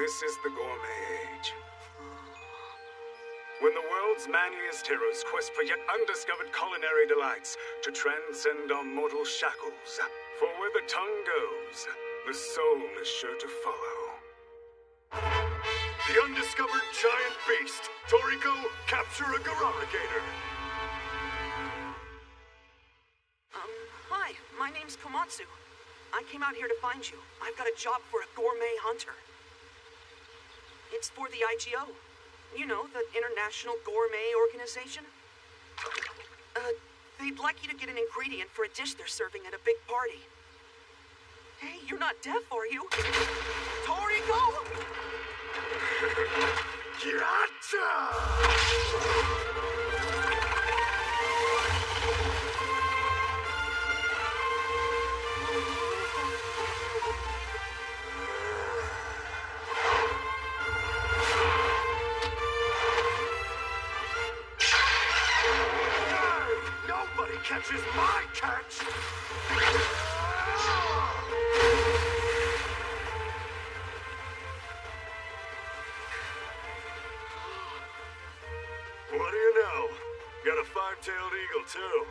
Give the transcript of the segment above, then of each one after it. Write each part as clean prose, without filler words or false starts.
This is the gourmet age. When the world's manliest heroes quest for yet undiscovered culinary delights to transcend our mortal shackles. For where the tongue goes, the soul is sure to follow. The undiscovered giant beast. Toriko, capture a Gararigator. Hi, my name's Komatsu. I came out here to find you. I've got a job for a gourmet hunter. It's for the IGO. You know, the International Gourmet Organization. They'd like you to get an ingredient for a dish they're serving at a big party. Hey, you're not deaf, are you? Toriko! Gotcha! Nobody catches my catch! What do you know? Got a five-tailed eagle, too.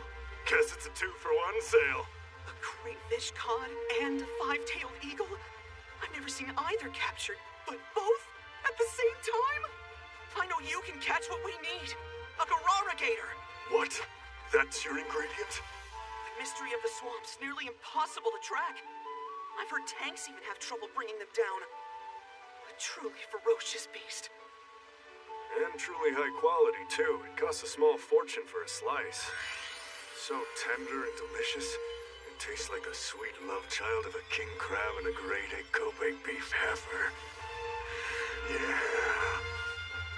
Guess it's a 2-for-1 sale. A crayfish, cod, and a five-tailed eagle? I've never seen either captured, but both at the same time? I know you can catch what we need. A Gararigator. What? That's your ingredient? The mystery of the swamps, nearly impossible to track. I've heard tanks even have trouble bringing them down. A truly ferocious beast. And truly high quality, too. It costs a small fortune for a slice. So tender and delicious. It tastes like a sweet love child of a king crab and a great egg Kobe beef heifer. Yeah.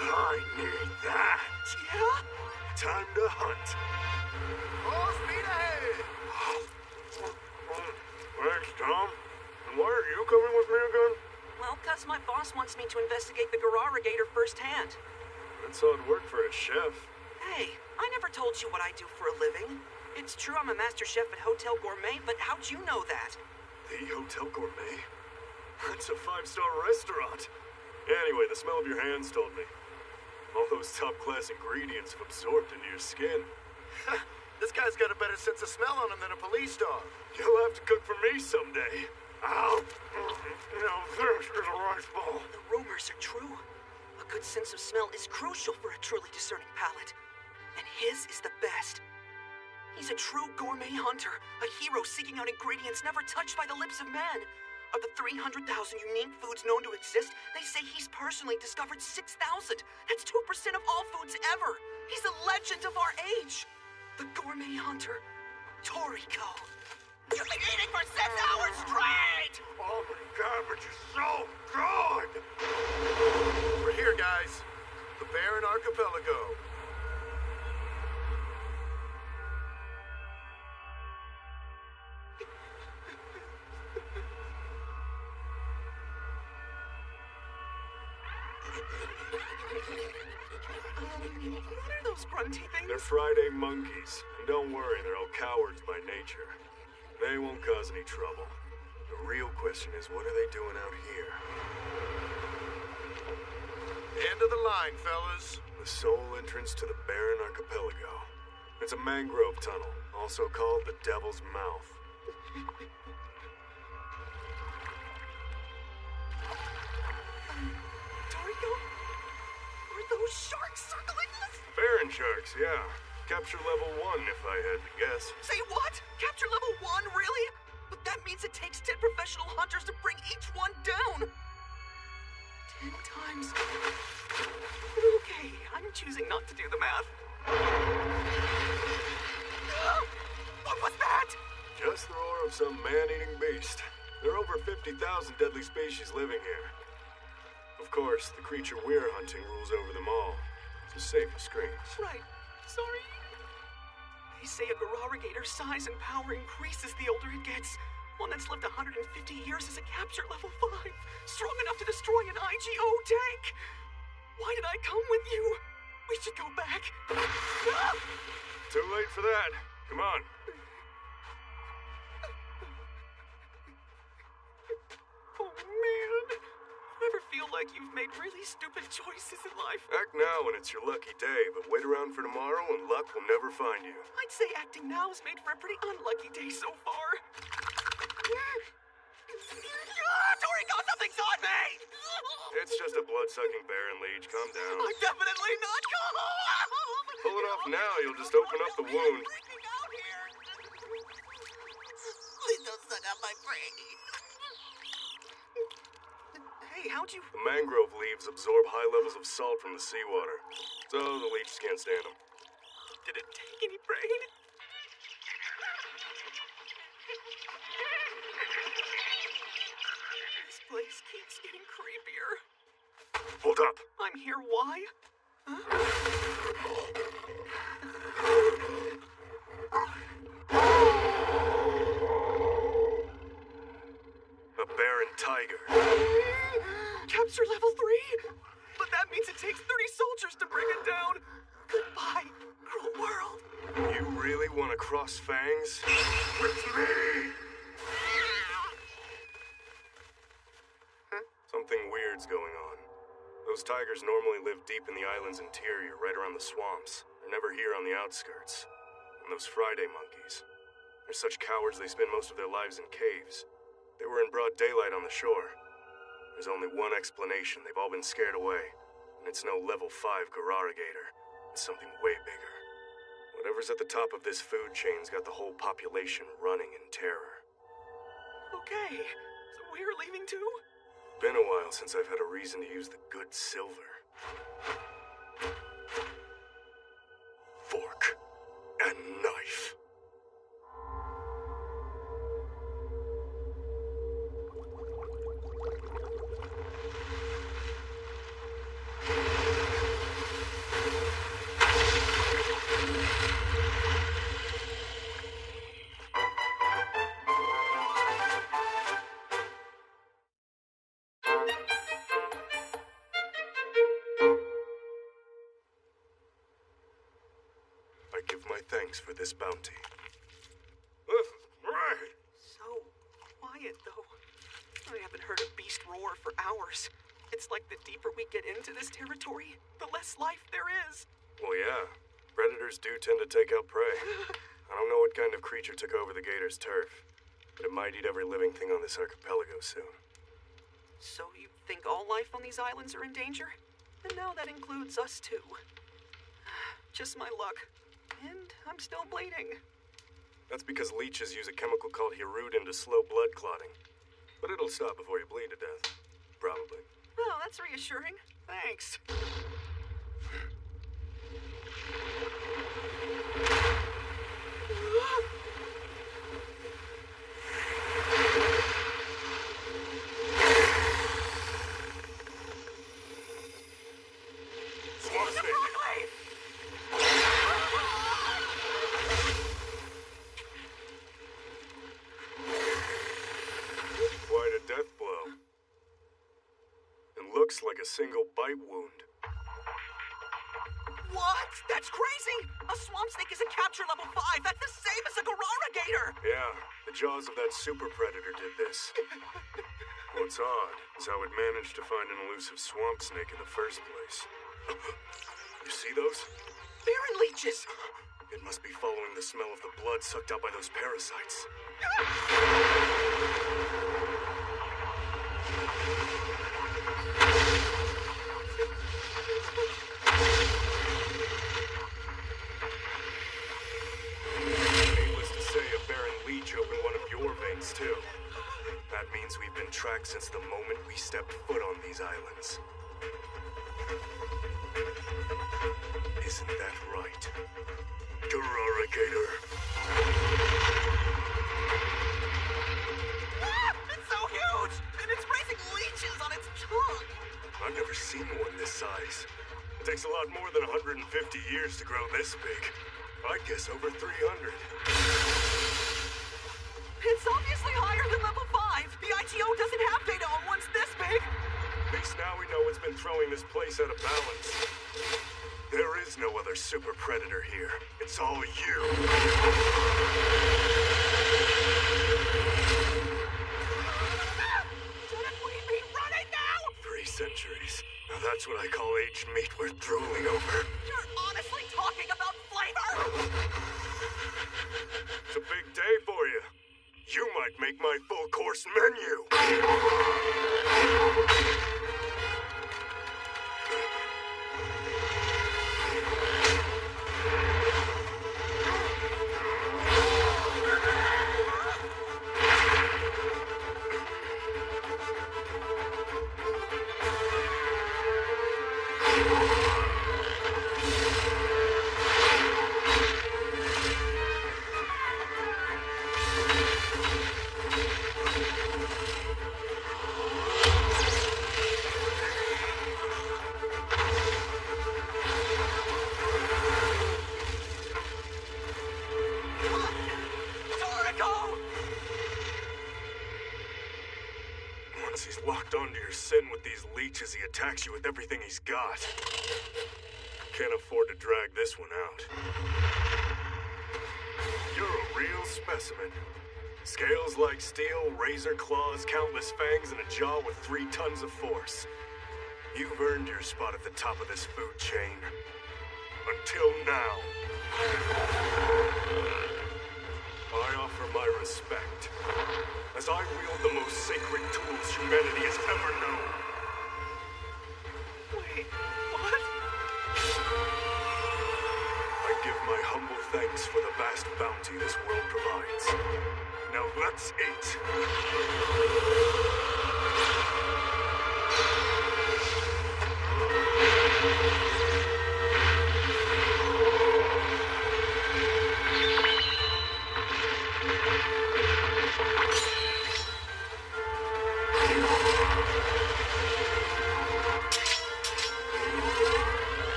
I need that. Yeah? Time to hunt. Full speed ahead. Thanks, Tom. And why are you coming with me again? Well, 'cause my boss wants me to investigate the Gararigator firsthand. That's odd work for a chef. Hey, I never told you what I do for a living. It's true I'm a master chef at Hotel Gourmet, but how'd you know that? The Hotel Gourmet? That's a 5-star restaurant. Anyway, the smell of your hands told me. All those top-class ingredients have absorbed into your skin. This guy's got a better sense of smell on him than a police dog. You'll have to cook for me someday. Ow! Now this is a rice ball. The rumors are true. A good sense of smell is crucial for a truly discerning palate. And his is the best. He's a true gourmet hunter, a hero seeking out ingredients never touched by the lips of man. Of the 300,000 unique foods known to exist, they say he's personally discovered 6,000. That's 2% of all foods ever. He's a legend of our age. The gourmet hunter, Toriko. You've been eating for 6 hours straight! Oh my god, but you're so good! We're here, guys. The Barren Archipelago. What are those grunty things? They're Friday monkeys. And don't worry, they're all cowards by nature. They won't cause any trouble. The real question is, what are they doing out here? End of the line, fellas. The sole entrance to the Barren Archipelago. It's a mangrove tunnel, also called the Devil's Mouth. Toriko? Are those sharks circling us? Barren sharks, yeah. Capture level 1, if I had to guess. Say what? Capture level 1, really? But that means it takes 10 professional hunters to bring each one down. 10 times. Okay, I'm choosing not to do the math. What was that? Just the roar of some man-eating beast. There are over 50,000 deadly species living here. Of course, the creature we're hunting rules over them all. So save the screams. Right. Sorry. They say a Gararigator's size and power increases the older it gets. One that's lived 150 years is a capture level 5, strong enough to destroy an IGO tank. Why did I come with you? We should go back. Ah! Too late for that. Come on. Oh man, ever feel like you've made really stupid choices in life. Act now when it's your lucky day, but wait around for tomorrow and luck will never find you. I'd say acting now has made for a pretty unlucky day so far. Toriko, something's on me! It's just a blood-sucking bear and leech. Calm down. I'm definitely not Pull it off now, you'll just open up the wound. Freaking out here. Please don't suck out my brain. Hey, how'd you... The mangrove leaves absorb high levels of salt from the seawater, so the leeches can't stand them. Did it take any brain? This place keeps getting creepier. Hold up. I'm here, why? A bear and tiger. Capture level 3? But that means it takes 30 soldiers to bring it down. Goodbye, cruel world. You really want to cross fangs? With me! Something weird's going on. Those tigers normally live deep in the island's interior, right around the swamps. They're never here on the outskirts. And those Friday monkeys. They're such cowards they spend most of their lives in caves. They were in broad daylight on the shore. There's only one explanation. They've all been scared away. And it's no level 5 Gararigator. It's something way bigger. Whatever's at the top of this food chain's got the whole population running in terror. Okay, so we're leaving too? Been a while since I've had a reason to use the good silver. Fork and knife. I give my thanks for this bounty. Right. So quiet, though. I haven't heard a beast roar for hours. It's like the deeper we get into this territory, the less life there is. Well, yeah. Predators do tend to take out prey. I don't know what kind of creature took over the gator's turf, but it might eat every living thing on this archipelago soon. So you think all life on these islands are in danger? And now that includes us too. Just my luck. And I'm still bleeding. That's because leeches use a chemical called hirudin to slow blood clotting. But it'll stop before you bleed to death. Probably. Oh, that's reassuring. Thanks. Swamp snake! Quite a death blow. And looks like a single bite wound. What? That's crazy! A swamp snake is a capture level 5. That's the same as a Gararigator! Yeah, the jaws of that super predator did this. What's odd is how it managed to find an elusive swamp snake in the first place. You see those? Baron leeches! It must be following the smell of the blood sucked out by those parasites. Needless to say, a Baron leech opened one of your veins, too. That means we've been tracked since the moment we stepped foot on these islands. Isn't that right, Gararigator? It's so huge! And it's raising leeches on its tongue! I've never seen one this size. It takes a lot more than 150 years to grow this big. I'd guess over 300. It's obviously higher than level 5. The ITO doesn't have data on ones this big. At least now we know what's been throwing this place out of balance. There is no other super predator here. It's all you. Shouldn't we be running now? 3 centuries. That's what I call aged meat worth drooling over. You're honestly talking about flavor? It's a big day for you. You might make my full-course menu. Once he's locked onto your sin with these leeches, he attacks you with everything he's got. Can't afford to drag this one out. You're a real specimen. Scales like steel, razor claws, countless fangs, and a jaw with 3 tons of force. You've earned your spot at the top of this food chain. Until now. I offer my respect, as I wield the most sacred tools humanity has ever known. Wait, what? I give my humble thanks for the vast bounty this world provides. Now let's eat.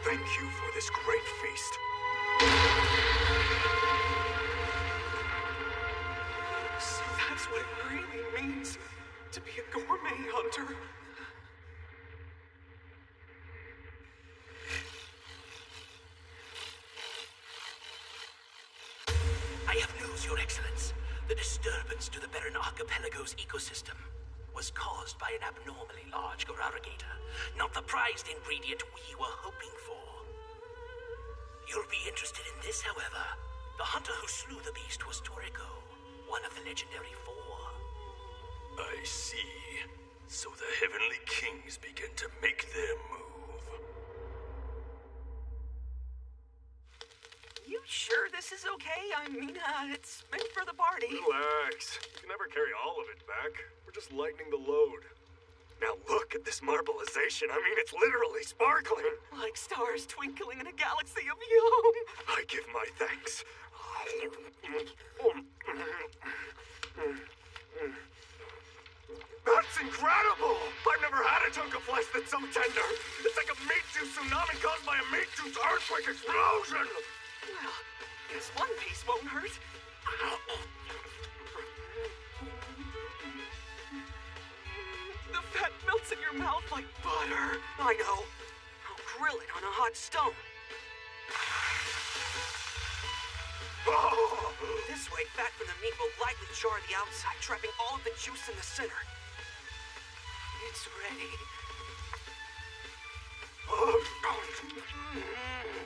Thank you for this great feast. So that's what it really means to be a gourmet hunter. I have news, Your Excellence. The disturbance to the Baron Archipelago's ecosystem was caused by an abnormally large Gorarigator, not the prized ingredient we were hoping for. You'll be interested in this, however. The hunter who slew the beast was Toriko, one of the legendary 4. I see. So the Heavenly Kings begin to make their move. You sure this is okay? I mean, it's meant for the party. Relax. You can never carry all of it back. We're just lightening the load. Now look at this marbleization. I mean, it's literally sparkling. Like stars twinkling in a galaxy of yum. I give my thanks. That's incredible! I've never had a chunk of flesh that's so tender. It's like a meat juice tsunami caused by a meat juice earthquake explosion. Well, guess one piece won't hurt. The fat melts in your mouth like butter. I know. I'll grill it on a hot stone. Oh. This way, fat from the meat will lightly char the outside, trapping all of the juice in the center. It's ready.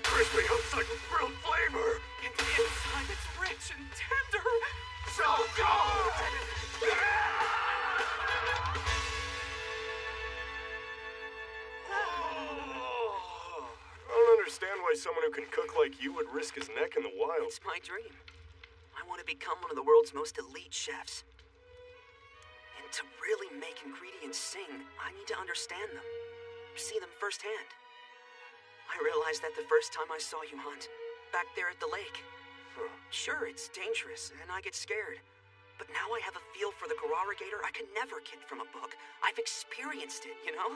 Crispy outside with grilled flavor. And inside, it's rich and tender. So good! I don't understand why someone who can cook like you would risk his neck in the wild. It's my dream. I want to become one of the world's most elite chefs. And to really make ingredients sing, I need to understand them, see them firsthand. I realized that the first time I saw you hunt, back there at the lake. Sure, it's dangerous, and I get scared. But now I have a feel for the Gorarigator I could never get from a book. I've experienced it, you know?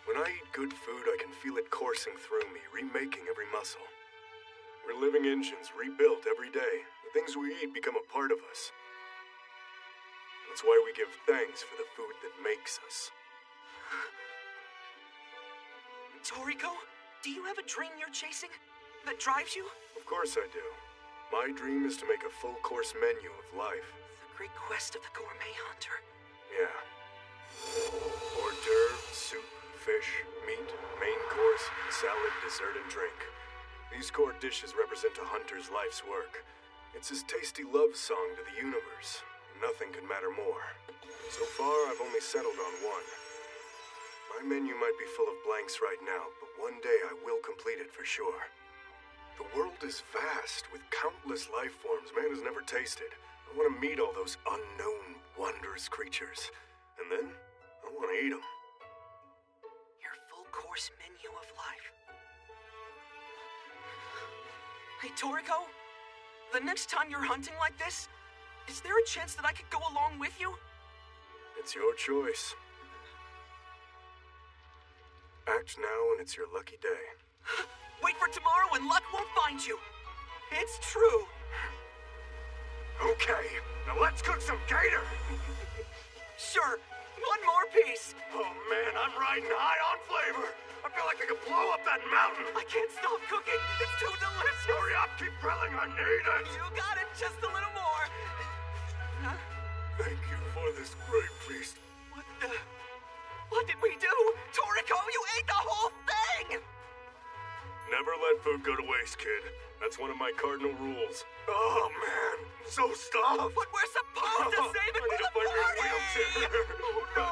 When I eat good food, I can feel it coursing through me, remaking every muscle. We're living engines, rebuilt every day, The things we eat become a part of us. That's why we give thanks for the food that makes us. Toriko, do you have a dream you're chasing that drives you? Of course I do. My dream is to make a full-course menu of life. The great quest of the gourmet hunter. Yeah. Hors d'oeuvre, soup, fish, meat, main course, salad, dessert, and drink. These core dishes represent a hunter's life's work. It's his tasty love song to the universe. Nothing could matter more. So far, I've only settled on one. My menu might be full of blanks right now, but one day I will complete it for sure. The world is vast, with countless life forms man has never tasted. I want to meet all those unknown, wondrous creatures. And then, I want to eat them. Your full-course menu of life. Hey, Toriko, the next time you're hunting like this, is there a chance that I could go along with you? It's your choice. Act now and it's your lucky day. Wait for tomorrow and luck won't find you. It's true. Okay, now let's cook some gator! Sure, one more piece. Oh man, I'm riding high on flavor. I feel like I could blow up that mountain. I can't stop cooking. It's too delicious. Hurry up, keep grilling, I need it. You got it, just a little more. Huh? Thank you for this great feast. What did we do? Toriko, you ate the whole thing! Never let food go to waste, kid. That's one of my cardinal rules. Oh man, so stuffed. But we're supposed to save it I need for to the find me a party! wheelchair. Oh no!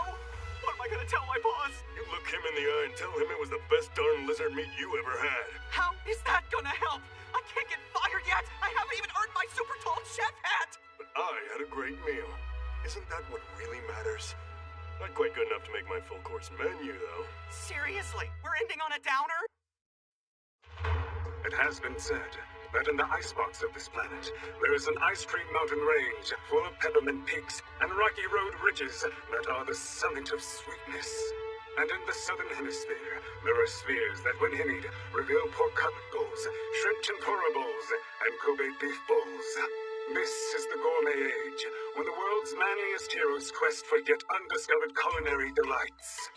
What am I gonna tell my boss? You look him in the eye and tell him it was the best darn lizard meat you ever had. How is that gonna help? I can't get fired yet! I haven't even earned my super tall chef hat! But I had a great meal. Isn't that what really matters? Not quite good enough to make my full-course menu, though. Seriously, we're ending on a downer? It has been said that in the icebox of this planet, there is an ice cream mountain range full of peppermint peaks and rocky road ridges that are the summit of sweetness. And in the southern hemisphere, there are spheres that, when hinnied, reveal pork cutlet bowls, shrimp tempura bowls, and Kobe beef bowls. This is the gourmet age, when the world's manliest heroes quest for yet undiscovered culinary delights.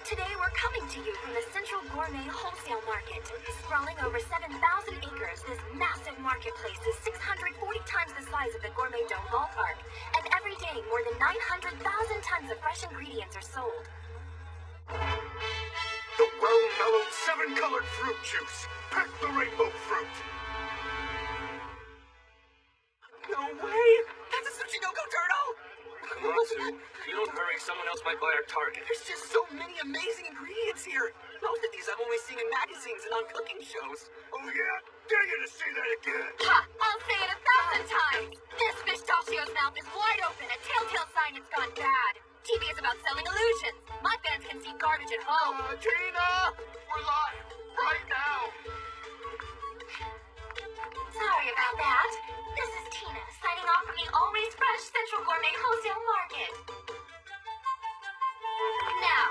Today we're coming to you from the Central Gourmet Wholesale Market. Sprawling over 7,000 acres, this massive marketplace is 640 times the size of the Gourmet Dome ballpark. And every day, more than 900,000 tons of fresh ingredients are sold. The well-mellowed, seven-colored fruit juice. Pack the rainbow fruit. No way! That's a Tsuchinoko turtle! Matsu, if you don't hurry, someone else might buy our target. There's just so many amazing ingredients here. Most of these I've only seen in magazines and on cooking shows. Oh yeah? Dare you to say that again? Ha! I'll say it 1,000 times! This pistachio's mouth is wide open, a telltale sign it's gone bad. TV is about selling illusions. My fans can see garbage at home. Tina! We're live! Right now! Sorry about that. This is Tina, signing off from the always fresh Central Gourmet Wholesale Market. Now,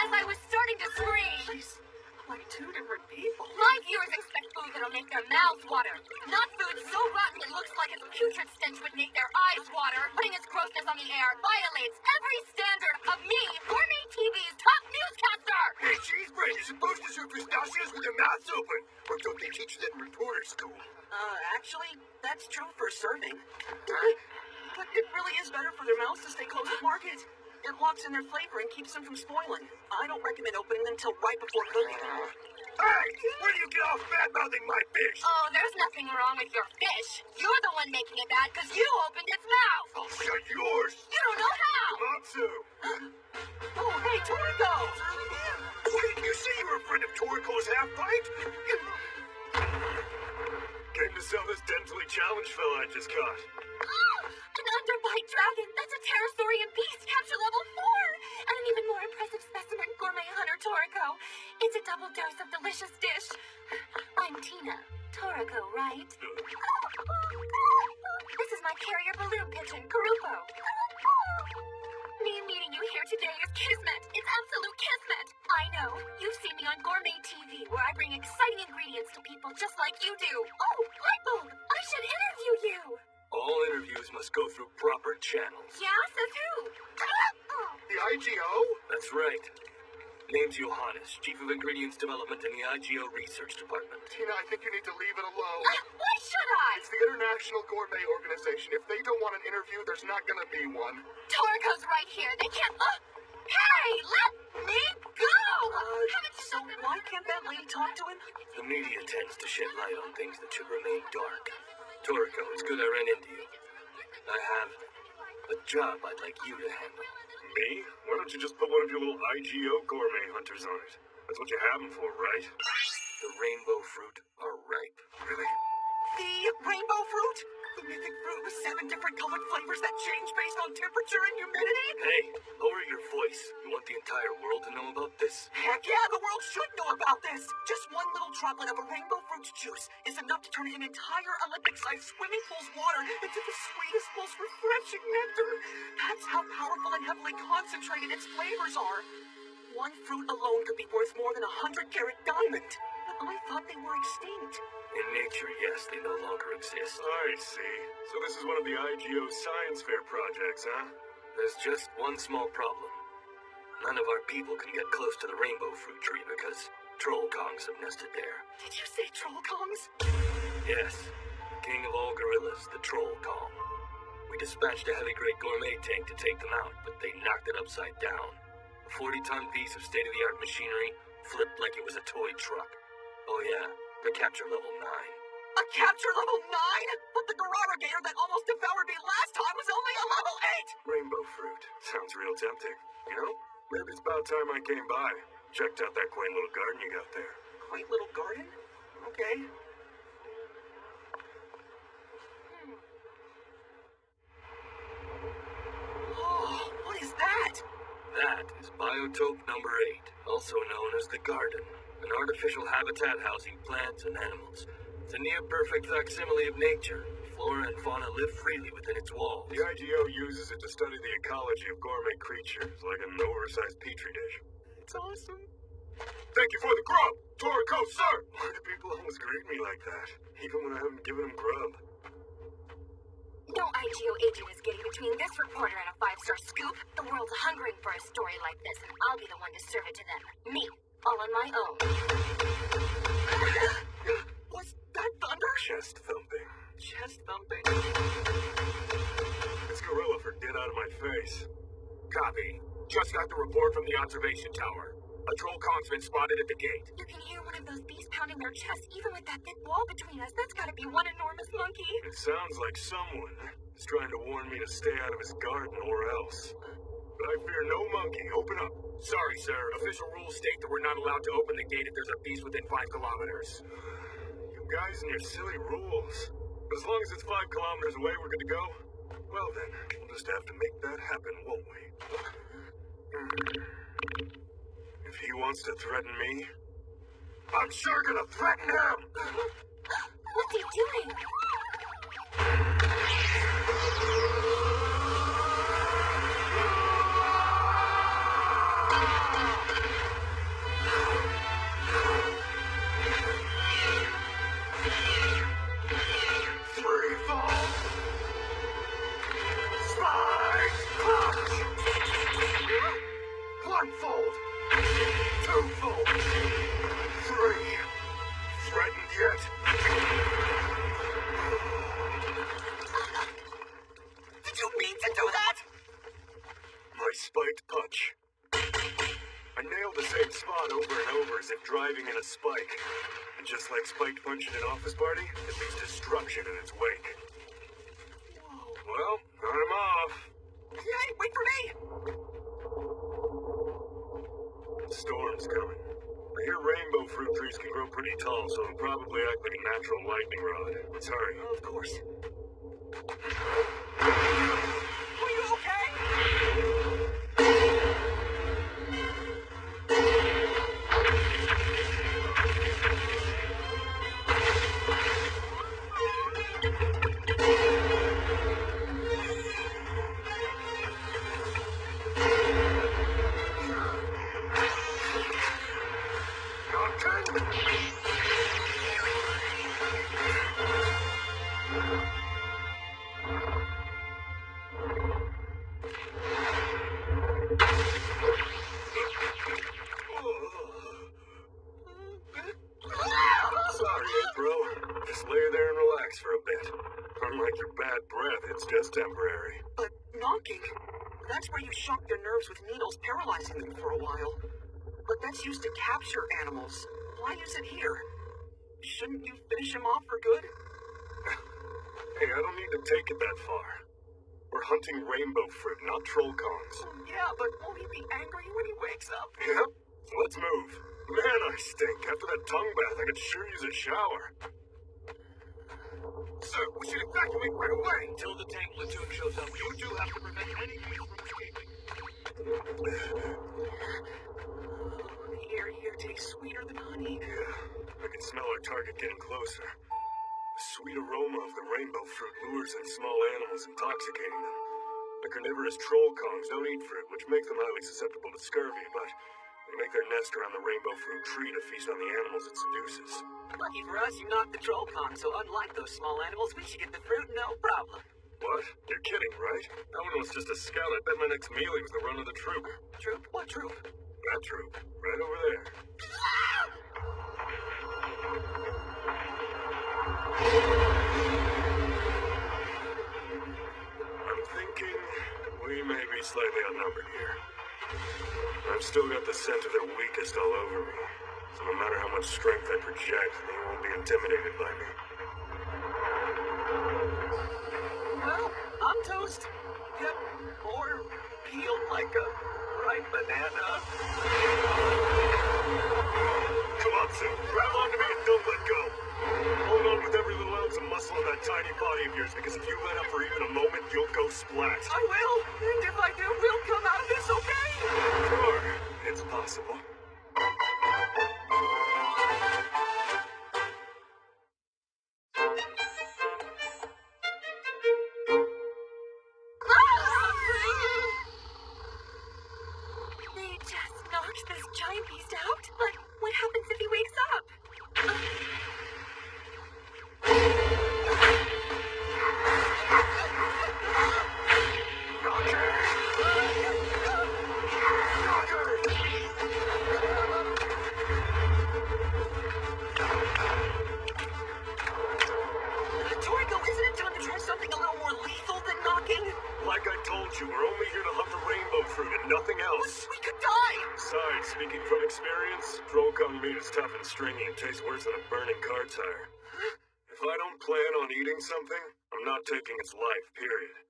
as I was starting to scream, She's like two different people. my viewers expect food that'll make their mouths water. Not food so rotten it looks like its putrid stench would make their eyes water. Putting its grossness on the air violates every standard of me, Gourmet TV's top newscaster! Hey, cheese bread, you're supposed to serve pistachios with your mouth open. Or don't they teach you that in reporter school? Actually, that's true for serving. But it really is better for their mouths to stay closed at market. It locks in their flavor and keeps them from spoiling. I don't recommend opening them till right before cooking. Hey, where do you get off bad-mouthing my fish? Oh, there's nothing wrong with your fish. You're the one making it bad because you opened its mouth. I'll shut yours. You don't know how. Matsu! Oh, hey, Toriko! Wait, you say you were a friend of Toriko's half-pint? Came to sell this dentally challenged fella I just caught. An underbite dragon. That's a pterosaurian beast, capture level 4. And an even more impressive specimen, gourmet hunter Toriko. It's a double dose of delicious dish. I'm Tina. Toriko, right? This is my carrier balloon pigeon, Karupo. Me meeting you here today is kismet. It's absolute kismet. I know. You've seen me on Gourmet TV, where I bring exciting ingredients to people just like you do. Oh, light bulb! I should interview Yeah, says who? The IGO? That's right. Name's Johannes, Chief of Ingredients Development in the IGO Research Department. Tina, I think you need to leave it alone. Why should I? It's the International Gourmet Organization. If they don't want an interview, there's not gonna be one. Toriko's right here. They can't. Hey, let me go! So why can't that lady talk to him? The media tends to shed light on things that should remain dark. Toriko, it's good I ran into you. I have a job I'd like you to handle. Me? Why don't you just put one of your little IGO gourmet hunters on it? That's what you have them for, right? The rainbow fruit are ripe. Really? The rainbow fruit? The mythic fruit with 7 different colored flavors that change based on temperature and humidity? Hey, lower your voice. You want the entire world to know about this? Heck yeah, the world should know about this! Just one little droplet of a rainbow fruit juice is enough to turn an entire Olympic-sized swimming pool's water into the sweetest, most refreshing nectar. That's how powerful and heavily concentrated its flavors are. One fruit alone could be worth more than a 100-carat diamond. But I thought they were extinct. In nature, yes, they no longer exist. I see. So this is one of the IGO science fair projects, huh? There's just one small problem. None of our people can get close to the rainbow fruit tree because troll kongs have nested there. Did you say troll kongs? Yes, the king of all gorillas, the troll kong. We dispatched a heavy-grade gourmet tank to take them out, but they knocked it upside down. A 40-ton piece of state-of-the-art machinery flipped like it was a toy truck. Oh yeah, the capture level 9. A capture level 9? But the Gararagator that almost devoured me last time was only a level 8! Rainbow fruit. Sounds real tempting. You know, maybe it's about time I came by. Checked out that quaint little garden you got there. Quaint little garden? Okay. Oh, what is that? That is biotope number 8, also known as the garden. An artificial habitat housing plants and animals. It's a near-perfect facsimile of nature. Flora and fauna live freely within its walls. The IGO uses it to study the ecology of gourmet creatures, like an oversized petri dish. It's awesome. Thank you for the grub! Toriko, sir! Why do people always greet me like that? Even when I haven't given them grub. No IGO agent is getting between this reporter and a 5-star scoop. The world's hungering for a story like this, and I'll be the one to serve it to them. Me. All on my own. Was that thunder? Chest thumping. Chest thumping. This gorilla for get out of my face. Copy. Just got the report from the observation tower. A troll kong's been spotted at the gate. You can hear one of those beasts pounding their chest, even with that thick wall between us. That's gotta be one enormous monkey. It sounds like someone is trying to warn me to stay out of his garden or else. But I fear no monkey. Open up. Sorry, sir. Official rules state that we're not allowed to open the gate if there's a beast within 5 kilometers. You guys and your silly rules. But as long as it's 5 kilometers away, we're good to go? Well then, we'll just have to make that happen, won't we? If he wants to threaten me, I'm sure gonna threaten him! What's he doing? One-fold, two-fold, 3. Threatened yet? Did you mean to do that? My spiked punch. I nailed the same spot over and over as if driving in a spike. And just like spiked punch in an office party, it leaves destruction in its wake. Whoa. Well, I'm off. Hey, wait for me! Storm's coming. I hear rainbow fruit trees can grow pretty tall, so it'll probably act like a natural lightning rod. Let's hurry. Of course. Are you okay? Nothing. temporary. But knocking, that's where you shock their nerves with needles, paralyzing them for a while. But that's used to capture animals. Why use it here? Shouldn't you finish him off for good? Hey, I don't need to take it that far. We're hunting rainbow fruit, not troll kongs. Yeah, but won't he be angry when he wakes up? Yep, let's move. Man, I stink. After that tongue bath, I could sure use a shower. Sir, we should evacuate right away. Until the tank platoon shows up, you two have to prevent any beast from escaping. The air here tastes sweeter than honey. Yeah, I can smell our target getting closer. The sweet aroma of the rainbow fruit lures in small animals, intoxicating them. The carnivorous troll kongs don't eat fruit, which makes them highly susceptible to scurvy, but they make their nest around the rainbow fruit tree to feast on the animals it seduces. Lucky for us, you knocked the troll kong, so unlike those small animals, we should get the fruit no problem. What? You're kidding, right? That one was just a scout. I bet my next mealie was the run of the troop. Troop? What troop? That troop. Right over there. I'm thinking we may be slightly outnumbered here. I've still got the scent of their weakest all over me. So no matter how much strength I project, they won't be intimidated by me. Well, I'm toast. Yep, or peeled like a ripe banana. Come on, Sue. Grab onto me and don't let go. Hold on with every little ounce of muscle in that tiny body of yours, because if you let up for even a moment, you'll go splat. I will, and if I do, we'll come out of this okay. Sure, it's possible. They just knocked this giant beast out? But what happens if he wakes up? Toriko, isn't it time to try something a little more lethal than knocking? Like I told you, we're only here to hunt the rainbow fruit and nothing else. We could die! Besides, speaking from experience, troll kong meat is tough and stringy and tastes worse than a burning car tire. If I don't plan on eating something, I'm not taking its life, period.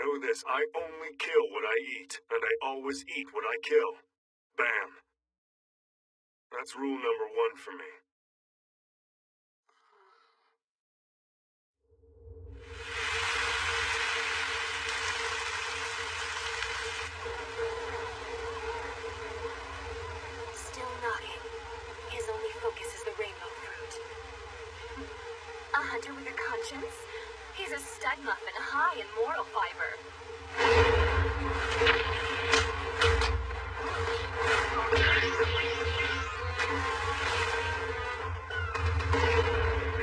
Know this, I only kill what I eat, and I always eat what I kill. Bam. That's rule number 1 for me. Still knocking. His only focus is the rainbow fruit. A hunter with a conscience? He's a stud muffin high in moral fiber.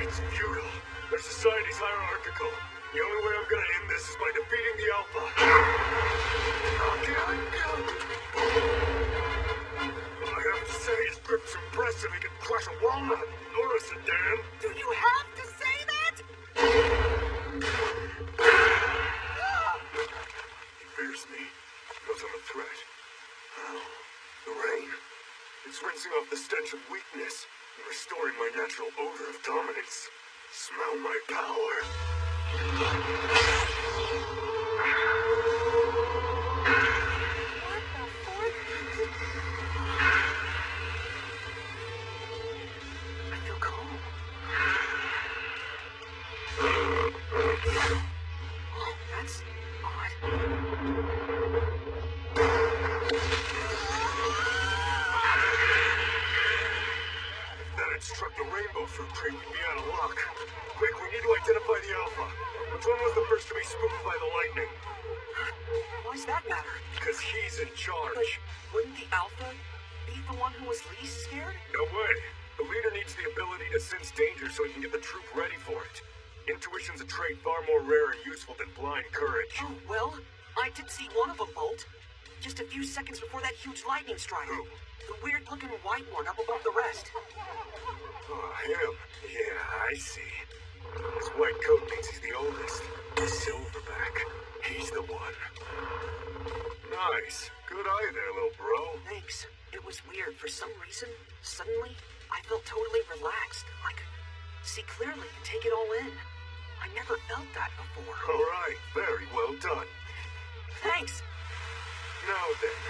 It's futile. Their society's hierarchical. The only way I'm gonna end this is by defeating the Alpha. I have to say, his grip's impressive. He can crush a walnut or a sedan. Do you have to say that? He fears me. Knows I'm a threat. Oh, the rain. It's rinsing off the stench of weakness and restoring my natural odor of dominance. Smell my power. I feel calm. Oh, that's odd. If that had struck the rainbow fruit tree, we'd be out of luck. Quick, we need to identify the Alpha. Which one was the first to be spooked by the lightning? Why's that matter? Because he's in But charge. wouldn't the Alpha be the one who was least scared? No way. The leader needs the ability to sense danger so he can get the troop ready for it. Intuition's a trait far more rare and useful than blind courage. Oh, well, I did see one of them bolt. Just a few seconds before that huge lightning strike. Who? The weird-looking white one up above the rest. Oh, him. Yeah, I see. His white coat means he's the oldest. The silverback. He's the one. Nice. Good eye there, little bro. Thanks. It was weird. For some reason, suddenly, I felt totally relaxed. I could see clearly and take it all in. I never felt that before. All right. Very well done. Thanks. Now then,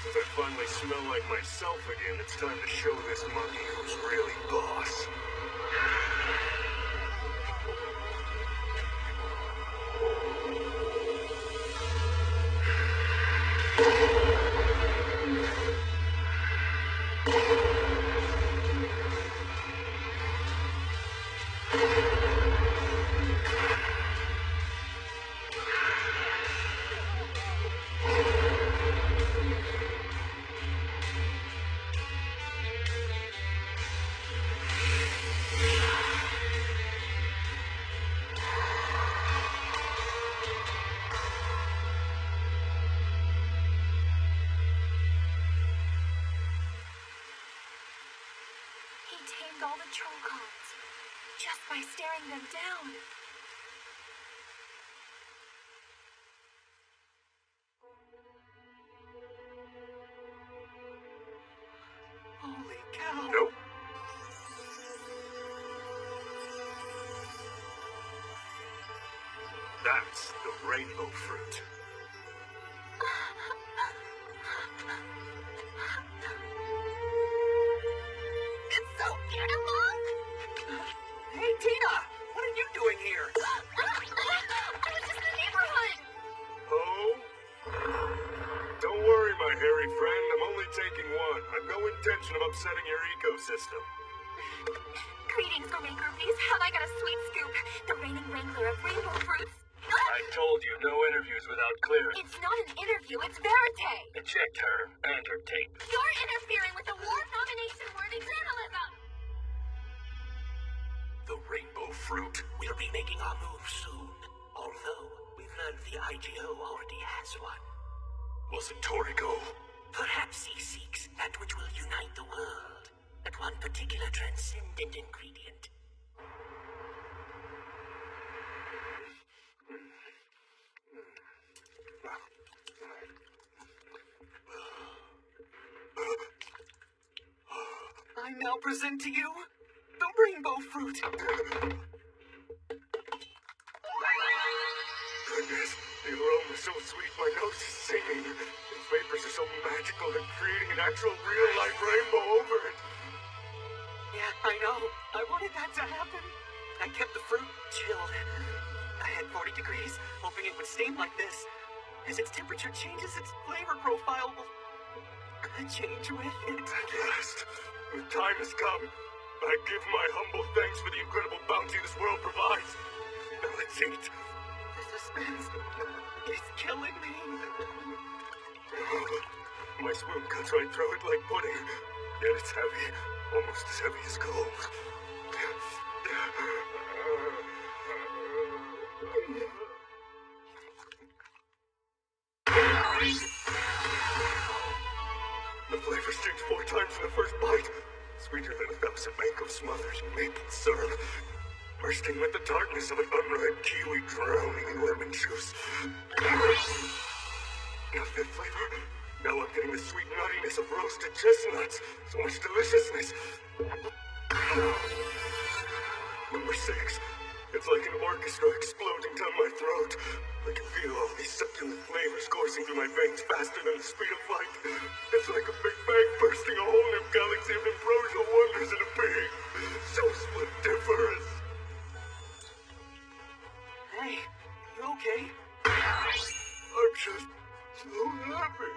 since I finally smell like myself again, it's time to show this monkey who's really boss. He tamed all the troll cons just by staring them down. Holy cow. Nope. That's the rainbow fruit. It's so beautiful. Hey, Tina. What are you doing here? I was just in the neighborhood. Oh? Don't worry, my hairy friend. I'm only taking one. I've no intention of upsetting your ecosystem. Greetings, gourmet groupies. Have I got a sweet scoop? The reigning wrangler of rainbow fruits. I told you, no interviews without clearance. It's not an interview, it's verite. Eject her and her tape. You're interfering with award nomination-worthy journalism. The rainbow fruit. We'll be making our move soon. Although, we've learned the IGO already has one. Was it Toriko? Perhaps he seeks that which will unite the world. That one particular transcendent ingredient. I now present to you the rainbow fruit. Goodness, the aroma's so sweet, my nose is singing. The vapors are so magical, they're creating an actual real-life rainbow over it. Yeah, I know. I wanted that to happen. I kept the fruit chilled. I had 40 degrees, hoping it would stay like this. As its temperature changes, its flavor profile will change with it. At last, the time has come. I give my humble thanks for the incredible bounty this world provides. Now let's eat. The suspense is killing me. My spoon cuts right through it like pudding. Yet it's heavy, almost as heavy as gold. The flavors change 4 times in the first bite. Sweeter than 1,000 mango smothers in maple syrup. Bursting with the darkness of an unripe kiwi drowning in lemon juice. Now that flavor. Now I'm getting the sweet nuttiness of roasted chestnuts. So much deliciousness. Number 6. It's like an orchestra exploding down my throat. I can feel all these succulent flavors coursing through my veins faster than the speed of light. It's like a Big Bang bursting a whole new galaxy of ambrosial wonders into being. So splendiferous. Hey, you okay? I'm just so happy.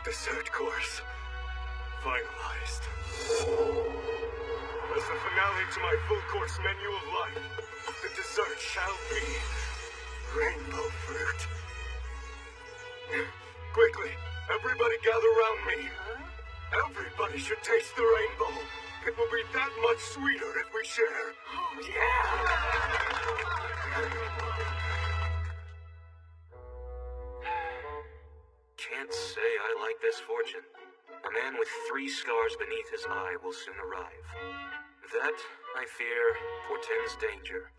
Dessert course. Finalized. As the finale to my full-course menu of life, the dessert shall be rainbow fruit. Quickly, everybody gather around me. Everybody should taste the rainbow. It will be that much sweeter if we share. Oh, yeah! Can't say I like this fortune. A man man with 3 scars beneath his eye will soon arrive. That, I fear, portends danger.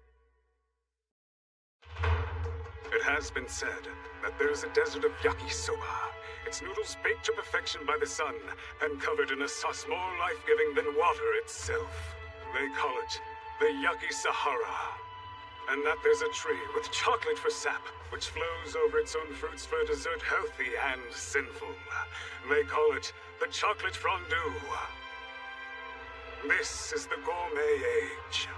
It has been said that there is a desert of yakisoba, its noodles baked to perfection by the sun and covered in a sauce more life-giving than water itself. They call it the Yaki Sahara. And that there's a tree with chocolate for sap, which flows over its own fruits for a dessert healthy and sinful. They call it the chocolate fondue. This is the gourmet age.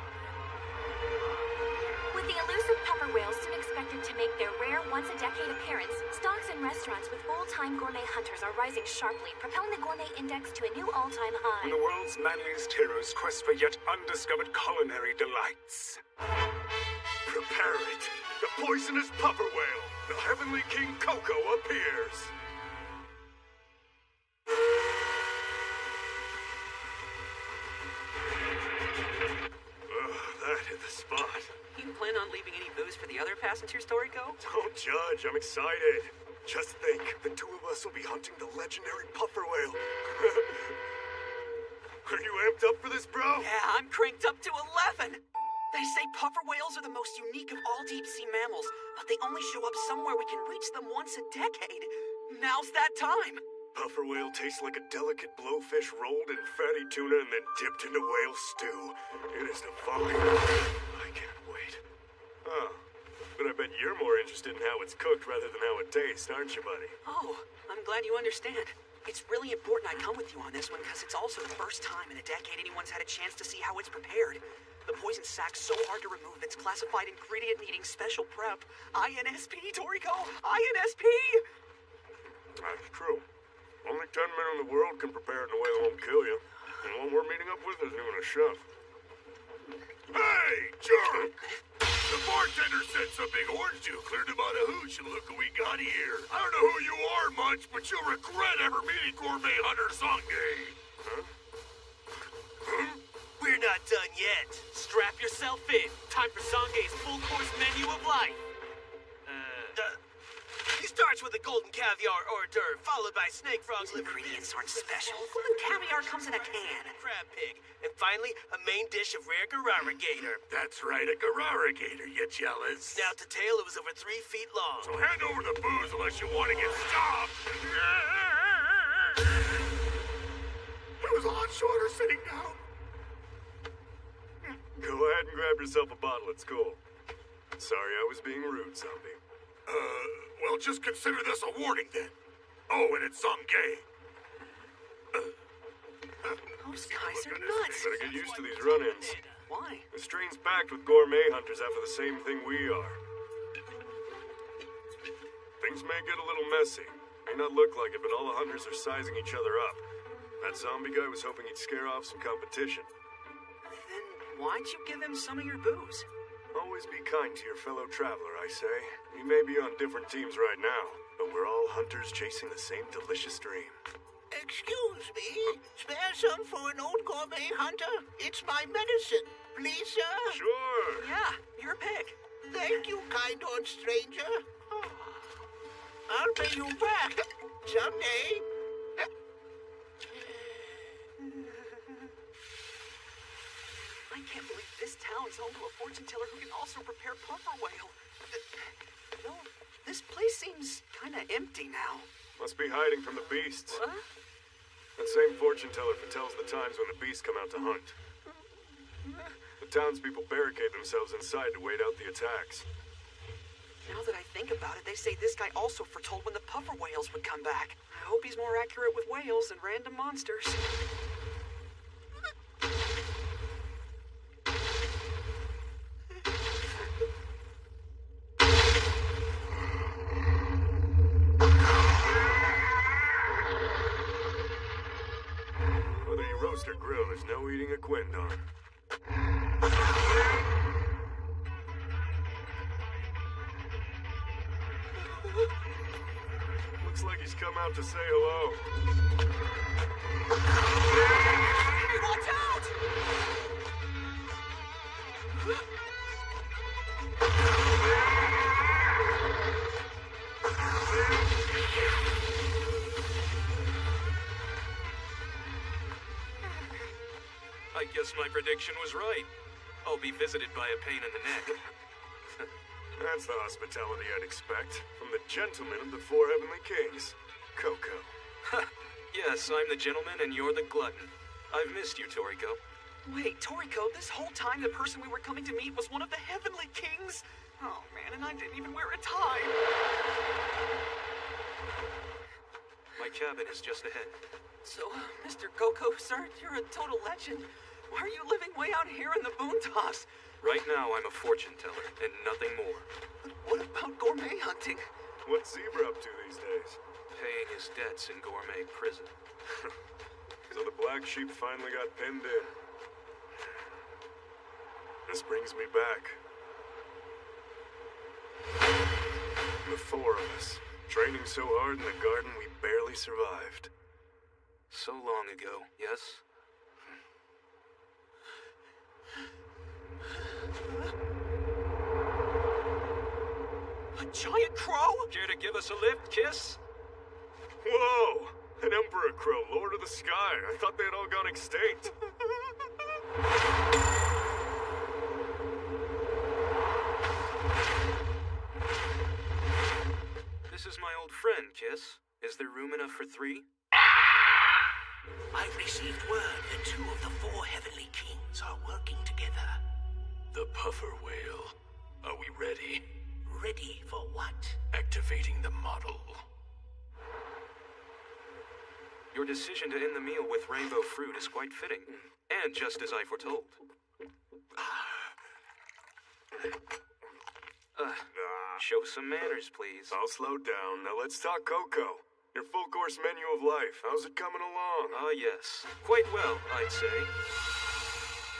With the elusive pepper whales soon expected to make their rare once-a-decade appearance, stocks in restaurants with full-time gourmet hunters are rising sharply, propelling the gourmet index to a new all-time high. The world's manliest heroes quest for yet undiscovered culinary delights. Prepare it! The poisonous puffer whale! The heavenly King Coco appears! That hit the spot. You plan on leaving any booze for the other passengers, Toriko? Don't judge, I'm excited. Just think, the 2 of us will be hunting the legendary puffer whale. Are you amped up for this, bro? Yeah, I'm cranked up to 11. They say puffer whales are the most unique of all deep-sea mammals, but they only show up somewhere we can reach them once a decade. Now's that time. Puffer whale tastes like a delicate blowfish rolled in fatty tuna and then dipped into whale stew. It is divine. I can't wait. Oh, but I bet you're more interested in how it's cooked rather than how it tastes, aren't you, buddy? Oh, I'm glad you understand. It's really important I come with you on this one because it's also the first time in a decade anyone's had a chance to see how it's prepared. The poison sac's so hard to remove, it's classified ingredient needing special prep. INSP, Toriko! INSP! That's true. Only 10 men in the world can prepare it in a way that won't kill you. And the one we're meeting up with isn't even a chef. Hey, jerk! The bartender said some big orange juice cleared him out of hooch, and look who we got here. I don't know who you are much, but you'll regret ever meeting Gourmet Hunter Sangay. We're not done yet. Strap yourself in. Time for Sangay's full-course menu of life. He starts with a golden caviar hors d'oeuvre, followed by snake frogs, liver Ingredients bisque, aren't special. Golden caviar comes in a can. crab pig, and finally, a main dish of rare gararagator. That's right, a gararagator, you jealous? Snout to tail, it was over 3 feet long. So hand over the booze unless you want to get stopped. It was a lot shorter sitting down. Go ahead and grab yourself a bottle, it's cool. Sorry I was being rude, zombie. Well, just consider this a warning then. Oh, and it's Sangay. Those guys are Goodness, nuts. better get used to these run-ins. Why? The stream's packed with gourmet hunters after the same thing we are. Things may get a little messy. May not look like it, but all the hunters are sizing each other up. That zombie guy was hoping he'd scare off some competition. Then why'd you give him some of your booze? Always be kind to your fellow traveler, I say. We may be on different teams right now, but we're all hunters chasing the same delicious dream. Excuse me. Spare some for an old gourmet hunter? It's my medicine. Please, sir? Sure! Yeah, you're a pig. Thank you, kind old stranger. I'll pay you back someday. I can't believe this town's home to a fortune teller who can also prepare puffer whale. No, this place seems kind of empty now. Must be hiding from the beasts. What? That same fortune teller foretells the times when the beasts come out to hunt. The townspeople barricade themselves inside to wait out the attacks. Now that I think about it, they say this guy also foretold when the puffer whales would come back. I hope he's more accurate with whales than random monsters. Whether you roast or grill, there's no eating a quindon. Looks like he's come out to say hello. Hey, watch out! I guess my prediction was right. I'll be visited by a pain in the neck. That's the hospitality I'd expect from the gentleman of the four heavenly kings, Coco. Yes, I'm the gentleman and you're the glutton. I've missed you, Toriko. Wait, Toriko, this whole time the person we were coming to meet was one of the heavenly kings? Oh man, and I didn't even wear a tie. My cabin is just ahead. So, Mr. Coco, sir, you're a total legend. Why are you living way out here in the boondocks? Right now, I'm a fortune teller, and nothing more. But what about gourmet hunting? What's Zebra up to these days? Paying his debts in gourmet prison. So the black sheep finally got pinned in. This brings me back. The four of us, training so hard in the garden we barely survived. So long ago, yes? A giant crow? Care to give us a lift, Kiss? Whoa! An emperor crow, lord of the sky. I thought they had all gone extinct. This is my old friend, Kiss. Is there room enough for 3? I've received word that 2 of the 4 heavenly kings are working together. The puffer whale. Are we ready? Ready for what? Activating the model. Your decision to end the meal with rainbow fruit is quite fitting, and just as I foretold. Show some manners, please. I'll slow down. Now let's talk Coco. Your full-course menu of life. How's it coming along? Ah, yes. Quite well, I'd say.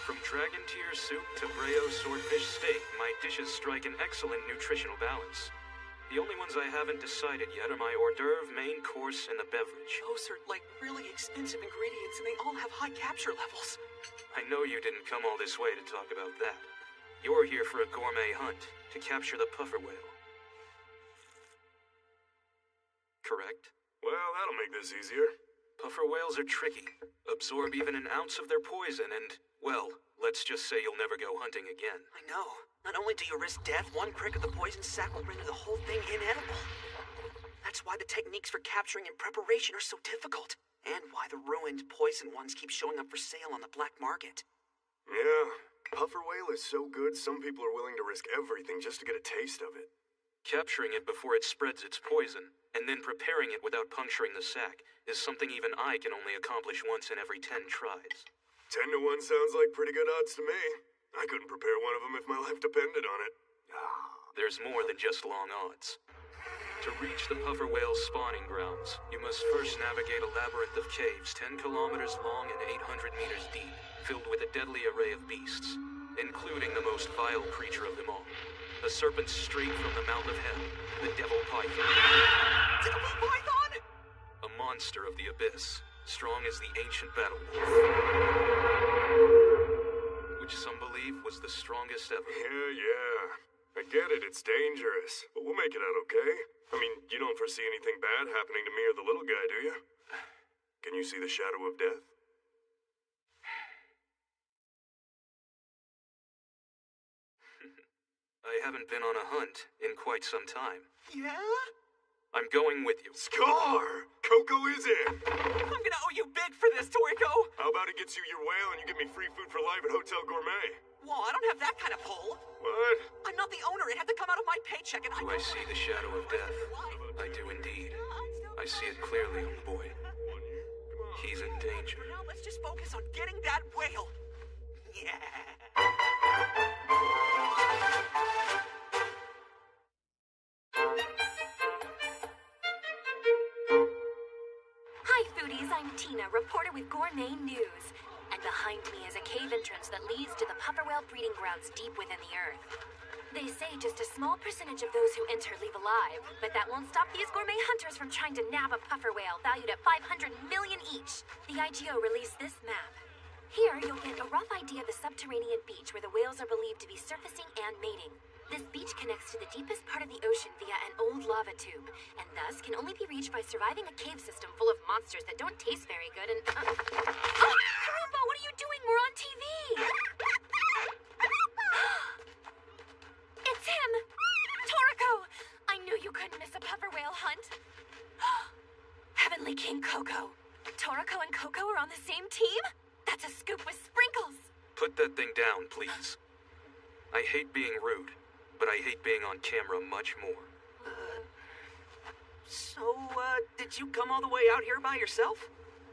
From dragon tier soup to Breo swordfish steak, my dishes strike an excellent nutritional balance. The only ones I haven't decided yet are my hors d'oeuvre, main course, and the beverage. Those are like really expensive ingredients and they all have high capture levels. I know you didn't come all this way to talk about that. You're here for a gourmet hunt, to capture the puffer whale. Correct? Well, that'll make this easier. Puffer whales are tricky. Absorb even an ounce of their poison and, well, let's just say you'll never go hunting again. I know. Not only do you risk death, one prick of the poison sac will render the whole thing inedible. That's why the techniques for capturing and preparation are so difficult. And why the ruined poison ones keep showing up for sale on the black market. Yeah, puffer whale is so good some people are willing to risk everything just to get a taste of it. Capturing it before it spreads its poison, and then preparing it without puncturing the sac, is something even I can only accomplish once in every 10 tries. 10 to 1 sounds like pretty good odds to me. I couldn't prepare one of them if my life depended on it. There's more than just long odds. To reach the puffer whale's spawning grounds, you must first navigate a labyrinth of caves 10 kilometers long and 800 meters deep, filled with a deadly array of beasts, including the most vile creature of them all. A serpent straight from the mouth of hell, the devil python. Devil python? A monster of the abyss, strong as the ancient battle wolf. Which some believe was the strongest ever. Yeah. I get it, it's dangerous. But we'll make it out okay. I mean, you don't foresee anything bad happening to me or the little guy, do you? Can you see the shadow of death? I haven't been on a hunt in quite some time. Yeah? I'm going with you. Scar! Coco is in! I'm gonna owe you big for this, Toriko! How about it gets you your whale and you give me free food for life at Hotel Gourmet? Well, I don't have that kind of pull. What? I'm not the owner. It had to come out of my paycheck and Do I see the shadow of death? I do indeed. I see it clearly on the boy. He's in danger. For now, let's just focus on getting that whale. Yeah. Hi, foodies. I'm Tina, reporter with Gourmet News. And behind me is a cave entrance that leads to the puffer whale breeding grounds deep within the earth. They say just a small percentage of those who enter leave alive, but that won't stop these gourmet hunters from trying to nab a puffer whale valued at $500 million each. The IGO released this map. Here, you'll get a rough idea of the subterranean beach where the whales are believed to be surfacing and mating. This beach connects to the deepest part of the ocean via an old lava tube, and thus can only be reached by surviving a cave system full of monsters that don't taste very good and... Karumba, what are you doing? We're on TV! It's him! Toriko! I knew you couldn't miss a puffer whale hunt. Heavenly King Coco. Toriko and Coco are on the same team? That's a scoop with sprinkles! Put that thing down, please. I hate being rude, but I hate being on camera much more. Did you come all the way out here by yourself?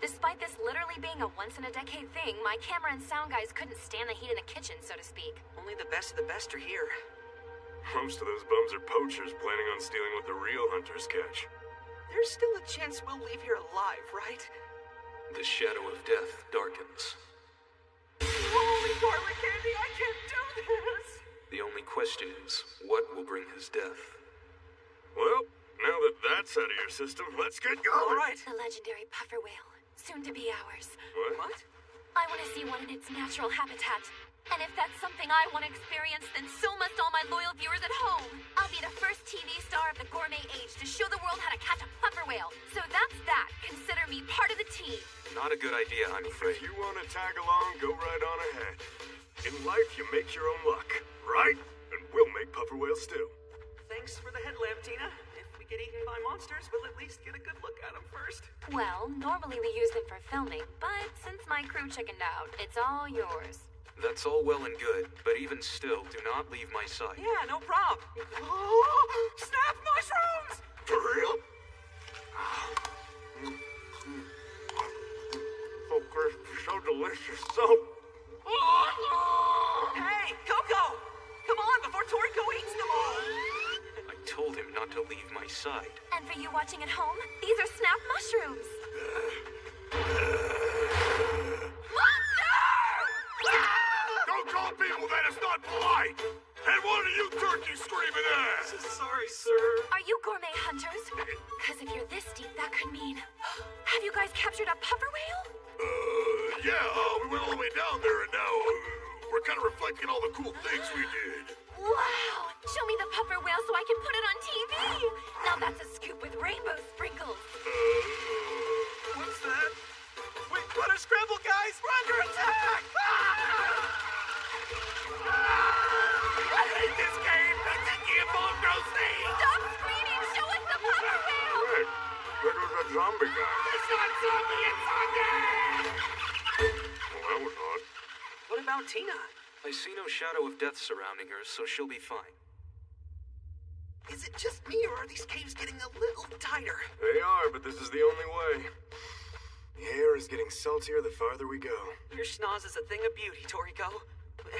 Despite this literally being a once-in-a-decade thing, my camera and sound guys couldn't stand the heat in the kitchen, so to speak. Only the best of the best are here. Most of those bums are poachers planning on stealing what the real hunters catch. There's still a chance we'll leave here alive, right? The shadow of death darkens. Holy garlic candy, I can't do this! The only question is, what will bring his death? Well, now that that's out of your system, let's get going. All right. The legendary puffer whale, soon to be ours. What? I want to see one in its natural habitat. And if that's something I want to experience, then so must all my loyal viewers at home. I'll be the first TV star of the gourmet age to show the world how to catch a puffer whale. So that's that. Consider me part of the team. Not a good idea, I'm afraid. If you want to tag along, go right on ahead. In life, you make your own luck, right? And we'll make puffer whale stew. Thanks for the headlamp, Tina. If we get eaten by monsters, we'll at least get a good look at them first. Well, normally we use them for filming, but since my crew chickened out, it's all yours. That's all well and good, but even still, do not leave my side. Yeah, no prob. Oh, snap mushrooms! For real? So crisp, so delicious, so... Hey, Coco! Come on, before Toriko eats them all! I told him not to leave my side. And for you watching at home, these are snap mushrooms. Don't call people that is not polite! And what are you turkeys screaming at? Sorry, sir. Are you gourmet hunters? Because if you're this deep, that could mean... Have you guys captured a puffer whale? Yeah, we went all the way down there and now we're kind of reflecting all the cool things we did. Wow! Show me the puffer whale so I can put it on TV! Now that's a scoop with rainbow sprinkles. What's that? Wait, butter scramble, guys! We're under attack! I hate this game! It's a game on grocery! Stop screaming! Show us the puffer whale! Hey, there goes that zombie guy. It's not zombie, it's zombie! Well, that was odd. What about Tina? I see no shadow of death surrounding her, so she'll be fine. Is it just me, or are these caves getting a little tighter? They are, but this is the only way. The air is getting saltier the farther we go. Your schnoz is a thing of beauty, Toriko.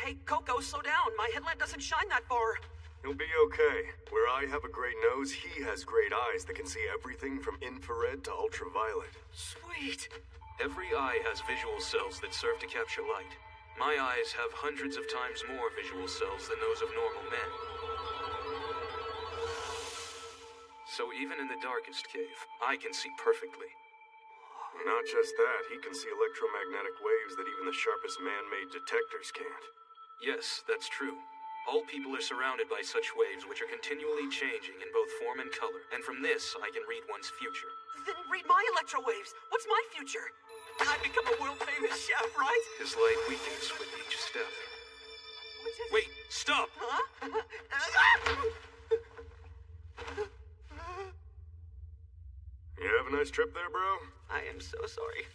Hey, Coco, slow down. My headlamp doesn't shine that far. He'll be okay. Where I have a great nose, he has great eyes that can see everything from infrared to ultraviolet. Sweet. Every eye has visual cells that serve to capture light. My eyes have hundreds of times more visual cells than those of normal men. So even in the darkest cave, I can see perfectly. Not just that, he can see electromagnetic waves that even the sharpest man-made detectors can't. Yes, that's true. All people are surrounded by such waves which are continually changing in both form and color, and from this I can read one's future. Then read my electro waves. What's my future? I become a world-famous chef, right? His light weakens with each step. Wait, stop! Huh? You have a nice trip there, bro? I am so sorry.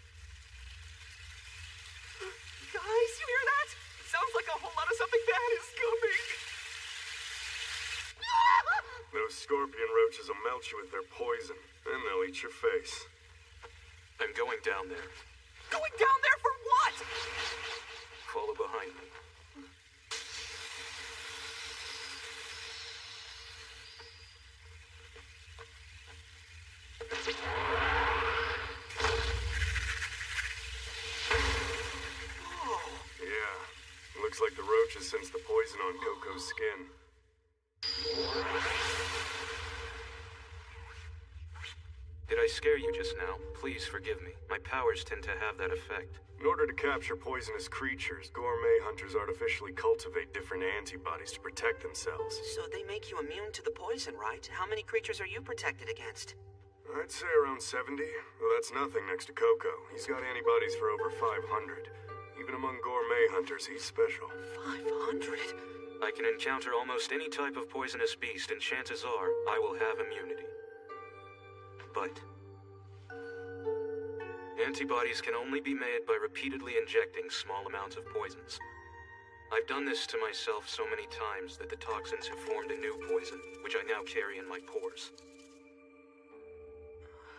Guys, you hear that? Sounds like a whole lot of something bad is coming. Those scorpion roaches will melt you with their poison, and they'll eat your face. I'm going down there. Going down there for what? Follow behind me. Yeah, looks like the roaches sensed the poison on Coco's skin. Did I I scare you just now, please forgive me. My powers tend to have that effect. In order to capture poisonous creatures, gourmet hunters artificially cultivate different antibodies to protect themselves. So they make you immune to the poison, right? How many creatures are you protected against? I'd say around 70. Well, that's nothing next to Coco. He's got antibodies for over 500. Even among gourmet hunters, he's special. 500? I can encounter almost any type of poisonous beast, and chances are I will have immunity. But antibodies can only be made by repeatedly injecting small amounts of poisons. I've done this to myself so many times that the toxins have formed a new poison, which I now carry in my pores.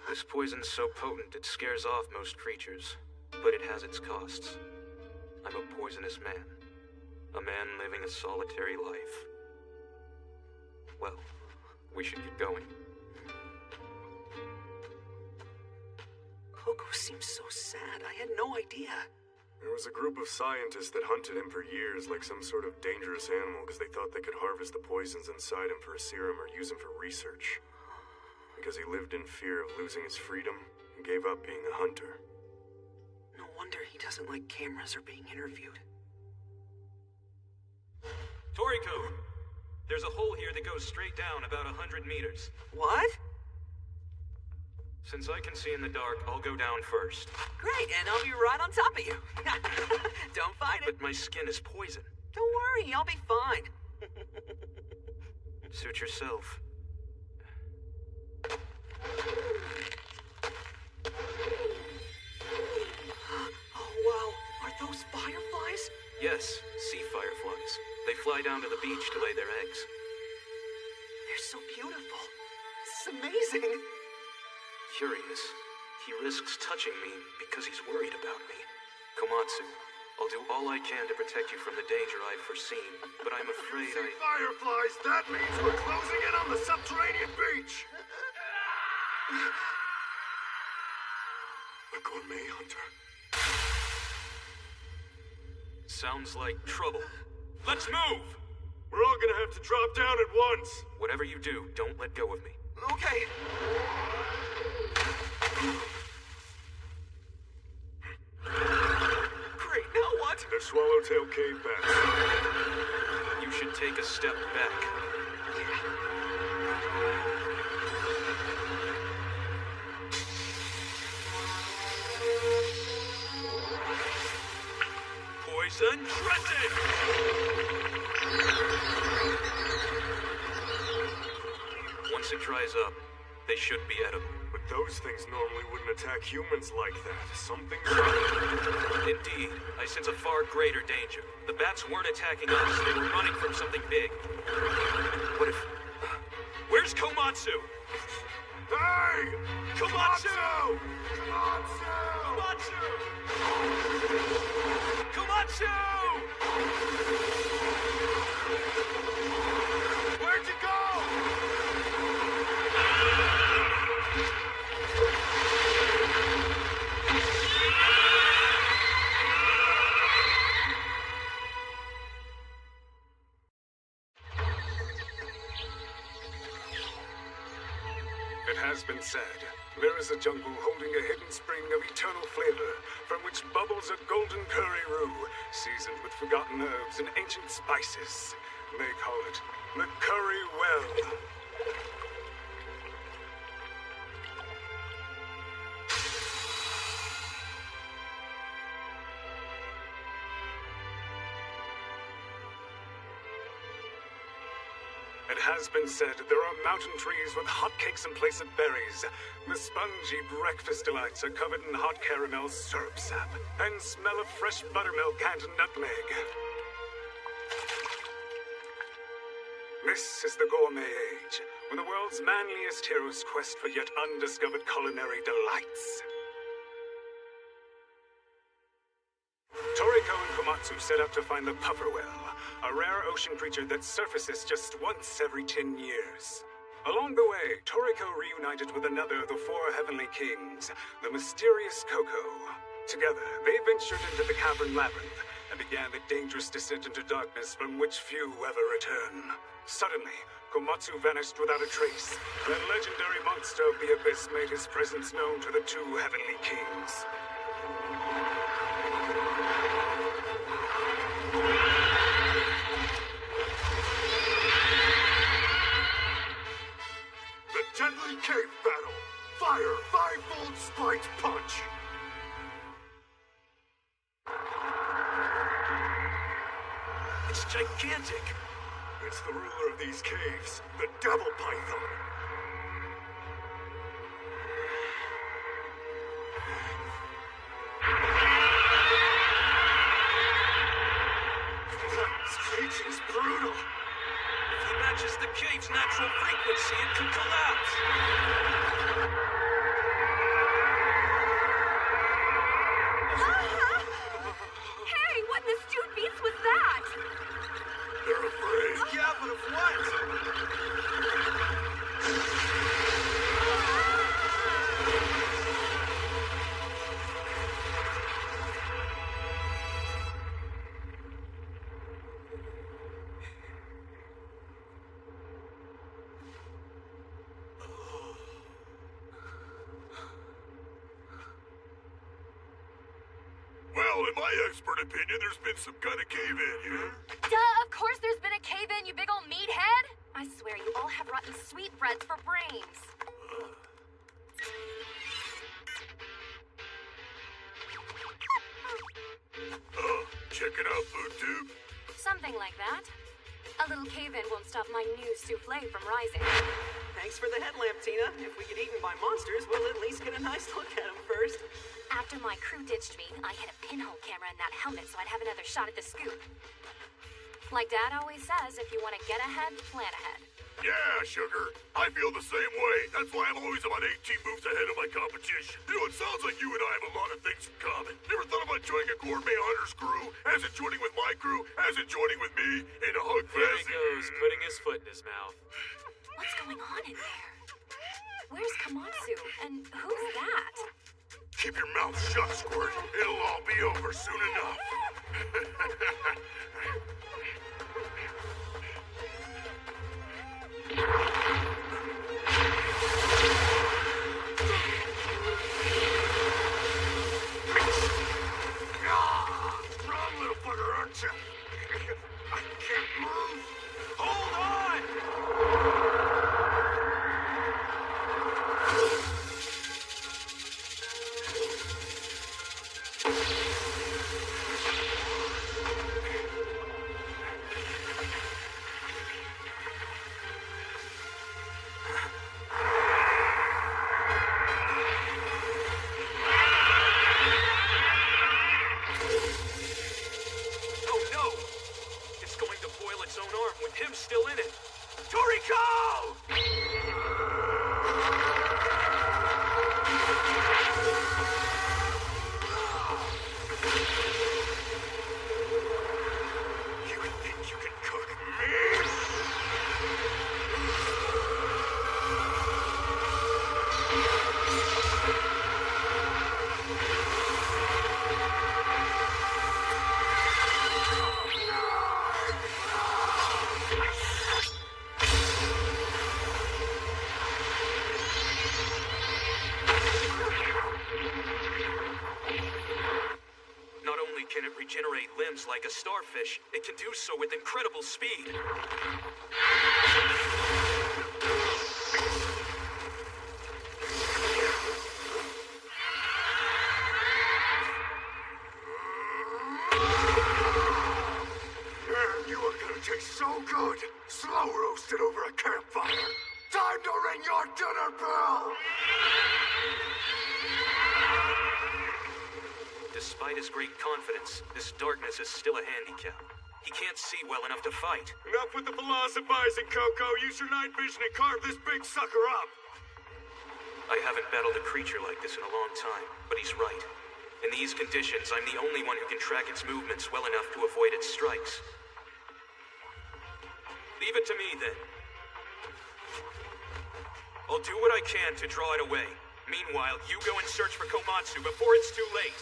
This poison's so potent it scares off most creatures, but it has its costs. I'm a poisonous man. A man living a solitary life. Well, we should get going. Coco seems so sad. I had no idea. There was a group of scientists that hunted him for years like some sort of dangerous animal because they thought they could harvest the poisons inside him for a serum or use him for research. Because he lived in fear of losing his freedom and gave up being a hunter. No wonder he doesn't like cameras or being interviewed. Toriko! There's a hole here that goes straight down about 100 meters. What? Since I can see in the dark, I'll go down first. Great, and I'll be right on top of you. Don't fight it. But my skin is poison. Don't worry, I'll be fine. Suit yourself. Oh, wow. Are those fireflies? Yes, sea fireflies. They fly down to the beach to lay their eggs. They're so beautiful. This is amazing. Curious. He risks touching me because he's worried about me. Komatsu, I'll do all I can to protect you from the danger I've foreseen, but I'm afraid See fireflies, that means we're closing in on the subterranean beach! A gourmet hunter? Sounds like trouble. Let's move! We're all gonna have to drop down at once! Whatever you do, don't let go of me. Okay. Great, now what? They're Swallowtail Cave bats. You should take a step back. Poison dressing! Once it dries up, they should be edible. But those things normally wouldn't attack humans like that. Something's wrong. Indeed, I sense a far greater danger. The bats weren't attacking us, they were running from something big. What if... Where's Komatsu? Hey! Komatsu! Komatsu! Komatsu! Komatsu! Where'd you go? It has been said, there is a jungle holding a hidden spring of eternal flavor, from which bubbles a golden curry roux, seasoned with forgotten herbs and ancient spices. They call it the Curry Well. It has been said there are mountain trees with hotcakes in place of berries. The spongy breakfast delights are covered in hot caramel syrup sap and smell of fresh buttermilk and nutmeg. This is the gourmet age, when the world's manliest heroes quest for yet undiscovered culinary delights. Toriko and Komatsu set out to find the Pufferwell, a rare ocean creature that surfaces just once every 10 years. Along the way, Toriko reunited with another of the four heavenly kings, the mysterious Coco. Together, they ventured into the cavern labyrinth and and began the dangerous descent into darkness from which few ever return. Suddenly, Komatsu vanished without a trace. The legendary monster of the abyss made his presence known to the two heavenly kings. The Deadly Cave Battle! Fire Fivefold Spiked Punch! It's gigantic! It's the ruler of these caves, the Devil Python. That screech is brutal. If he matches the cave's natural frequency, it could collapse. Hey, what in the stewed beats was that? They're afraid. Yeah, but of what? Well, in my expert opinion, there's been some kind of cave-in here. Duh, of course there's been a cave-in, you big old meathead! I swear, you all have rotten sweetbreads for brains. Checking out food tube? Something like that. A little cave-in won't stop my new souffle from rising. Thanks for the headlamp, Tina. If we get eaten by monsters, we'll at least get a nice look at them first. After my crew ditched me, I hid a pinhole camera in that helmet so I'd have another shot at the scoop. Like Dad always says, if you want to get ahead, plan ahead. Yeah, sugar. I feel the same way. That's why I'm always about 18 moves ahead of my competition. You know, it sounds like you and I have a lot of things in common. Never thought about joining a gourmet hunter's crew, as in joining with my crew, as in joining with me in a hug There fest. he goes, putting his foot in his mouth. What's going on in there? Where's Komatsu? And who's that? Keep your mouth shut, Squirt. It'll all be over soon enough. Wrong, little bugger, aren't you? I can't move. Hold on! Oh no! It's going to boil its own arm with him still in it. Toriko! You think you can cook me? Not only can it regenerate limbs like a starfish, it can do so with incredible speed. Man, you are gonna taste so good. Slow roasted over a campfire. Time to ring your dinner bell. Despite his great confidence, this darkness is still a handicap. He can't see well enough to fight. Enough with the philosophizing, Coco. Use your night vision and carve this big sucker up. I haven't battled a creature like this in a long time, but he's right. In these conditions, I'm the only one who can track its movements well enough to avoid its strikes. Leave it to me, then. I'll do what I can to draw it away. Meanwhile, you go and search for Komatsu before it's too late.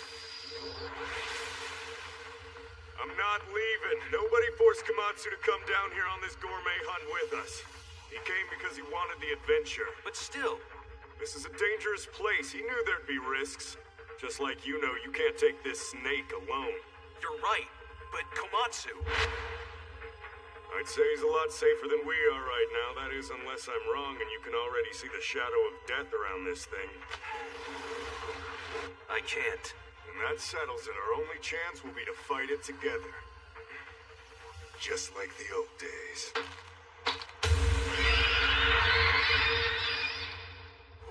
I'm not leaving. Nobody forced Komatsu to come down here on this gourmet hunt with us. He came because he wanted the adventure. But still... This is a dangerous place. He knew there'd be risks. Just like you know you can't take this snake alone. You're right, but Komatsu... I'd say he's a lot safer than we are right now. That is, unless I'm wrong and you can already see the shadow of death around this thing. I can't. And that settles it. Our only chance will be to fight it together. Just like the old days.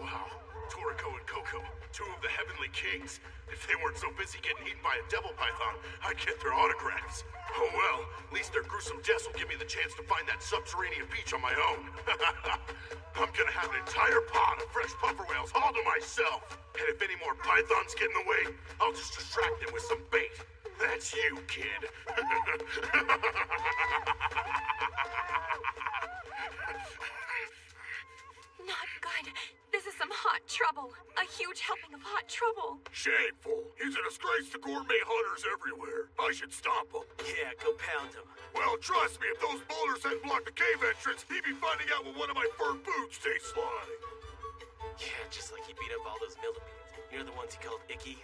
Wow, Toriko and Coco, two of the Heavenly Kings. If they weren't so busy getting eaten by a devil python, I'd get their autographs. Oh well, at least their gruesome deaths will give me the chance to find that subterranean beach on my own. I'm gonna have an entire pot of fresh puffer whales all to myself. And if any more pythons get in the way, I'll just distract them with some bait. That's you, kid. Not good. This is some hot trouble. A huge helping of hot trouble. Shameful. He's a disgrace to gourmet hunters everywhere. I should stomp him. Yeah, go pound him. Well, trust me, if those boulders hadn't blocked the cave entrance, he'd be finding out what one of my fur boots tastes like. Yeah, just like he beat up all those millipedes. You know the ones he called Icky?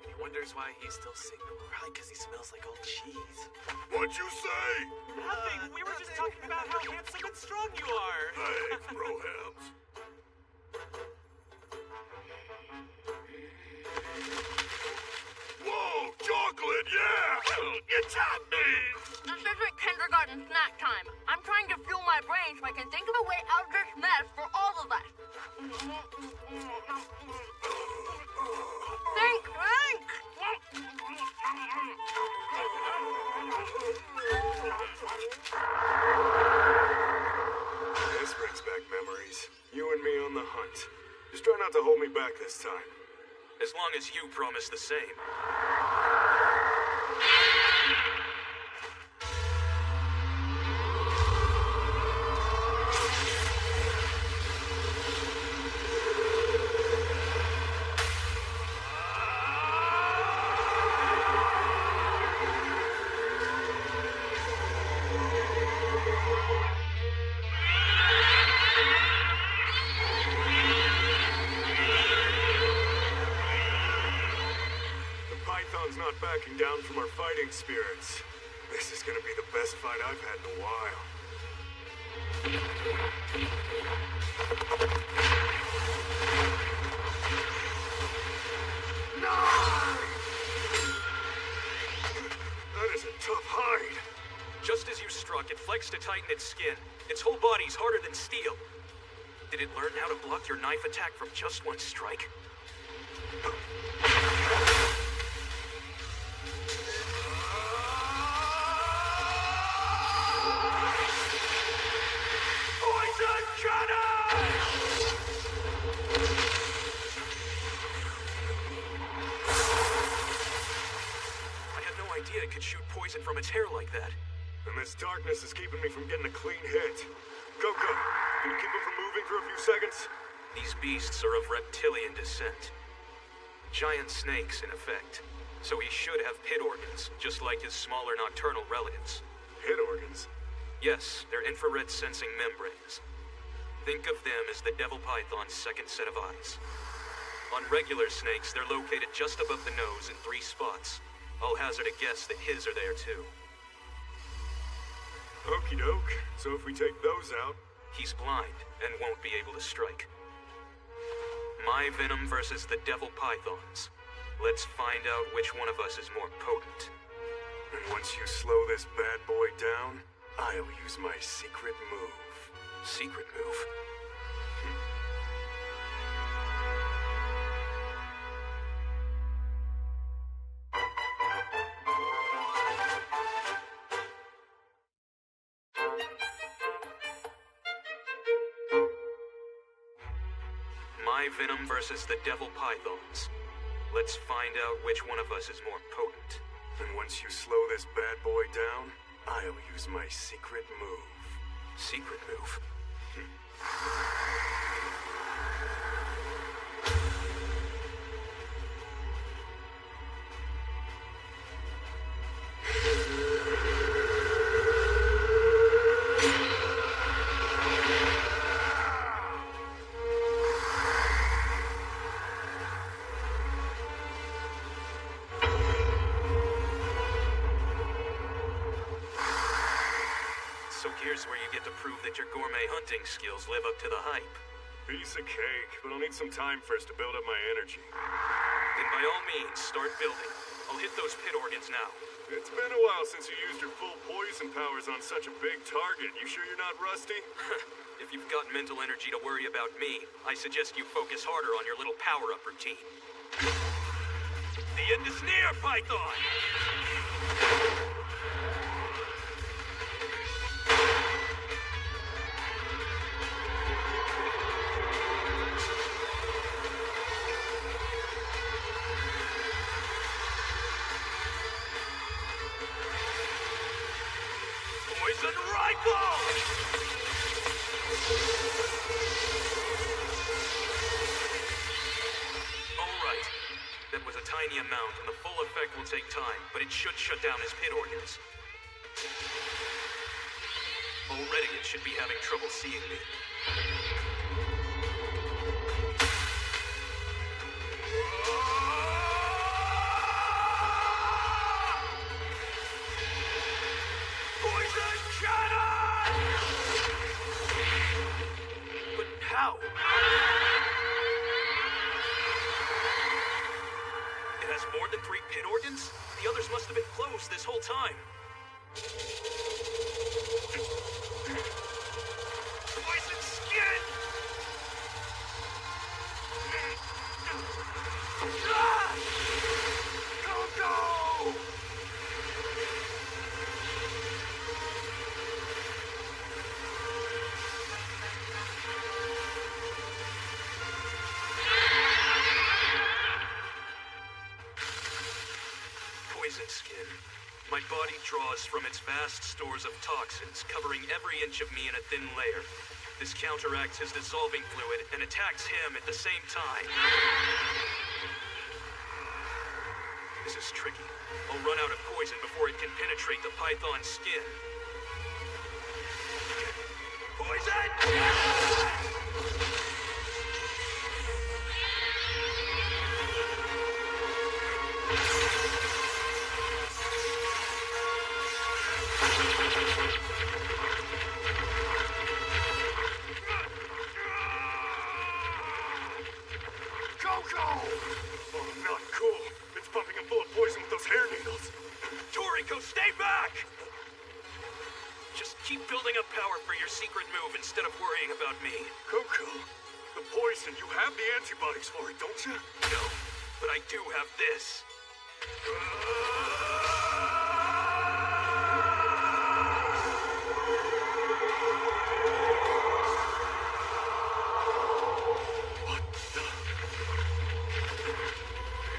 He wonders why he's still single. Probably because he smells like old cheese. What'd you say? Nothing. We were just talking about how handsome and strong you are. Thanks, brohams. Whoa, chocolate, yeah! It's happening! This isn't kindergarten snack time. I'm trying to fuel my brain so I can think of a way out of this mess for all of us. Think! This brings back memories. You and me on the hunt. Just try not to hold me back this time. As long as you promise the same. Not backing down from our fighting spirits. This is gonna be the best fight I've had in a while. No! That is a tough hide. Just as you struck, it flexed to tighten its skin. Its whole body's harder than steel. Did it learn how to block your knife attack from just one strike? It could shoot poison from its hair like that. And this darkness is keeping me from getting a clean hit. Coco, can you keep him from moving for a few seconds? These beasts are of reptilian descent. Giant snakes, in effect. So he should have pit organs, just like his smaller nocturnal relatives. Pit organs? Yes, they're infrared sensing membranes. Think of them as the devil python's second set of eyes. On regular snakes, they're located just above the nose in 3 spots. I'll hazard a guess that his are there too. Okie doke. So if we take those out... He's blind and won't be able to strike. My venom versus the devil pythons. Let's find out which one of us is more potent. And once you slow this bad boy down, I'll use my secret move. Secret move? My venom versus the devil pythons. Let's find out which one of us is more potent. And once you slow this bad boy down, I'll use my secret move. Secret move? get to prove that your gourmet hunting skills live up to the hype. Piece of cake, but I'll need some time first to build up my energy. Then by all means, start building. I'll hit those pit organs now. It's been a while since you used your full poison powers on such a big target. You sure you're not rusty? If you've got mental energy to worry about me, I suggest you focus harder on your little power-up routine. The end is near, Python! Poison rifle! Alright. That was a tiny amount, and the full effect will take time, but it should shut down his pit organs. Already it should be having trouble seeing me. Poison cannon! But how? It has more than 3 pit organs? The others must have been closed this whole time. Poison skin! Ah! Go! Poison skin. My body draws from its vast stores of toxins, covering every inch of me in a thin layer. This counteracts his dissolving fluid and attacks him at the same time. This is tricky. I'll run out of poison before it can penetrate the python's skin. Poison! Oh, not cool. It's pumping him full of poison with those hair needles. Toriko, stay back! Just keep building up power for your secret move instead of worrying about me. Coco, the poison, you have the antibodies for it, don't you? No, but I do have this.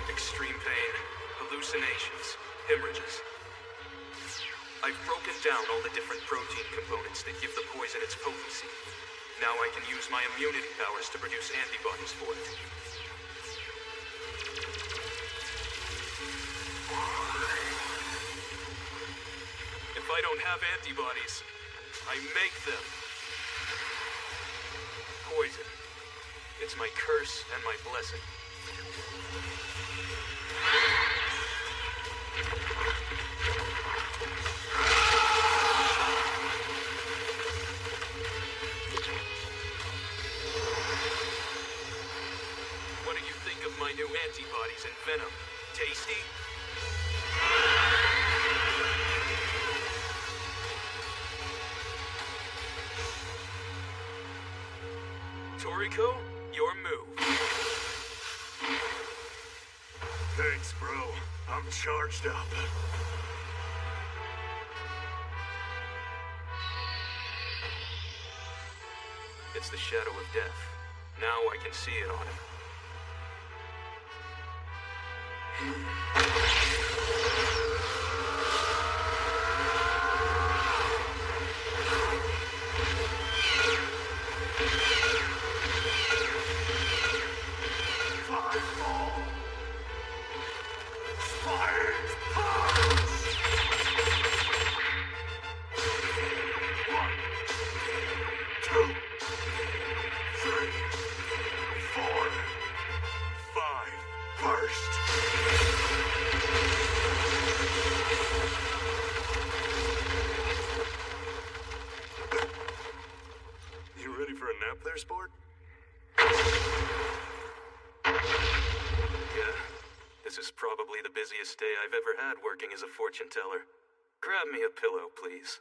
Extreme pain, hallucinations, hemorrhages. I've broken down all the different protein components that give the poison its potency. Now I can use my immunity powers to produce antibodies for it. If I don't have antibodies, I make them. Poison. It's my curse and my blessing. What do you think of my new antibodies and venom? Tasty? Toriko, your move. Thanks, bro. I'm charged up. It's the shadow of death. Now I can see it on him. Two, three, four. for a nap there, sport? Yeah, this is probably the busiest day I've ever had working as a fortune teller. Grab me a pillow, please.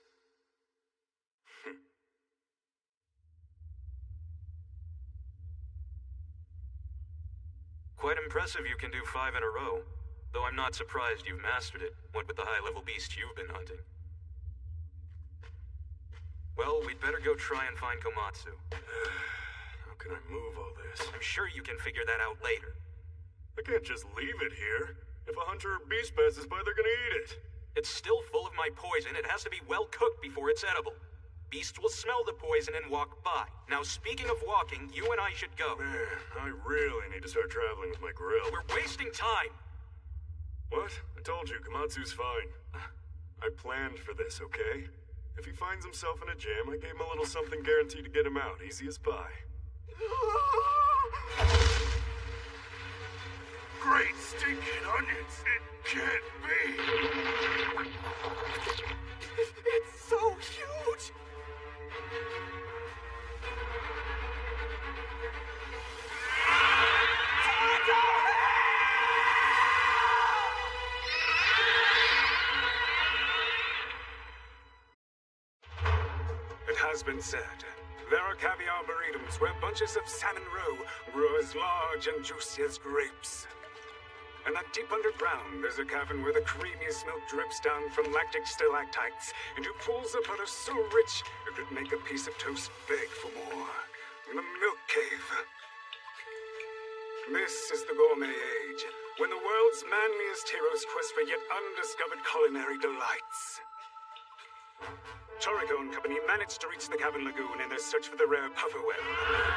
Quite impressive you can do 5 in a row. Though I'm not surprised you've mastered it, what with the high-level beast you've been hunting. Well, we'd better go try and find Komatsu. How can I move all this? I'm sure you can figure that out later. I can't just leave it here. If a hunter or beast passes by, they're gonna eat it. It's still full of my poison. It has to be well cooked before it's edible. Beasts will smell the poison and walk by. Now, speaking of walking, you and I should go. Man, I really need to start traveling with my grill. We're wasting time. What? I told you, Komatsu's fine. I planned for this, okay? If he finds himself in a jam, I gave him a little something guaranteed to get him out. Easy as pie. Great stinking onions! It can't be! It's so huge! It has been said, there are caviar burritos where bunches of salmon roe grow as large and juicy as grapes. And that deep underground, there's a cavern where the creamiest milk drips down from lactic stalactites into pools of butter so rich it could make a piece of toast beg for more. The Milk Cave. This is the gourmet age, when the world's manliest heroes quest for yet undiscovered culinary delights. Toriko and company managed to reach the cavern lagoon in their search for the rare pufferwell.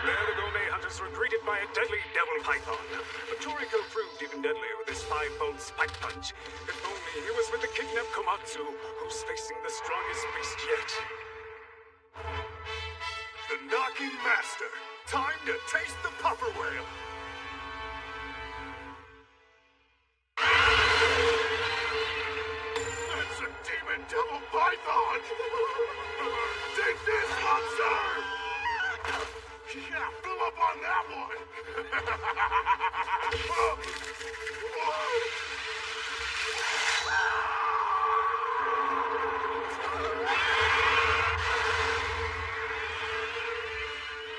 There, the gourmet hunters were greeted by a deadly devil python. But Toriko proved even deadlier with his 5-fold spike punch. If only he was with the kidnapped Komatsu, who's facing the strongest beast yet. The Knocking Master! Time to taste the puffer whale! That's a demon devil python! Take this, monster! Yeah, fill up on that one!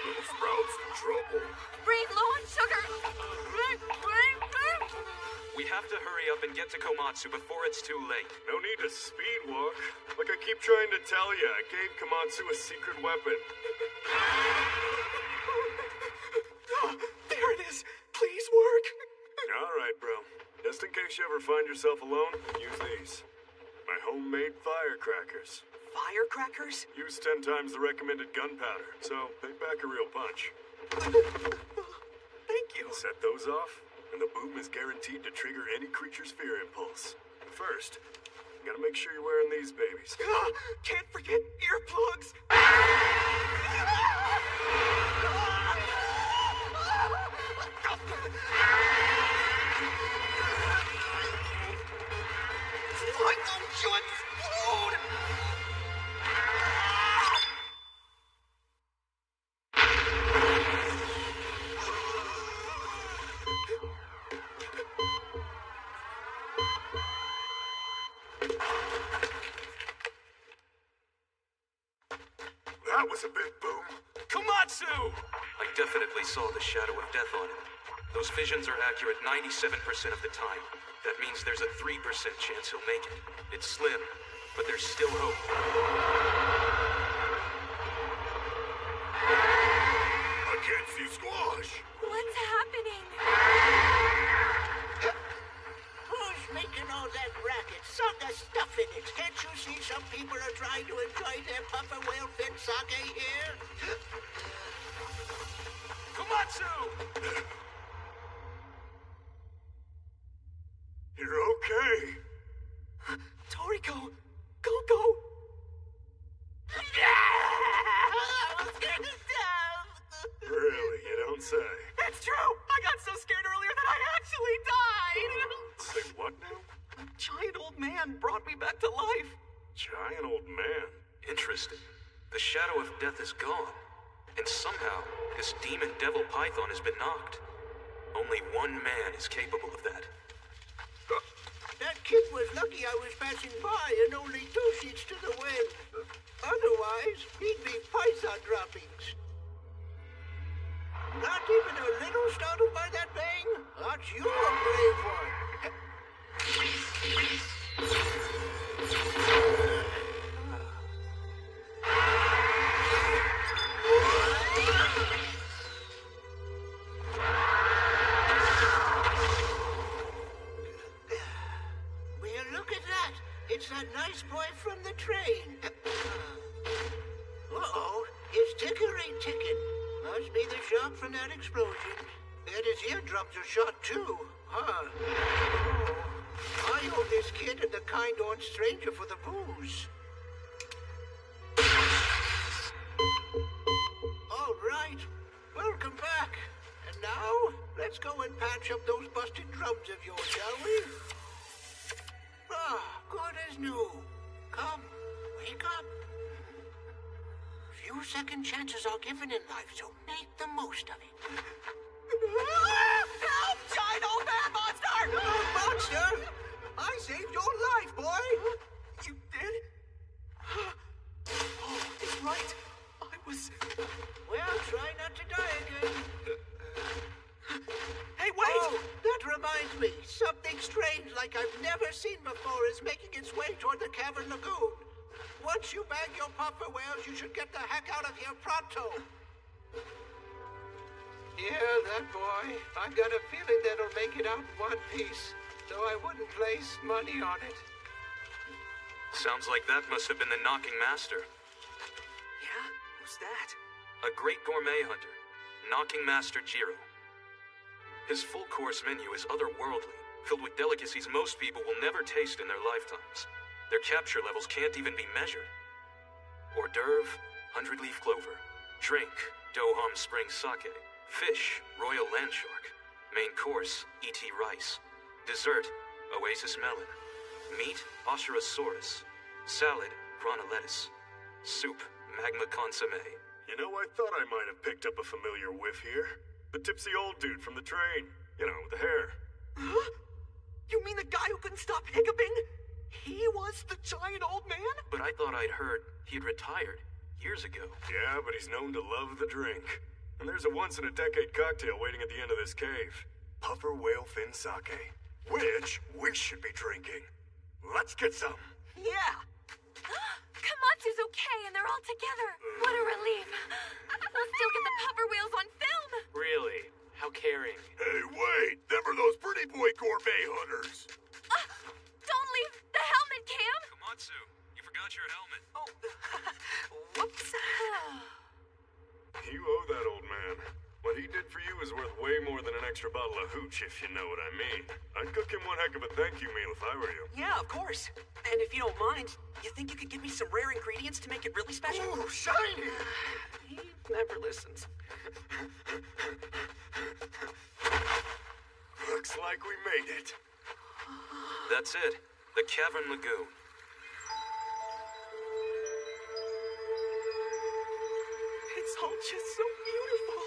Little Sprout's in trouble. Breathe low on sugar. We have to hurry up and get to Komatsu before it's too late. No need to speed walk. Like I keep trying to tell you, I gave Komatsu a secret weapon. There it is! Please work! Alright, bro. Just in case you ever find yourself alone, use these. My homemade firecrackers. Firecrackers? Use 10 times the recommended gunpowder, so they pack a real punch. Thank you. Set those off, and the boom is guaranteed to trigger any creature's fear impulse. First, you gotta make sure you're wearing these babies. Can't forget earplugs! Why don't you explode? That was a big boom. Komatsu! I definitely saw the shadow of death on him. Those visions are accurate 97% of the time. That means there's a 3% chance he'll make it. It's slim, but there's still hope. I can't see squash. What's happening? Who's making all that racket? Suck the stuff in it. Can't you see some people are trying to enjoy their puffer whale fin sake here? Komatsu! You're okay. Toriko! Go! I was scared to death! Really, you don't say. It's true! I got so scared earlier that I actually died! Say what now? A giant old man brought me back to life. Giant old man. Interesting. The shadow of death is gone. And somehow, this demon devil python has been knocked. Only one man is capable of that. That kid was lucky I was passing by and only 2 sheets to the wind. Otherwise, he'd be python droppings. Not even a little startled by that bang? Aren't you a brave one? Will you look at that? It's that nice boy from the train. Uh-oh, his ticker ain't ticking. Must be the shock from that explosion. Bet his eardrums are shot too, huh? Oh, I owe this kid and the kind-old stranger for the booze. All right, welcome back. And now, let's go and patch up those busted drums of yours, shall we? Ah, good as new. Come, wake up. Few second chances are given in life, so make the most of it. Help! Giant old man monster! Monster! I saved your life, boy! You did? Oh, he's right. I was... Well, try not to die again. Hey, wait! Oh, that reminds me. Something strange like I've never seen before is making its way toward the Cavern Lagoon. Once you bag your puffer whales, you should get the heck out of here pronto. Yeah, that boy. I've got a feeling that'll make it out in one piece, though I wouldn't place money on it. Sounds like that must have been the Knocking Master. Yeah? Who's that? A great gourmet hunter, Knocking Master Jiro. His full-course menu is otherworldly, filled with delicacies most people will never taste in their lifetimes. Their capture levels can't even be measured. Hors d'oeuvre, 100-leaf clover. Drink, Doham Spring sake. Fish, royal land shark. Main course, ET rice. Dessert, oasis melon. Meat, Oshirasaurus. Salad, grana lettuce. Soup, magma consomme. You know, I thought I might have picked up a familiar whiff here. The tipsy old dude from the train. You know, with the hair. Huh? You mean the guy who couldn't stop hiccuping? He was the giant old man? But I thought I'd heard he'd retired years ago. Yeah, but he's known to love the drink. And there's a once-in-a-decade cocktail waiting at the end of this cave. Puffer whale fin sake. Which we should be drinking. Let's get some. Yeah. Kamatsu's okay and they're all together. What a relief. We'll still get the puffer whales on film. Really? How caring. Hey, wait! Them are those pretty boy gourmet hunters! Don't leave the helmet, Cam. Komatsu, you forgot your helmet. Oh, whoops. You owe that old man. What he did for you is worth way more than an extra bottle of hooch, if you know what I mean. I'd cook him one heck of a thank you meal if I were you. Yeah, of course. And if you don't mind, you think you could give me some rare ingredients to make it really special? Ooh, shiny! He never listens. Looks like we made it. That's it. The Cavern Lagoon. It's all just so beautiful.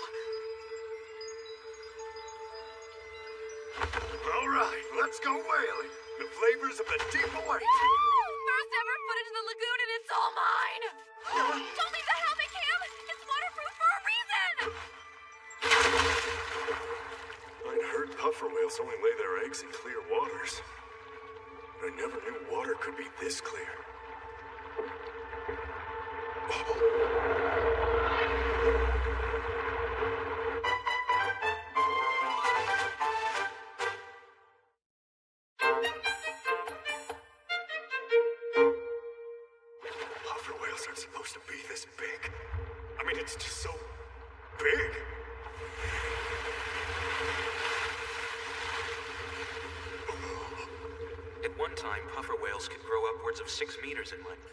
All right, let's go whaling. The flavors of the deep await. First ever footage of the lagoon and it's all mine. Don't leave the helmet, Cam. It's waterproof for a reason. I'd heard puffer whales only lay their eggs in clear waters. I never knew water could be this clear. Puffer whales aren't supposed to be this big. I mean, it's just so big. At one time, puffer whales could grow upwards of 6 meters in length.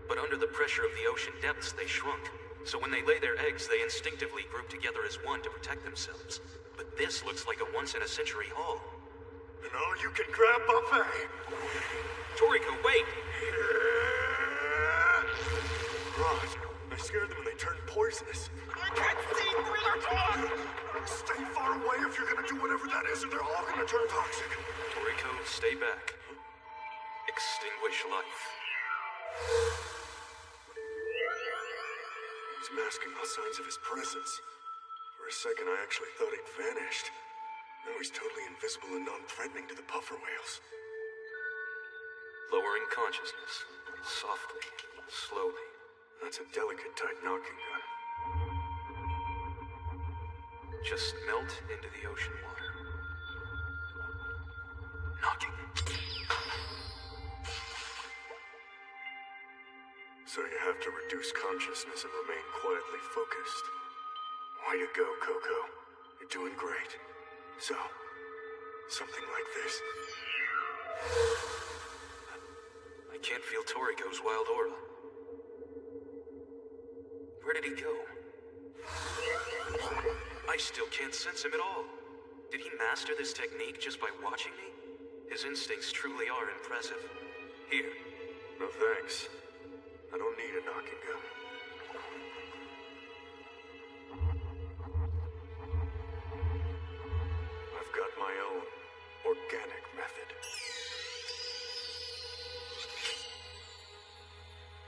But under the pressure of the ocean depths, they shrunk. So when they lay their eggs, they instinctively group together as one to protect themselves. But this looks like a once-in-a-century haul. An all-you-can-grab buffet. Toriko, wait! Rod, I scared them and they turned poisonous. I can't Stay far away if you're gonna do whatever that is, or they're all gonna turn toxic. Toriko, stay back. Extinguish life. He's masking all signs of his presence. For a second, I actually thought he'd vanished. Now he's totally invisible and non-threatening to the puffer whales. Lowering consciousness. Softly. Slowly. That's a delicate type knocking gun. Just melt into the ocean water. Knocking. So you have to reduce consciousness and remain quietly focused. Way to go, Coco. You're doing great. So, something like this. I can't feel Toriko's wild aura. Where did he go? I still can't sense him at all. Did he master this technique just by watching me? His instincts truly are impressive. Here. No thanks. I don't need a knocking gun. I've got my own organic method.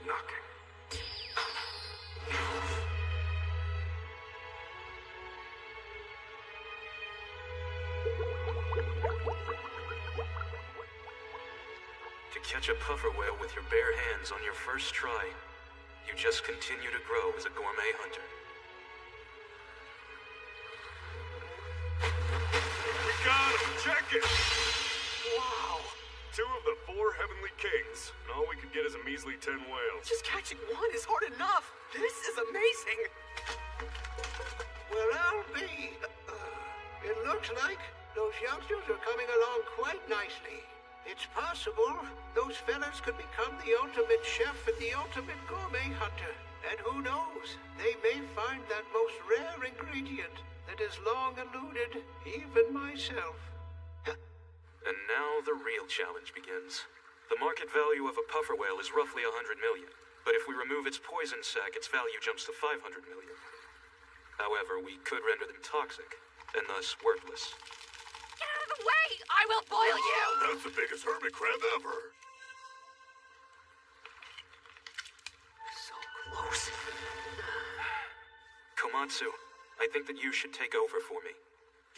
Knocking. To catch a puffer whale with your bare hands on your first try, you just continue to grow as a gourmet hunter. We got him! Check it! Wow! 2 of the 4 heavenly kings, and all we could get is a measly 10 whales. Just catching one is hard enough. This is amazing. Well, I'll be. It looks like those youngsters are coming along quite nicely. It's possible those fellas could become the ultimate chef and the ultimate gourmet hunter. And who knows, they may find that most rare ingredient that has long eluded even myself. And now the real challenge begins. The market value of a puffer whale is roughly 100 million, but if we remove its poison sac, its value jumps to 500 million. However, we could render them toxic, and thus worthless. Get out of the way! I will boil you! That's the biggest hermit crab ever. So close. Komatsu, I think that you should take over for me.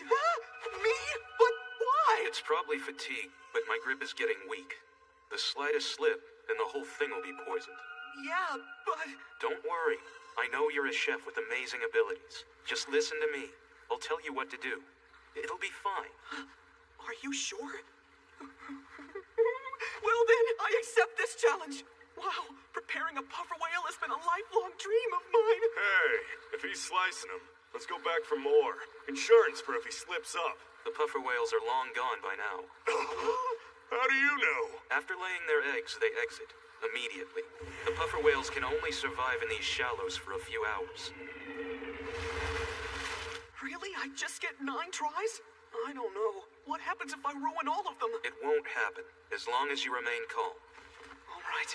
Me? But why? It's probably fatigue, but my grip is getting weak. The slightest slip, and the whole thing will be poisoned. Yeah, but... Don't worry. I know you're a chef with amazing abilities. Just listen to me. I'll tell you what to do. It'll be fine. Are you sure? Well then, I accept this challenge. Wow, preparing a puffer whale has been a lifelong dream of mine. Hey, if he's slicing them, let's go back for more. Insurance for if he slips up. The puffer whales are long gone by now. How do you know? After laying their eggs, they exit. Immediately. The puffer whales can only survive in these shallows for a few hours. Really? I just get 9 tries? I don't know. What happens if I ruin all of them? It won't happen, as long as you remain calm. All right.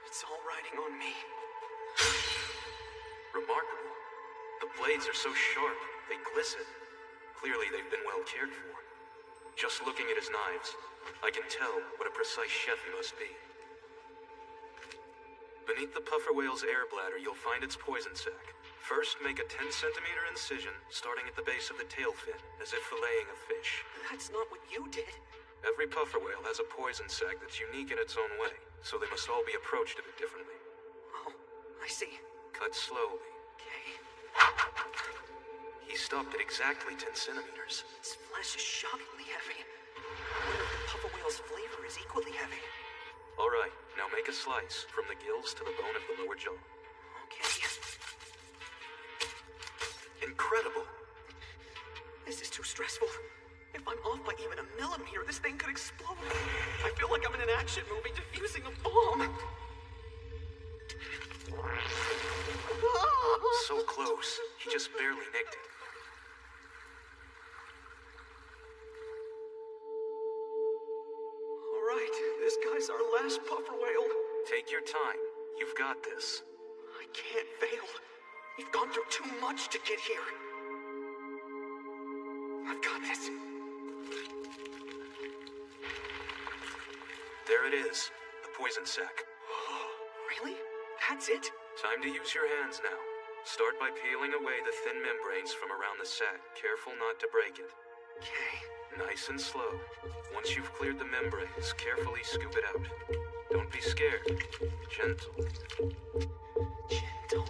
It's all riding on me. Remarkable. The blades are so sharp, they glisten. Clearly they've been well cared for. Just looking at his knives, I can tell what a precise chef he must be. Beneath the puffer whale's air bladder, you'll find its poison sac. First, make a 10-centimeter incision, starting at the base of the tail fin, as if filleting a fish. That's not what you did. Every puffer whale has a poison sac that's unique in its own way, so they must all be approached a bit differently. Oh, I see. Cut slowly. Okay. He stopped at exactly 10 centimeters. Its flesh is shockingly heavy. I wonder if the puffer whale's flavor is equally heavy. All right, now make a slice, from the gills to the bone of the lower jaw. Okay. Incredible. This is too stressful. If I'm off by even a millimeter, this thing could explode. I feel like I'm in an action movie defusing a bomb. So close. He just barely nicked it. All right, this guy's our last puffer whale. Take your time. You've got this. I can't fail. We've gone through too much to get here. it is. The poison sac. Really? That's it? Time to use your hands now. Start by peeling away the thin membranes from around the sac. Careful not to break it. Okay. Nice and slow. Once you've cleared the membranes, carefully scoop it out. Don't be scared. Gentle. Gentle.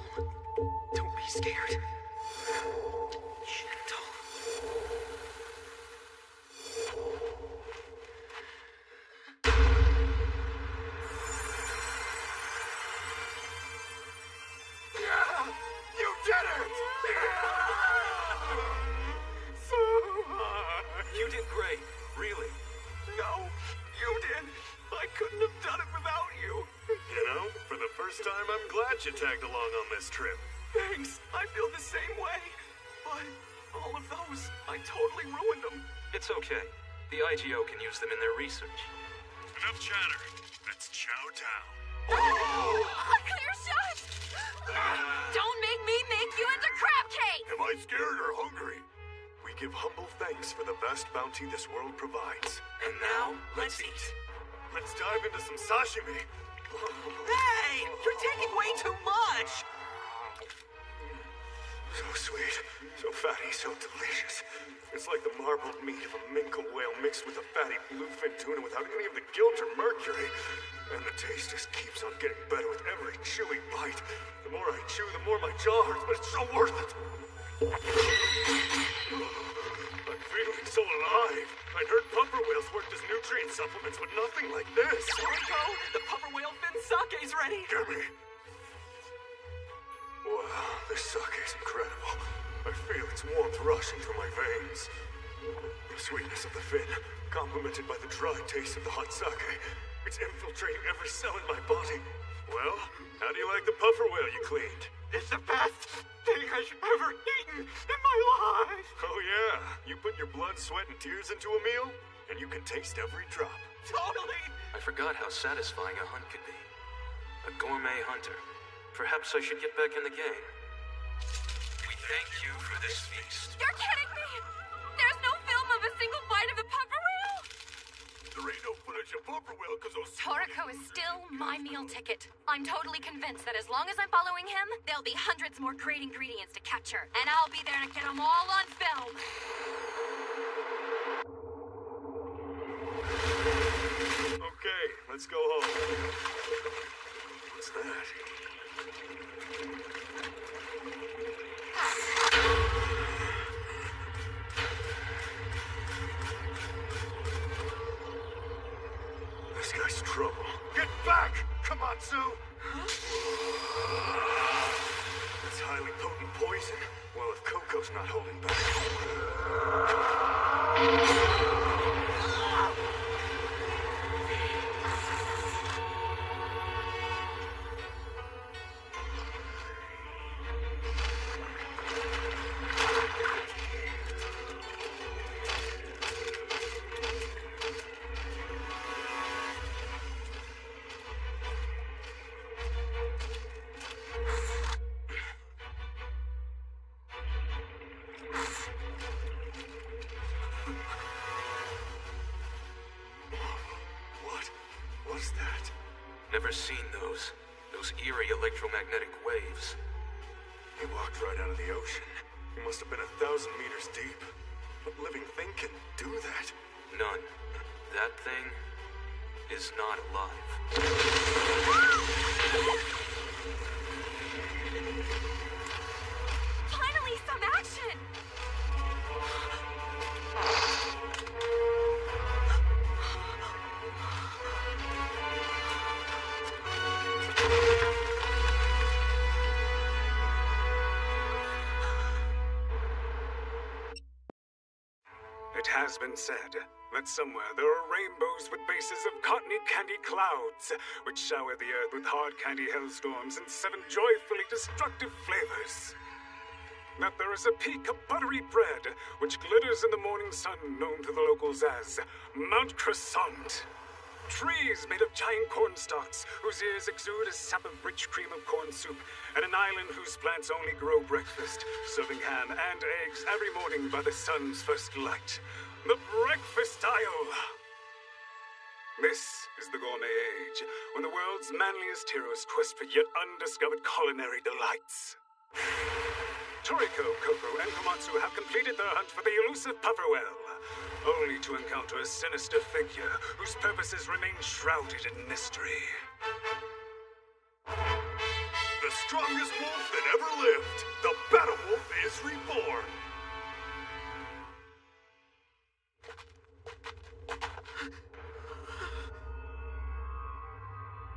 Don't be scared. Gentle. You did it! So hard. You did great. Really. No, you did. I couldn't have done it without you. You know, for the first time, I'm glad you tagged along on this trip. Thanks. I feel the same way. But all of those, I totally ruined them. It's okay. The IGO can use them in their research. Enough chatter. Let's chow down. A clear shot! Don't make me make you into crab cake! Am I scared or hungry? We give humble thanks for the vast bounty this world provides. And now, let's eat. Let's dive into some sashimi. Hey! You're taking way too much! So sweet, so fatty, so delicious. It's like the marbled meat of a minke whale mixed with a fatty bluefin tuna without any of the guilt or mercury. And the taste just keeps on getting better with every chewy bite. The more I chew, the more my jaw hurts, but it's so worth it. I'm feeling so alive. I'd heard puffer whales worked as nutrient supplements, but nothing like this. Rico, the puffer whale fin sake's ready. Gimme. Wow, this sake is incredible. I feel its warmth rushing through my veins. The sweetness of the fin, complemented by the dry taste of the hot sake. It's infiltrating every cell in my body. Well, how do you like the puffer whale you cleaned? It's the best thing I've ever eaten in my life. Oh yeah, you put your blood, sweat, and tears into a meal, and you can taste every drop. Totally. I forgot how satisfying a hunt could be. A gourmet hunter. Perhaps I should get back in the game. We thank you for this feast. You're kidding me! There's no film of a single bite of the puffer whale? There ain't no footage of puffer whale because those... Toriko is still my meal ticket. I'm totally convinced that as long as I'm following him, there'll be hundreds more great ingredients to capture. And I'll be there to get them all on film. Okay, let's go home. What's that? This guy's trouble. Get back! Come on, Sue! That's highly potent poison. Well, if Coco's not holding back... What's that? Never seen those. Those eerie electromagnetic waves. He walked right out of the ocean. He must have been 1,000 meters deep. What living thing can do that? None. That thing is not alive. Finally, some action! It has been said that somewhere there are rainbows with bases of cottony candy clouds, which shower the earth with hard candy hailstorms and 7 joyfully destructive flavors. That there is a peak of buttery bread, which glitters in the morning sun, known to the locals as Mount Croissant. Trees made of giant corn stalks, whose ears exude a sap of rich cream of corn soup, and an island whose plants only grow breakfast, serving ham and eggs every morning by the sun's first light. The Breakfast Isle. This is the gourmet age, when the world's manliest heroes quest for yet undiscovered culinary delights. Toriko, Koko, and Komatsu have completed their hunt for the elusive Pufferwell, only to encounter a sinister figure whose purposes remain shrouded in mystery. The strongest wolf that ever lived, the Battle Wolf is reborn.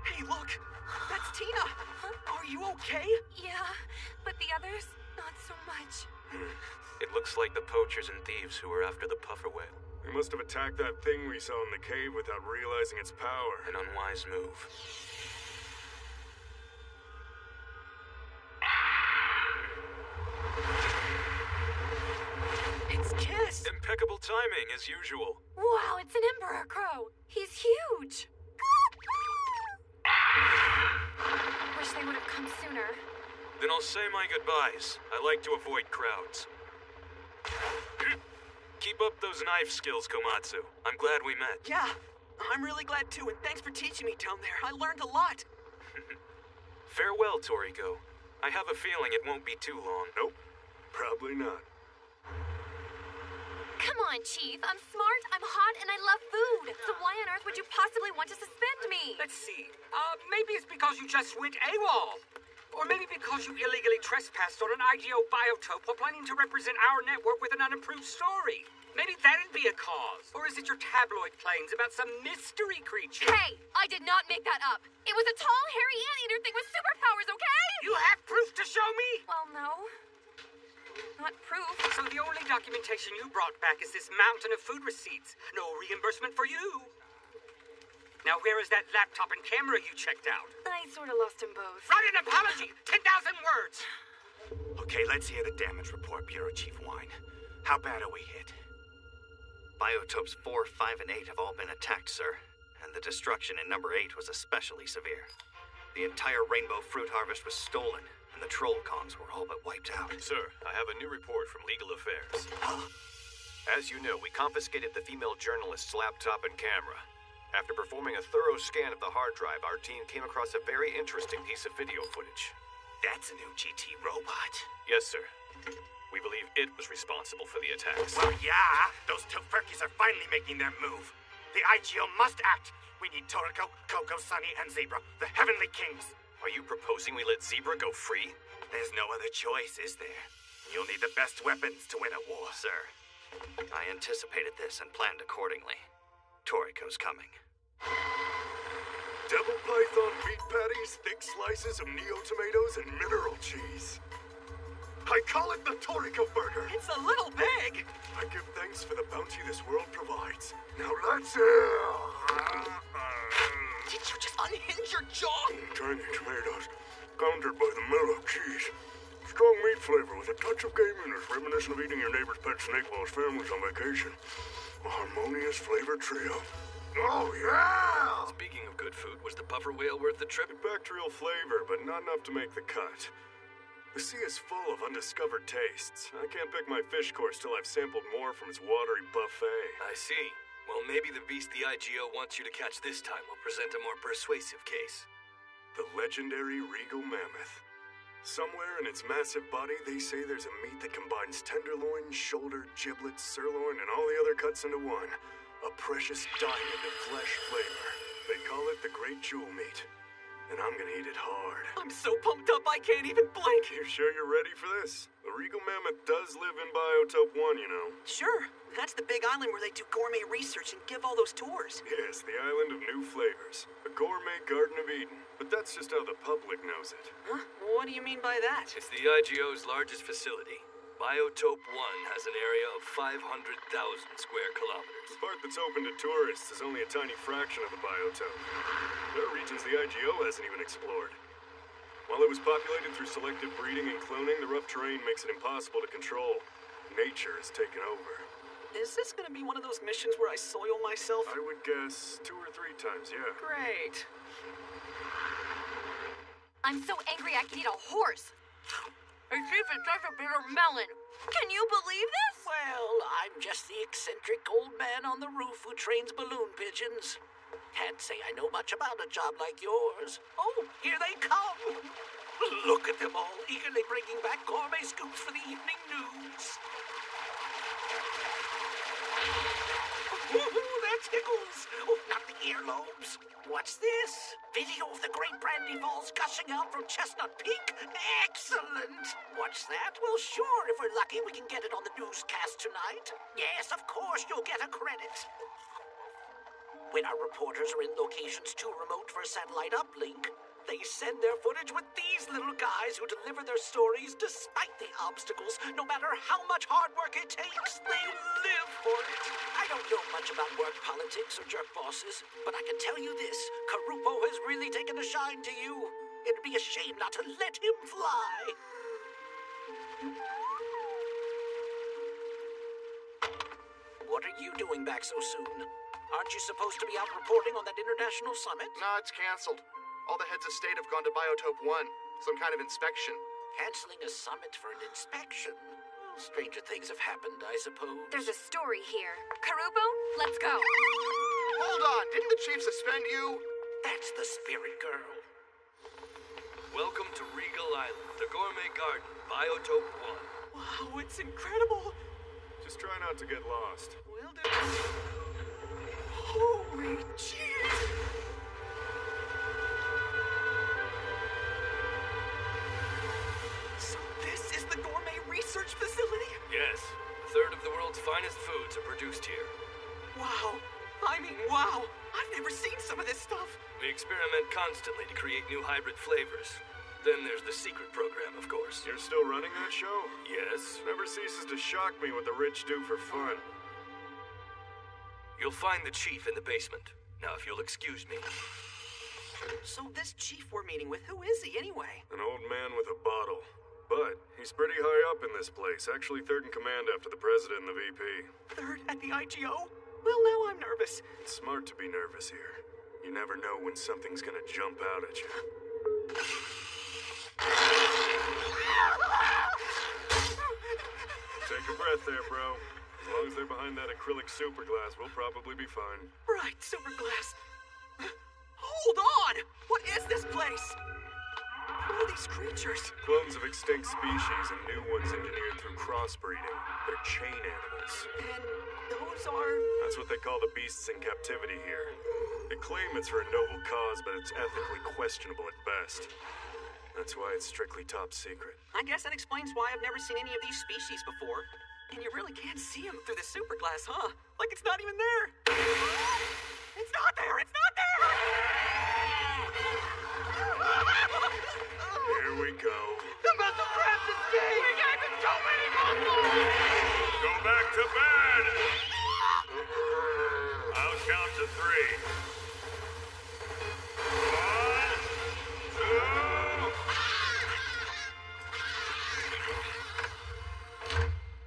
Hey, look! That's Tina! Are you okay? Yeah, but the others, not so much. It looks like the poachers and thieves who were after the puffer whale. We must have attacked that thing we saw in the cave without realizing its power. An unwise move. It's Kiss! Impeccable timing, as usual. Wow, it's an Emperor Crow. He's huge. Wish they would have come sooner. Then I'll say my goodbyes. I like to avoid crowds. Keep up those knife skills, Komatsu. I'm glad we met. Yeah, I'm really glad too, and thanks for teaching me down there. I learned a lot. Farewell, Toriko. I have a feeling it won't be too long. Nope, probably not. Come on, Chief. I'm smart, I'm hot, and I love food. So why on earth would you possibly want to suspend me? Let's see. Maybe it's because you just went AWOL. Or maybe because you illegally trespassed on an IGO biotope while planning to represent our network with an unapproved story. Maybe that'd be a cause. Or is it your tabloid claims about some mystery creature? Hey, I did not make that up. It was a tall, hairy anteater thing with superpowers, okay? You have proof to show me? Well, no. Not proof. So the only documentation you brought back is this mountain of food receipts. No reimbursement for you. Now where is that laptop and camera you checked out? I sort of lost them both. Write an apology! 10,000 words! Okay, let's hear the damage report, Bureau Chief Wine. How bad are we hit? Biotopes 4, 5, and 8 have all been attacked, sir. And the destruction in number 8 was especially severe. The entire rainbow fruit harvest was stolen, and the troll cons were all but wiped out. Sir, I have a new report from Legal Affairs. As you know, we confiscated the female journalist's laptop and camera. After performing a thorough scan of the hard drive, our team came across a very interesting piece of video footage. That's a new GT robot. Yes, sir. We believe it was responsible for the attacks. Well, yeah, those two Furkies are finally making their move. The IGO must act. We need Toriko, Koko, Sunny, and Zebra, the Heavenly Kings. Are you proposing we let Zebra go free? There's no other choice, is there? You'll need the best weapons to win a war. Sir, I anticipated this and planned accordingly. Toriko's coming. Devil python meat patties, thick slices of Neo tomatoes, and mineral cheese. I call it the Toriko burger. It's a little big. I give thanks for the bounty this world provides. Now let's Did you just unhinge your jaw? Tangy tomatoes, countered by the mellow cheese. Strong meat flavor with a touch of gaminess, reminiscent of eating your neighbor's pet snake while his family's on vacation. A harmonious flavor trio. Oh, yeah! Speaking of good food, was the puffer whale worth the trip? Bacterial flavor, but not enough to make the cut. The sea is full of undiscovered tastes. I can't pick my fish course till I've sampled more from its watery buffet. I see. Well, maybe the beast the IGO wants you to catch this time will present a more persuasive case. The legendary regal mammoth. Somewhere in its massive body, they say there's a meat that combines tenderloin, shoulder, giblets, sirloin, and all the other cuts into one. A precious diamond of flesh flavor. They call it the great jewel meat. And I'm gonna eat it hard. I'm so pumped up I can't even blink. You sure you're ready for this? The regal mammoth does live in Biotope 1, you know. Sure. That's the big island where they do gourmet research and give all those tours. Yes, the island of new flavors. A gourmet Garden of Eden. But that's just how the public knows it. Huh? What do you mean by that? It's the IGO's largest facility. Biotope 1 has an area of 500,000 square kilometers. The part that's open to tourists is only a tiny fraction of the biotope. There are regions the IGO hasn't even explored. While it was populated through selective breeding and cloning, the rough terrain makes it impossible to control. Nature has taken over. Is this gonna be one of those missions where I soil myself? I would guess 2 or 3 times, yeah. Great. I'm so angry I could eat a horse. It's even such a bitter melon. Can you believe this? Well, I'm just the eccentric old man on the roof who trains balloon pigeons. Can't say I know much about a job like yours. Oh, here they come. Look at them all, eagerly bringing back gourmet scoops for the evening news. Ooh, that tickles. Oh, not the earlobes. What's this? Video of the Great Brandy Falls gushing out from Chestnut Peak? Excellent. What's that? Well, sure, if we're lucky, we can get it on the newscast tonight. Yes, of course, you'll get a credit. When our reporters are in locations too remote for a satellite uplink, they send their footage with these little guys who deliver their stories despite the obstacles. No matter how much hard work it takes, they live for it. I don't know much about work politics or jerk bosses, but I can tell you this. Karupo has really taken a shine to you. It'd be a shame not to let him fly. What are you doing back so soon? Aren't you supposed to be out reporting on that international summit? No, it's canceled. All the heads of state have gone to Biotope 1. Some kind of inspection. Canceling a summit for an inspection? Well, stranger things have happened, I suppose. There's a story here. Karupo, let's go. Hold on, didn't the chief suspend you? That's the spirit girl. Welcome to Regal Island, the Gourmet Garden, Biotope 1. Wow, it's incredible. Just try not to get lost. Will do. Holy jeez. So this is the gourmet research facility? Yes, a third of the world's finest foods are produced here. Wow. I mean, wow. I've never seen some of this stuff. We experiment constantly to create new hybrid flavors. Then there's the secret program, of course. You're still running that show? Yes. Never ceases to shock me what the rich do for fun. You'll find the chief in the basement. Now, if you'll excuse me. So this chief we're meeting with, who is he anyway? An old man with a bottle. But he's pretty high up in this place. Actually third in command after the president and the VP. Third at the IGO? Well, now I'm nervous. It's smart to be nervous here. You never know when something's gonna jump out at you. Take a breath there, bro. As long as they're behind that acrylic superglass, we'll probably be fine. Right, superglass. Hold on! What is this place? Who are these creatures? Clones of extinct species and new ones engineered through crossbreeding. They're chain animals. And those are... That's what they call the beasts in captivity here. They claim it's for a noble cause, but it's ethically questionable at best. That's why it's strictly top secret. I guess that explains why I've never seen any of these species before. And you really can't see them through the superglass, huh? Like it's not even there. It's not there! It's not there! Here we go. The muscle craft escaped! We got so many muscles! Go back to bed! I'll count to 3. 1, 2...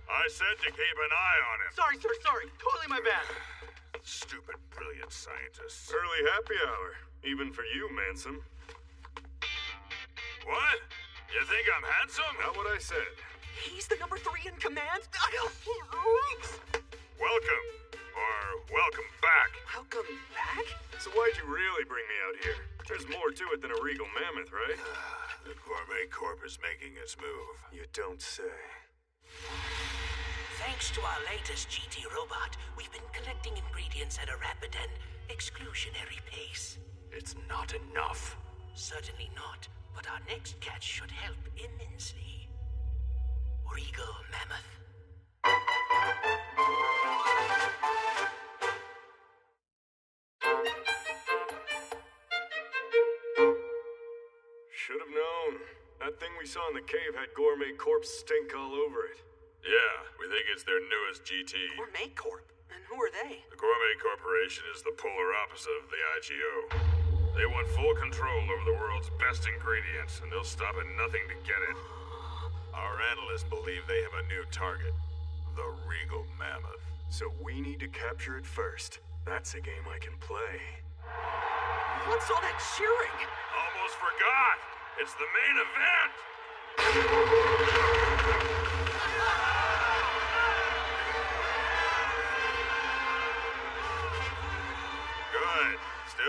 I said to keep an eye on him. Sorry, sir, sorry. Totally my bad. Stupid, brilliant scientists. Early happy hour. Even for you, Manson. What? You think I'm handsome? Not what I said. He's the number 3 in command? Welcome. Or welcome back. Welcome back? So why'd you really bring me out here? There's more to it than a regal mammoth, right? The Gourmet Corp is making its move. You don't say. Thanks to our latest GT robot, we've been collecting ingredients at a rapid and exclusionary pace. It's not enough. Certainly not, but our next catch should help immensely. Regal Mammoth. Should have known. That thing we saw in the cave had Gourmet Corpse stink all over it. Yeah, we think it's their newest GT. Gourmet Corp? And who are they? The Gourmet Corporation is the polar opposite of the IGO. They want full control over the world's best ingredients, and they'll stop at nothing to get it. Our analysts believe they have a new target, the Regal Mammoth. So we need to capture it first. That's a game I can play. What's all that cheering? Almost forgot! It's the main event! Good. Still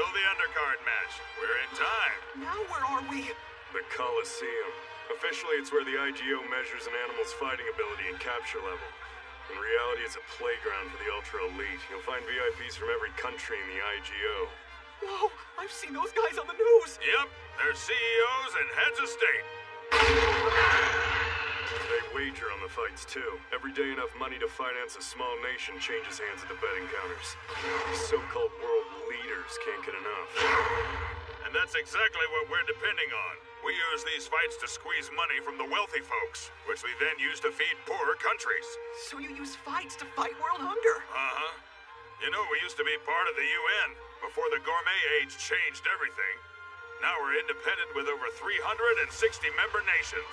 Coliseum. Officially, it's where the IGO measures an animal's fighting ability and capture level. In reality, it's a playground for the ultra-elite. You'll find VIPs from every country in the IGO. Whoa, I've seen those guys on the news. Yep, they're CEOs and heads of state. They wager on the fights, too. Every day enough money to finance a small nation changes hands at the betting counters. These so-called world leaders can't get enough. And that's exactly what we're depending on. We use these fights to squeeze money from the wealthy folks, which we then use to feed poorer countries. So you use fights to fight world hunger? Uh-huh. You know, we used to be part of the UN before the gourmet age changed everything. Now we're independent with over 360 member nations.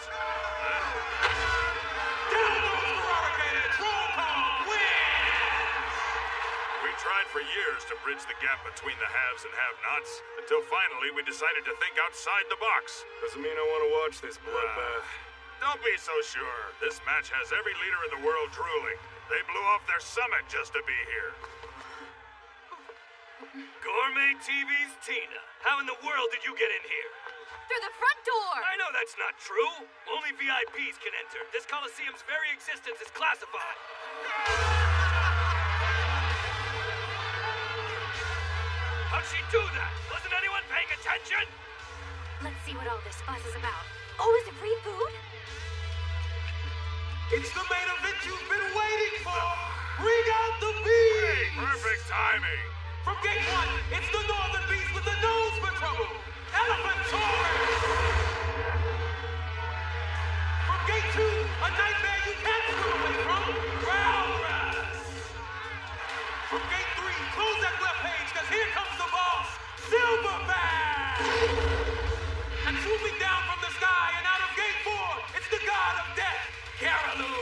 We tried for years to bridge the gap between the haves and have-nots, until finally we decided to think outside the box. Doesn't mean I want to watch this bloodbath. Don't be so sure. This match has every leader in the world drooling. They blew off their summit just to be here. Gourmet TV's Tina. How in the world did you get in here? Through the front door! I know that's not true. Only VIPs can enter. This Coliseum's very existence is classified. How'd she do that? Wasn't anyone paying attention? Let's see what all this fuss is about. Oh, is it free food? It's the main event you've been waiting for! Bring out the beast! Perfect timing! From gate 1, it's the northern beast with the nose for trouble! Elephantaurus! From gate 2, a nightmare you can't swim away from! Walrus! From gate 3, close that webpage, cause here comes the boss! Silverback! And swooping down from the sky and out of gate 4, it's the god of death, Caraloo!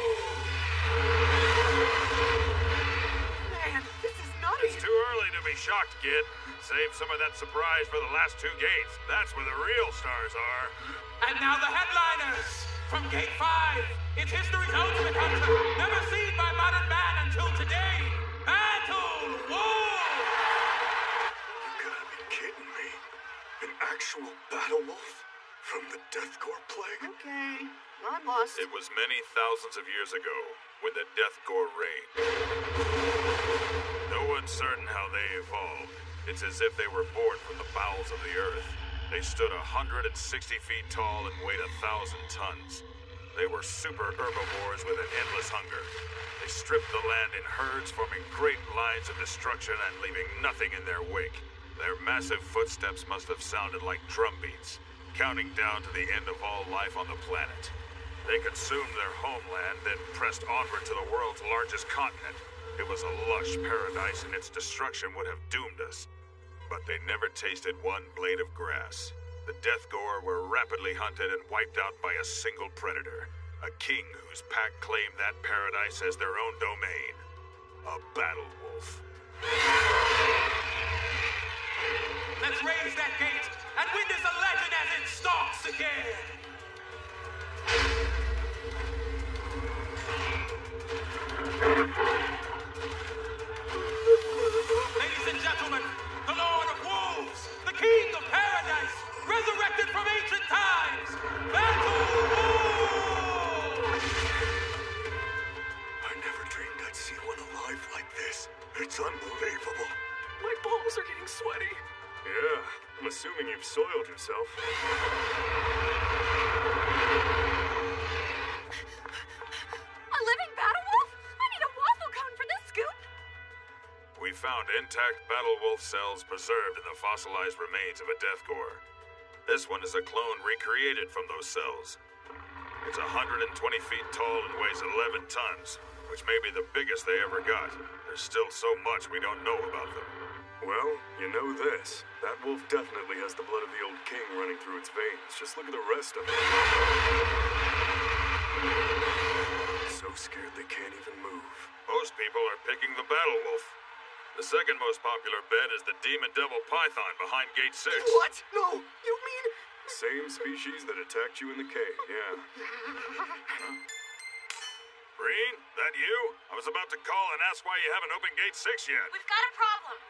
Man, this is nutty. It's too early to be shocked, kid. Save some of that surprise for the last 2 gates. That's where the real stars are. And now the headliners! From gate 5, it's history's ultimate hunter, never seen by modern man until today, Battle Wolf! You gotta be kidding me. An actual battle wolf? From the Deathcore plague? Okay, I'm lost. It was many thousands of years ago, when the Deathcore reigned. No one's certain how they evolved. It's as if they were born from the bowels of the earth. They stood 160 feet tall and weighed 1,000 tons. They were super herbivores with an endless hunger. They stripped the land in herds, forming great lines of destruction and leaving nothing in their wake. Their massive footsteps must have sounded like drum beats, counting down to the end of all life on the planet. They consumed their homeland, then pressed onward to the world's largest continent. It was a lush paradise, and its destruction would have doomed us. But they never tasted one blade of grass. The Deathgore were rapidly hunted and wiped out by a single predator. A king whose pack claimed that paradise as their own domain. A battle wolf. Let's raise that gate and witness a legend as it stalks again! Ladies and gentlemen, the Lord of Wolves, the King of Paradise, resurrected from ancient times, Battle Wolf! I never dreamed I'd see one alive like this. It's unbelievable. My balls are getting sweaty. Yeah, I'm assuming you've soiled yourself. A living battle wolf? I need a waffle cone for this scoop. We found intact battle wolf cells preserved in the fossilized remains of a Deathgore. This one is a clone recreated from those cells. It's 120 feet tall and weighs 11 tons, which may be the biggest they ever got. There's still so much we don't know about them. Well, you know this. That wolf definitely has the blood of the old king running through its veins. Just look at the rest of it. So scared they can't even move. Most people are picking the battle wolf. The second most popular bet is the demon devil python behind gate 6. What? No, you mean... Same species that attacked you in the cave, yeah. Breen, that you? I was about to call and ask why you haven't opened gate 6 yet. We've got a problem.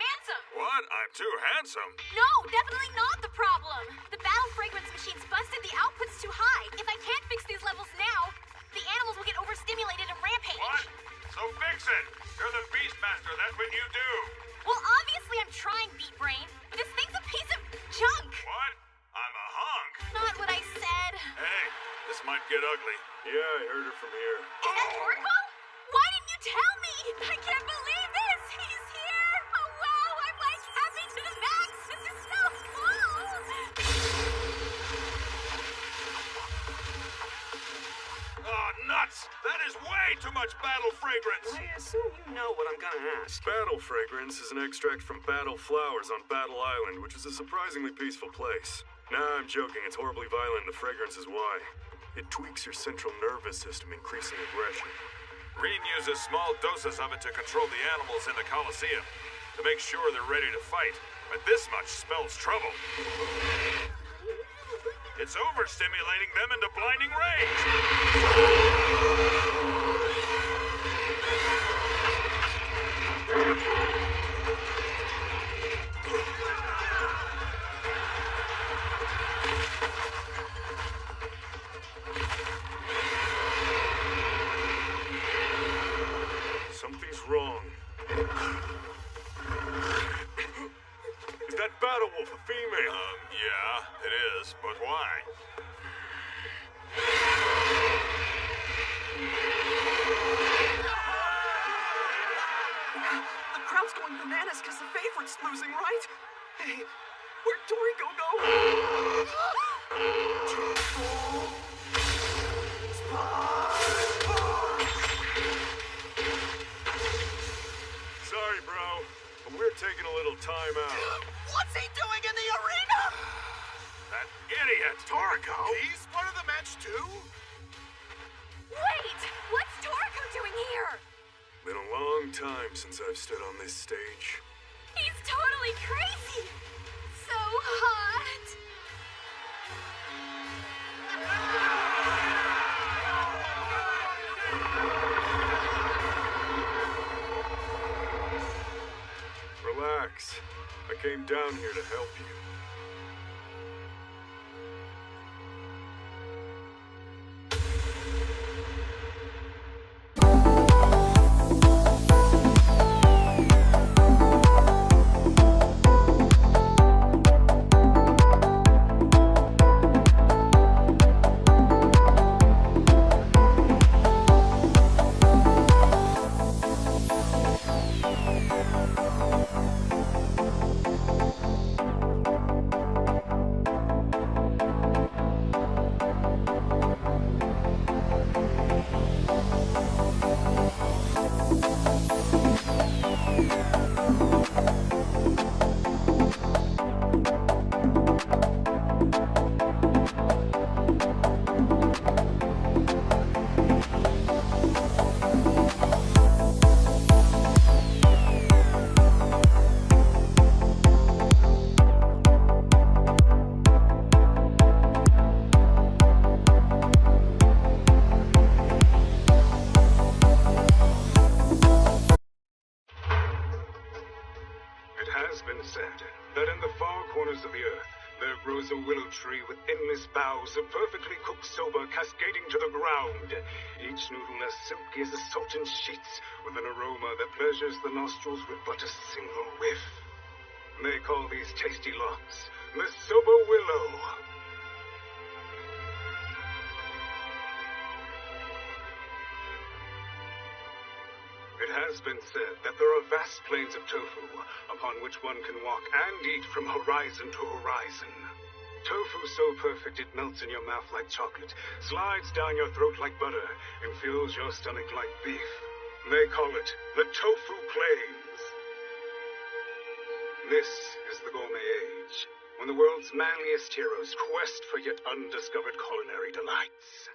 Mansom! What? I'm too handsome. No, definitely not the problem. The battle fragrance machine machine's busted. The output's too high. If I can't fix these levels now, the animals will get overstimulated and rampage. What? So fix it. You're the Beastmaster. That's what you do. Well, obviously I'm trying, Beat Brain. This thing's a piece of junk. What? I'm a hunk. Not what I said. Hey, this might get ugly. Yeah, I heard her from here. Is that Torko? Why didn't you tell me? I can't believe this. He's here. Oh, wow. I'm like happy to the max. This is so cool. Oh, nuts! That is way too much battle fragrance! I assume you know what I'm gonna ask. Battle fragrance is an extract from battle flowers on Battle Island, which is a surprisingly peaceful place. Nah, I'm joking. It's horribly violent. The fragrance is why. It tweaks your central nervous system, increasing aggression. Reen uses small doses of it to control the animals in the Colosseum, to make sure they're ready to fight. But this much spells trouble. It's overstimulating them into blinding Something's wrong. Is that Battle Wolf a female? Yeah, it is. But why? The crowd's going bananas because the favorite's losing, right? Hey, where'd Toriko go? Sorry, bro, but we're taking a little time out. What's he doing in the arena? That idiot! Toriko? He's part of the match too? Wait, what's Torko doing here? Been a long time since I've stood on this stage. He's totally crazy. So hot. Relax. I came down here to help you. That in the far corners of the earth, there grows a willow tree with endless boughs of perfectly cooked soba cascading to the ground. Each noodle as silky as a sultan sheets, with an aroma that pleasures the nostrils with but a single whiff. They call these tasty lots the soba willow. It has been said that there are vast plains of tofu upon which one can walk and eat from horizon to horizon. Tofu so perfect it melts in your mouth like chocolate, slides down your throat like butter, and fills your stomach like beef. They call it the Tofu Plains. This is the gourmet age, when the world's manliest heroes quest for yet undiscovered culinary delights.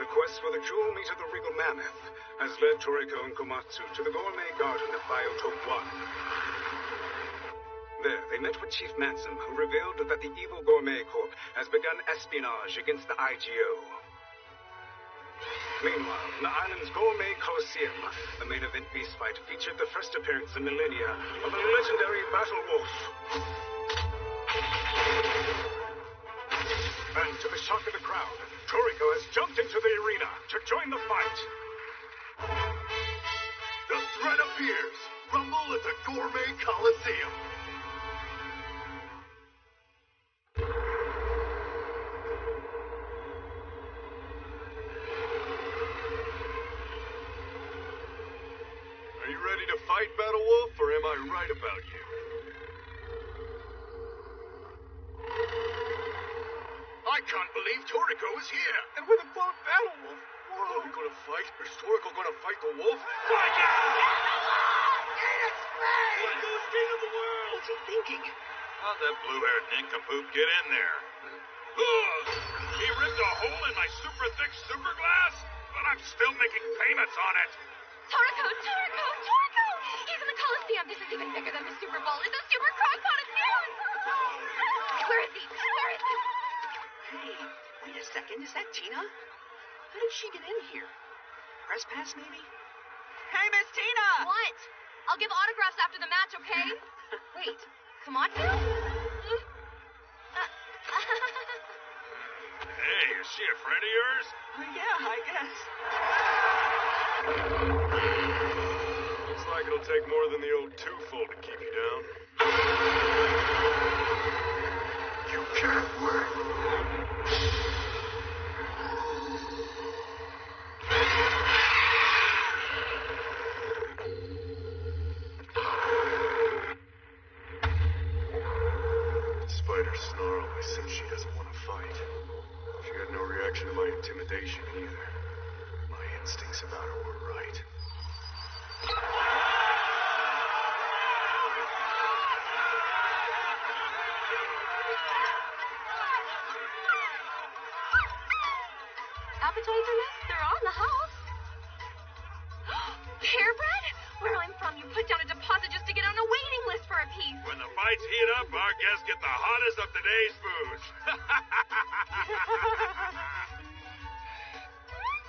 The quest for the jewel meat of the regal mammoth has led Toriko and Komatsu to the gourmet garden of Biotope 1. There, they met with Chief Mansom, who revealed that the evil Gourmet Corp has begun espionage against the IGO. Meanwhile, in the island's Gourmet Coliseum, the main event beast fight featured the first appearance in millennia of the legendary Battle Wolf. And to the shock of the crowd, Toriko has jumped into the arena to join the fight. The threat appears. Rumble at the Gourmet Coliseum. Are you ready to fight, Battle Wolf, or am I right about you? I can't believe Toriko is here. And with a clone Battle Wolf? Whoa. Are we gonna fight? Is Toriko gonna fight the wolf? Fight it! Toriko's king of the world! What's he thinking? How'd that blue-haired nincompoop get in there? He ripped a hole in my super thick super glass, but I'm still making payments on it. Toriko! He's in the Coliseum. This is even bigger than the Super Bowl. It's a super crockpot of news! Where is he? Hey, wait a second. Is that Tina? How did she get in here? Press pass, maybe? Hey, Miss Tina! What? I'll give autographs after the match, okay? Wait, come on, Phil? Hey, is she a friend of yours? Yeah, I guess. Looks like it'll take more than the old twofold to keep you down. You can't win. Despite her snarl, I sense she doesn't want to fight. She had no reaction to my intimidation either. My instincts about her were right. Appetizer list? They're on the house. Pear bread? Where I'm from, you put down a deposit just to get on a waiting list for a piece. When the fights heat up, our guests get the hottest of today's foods.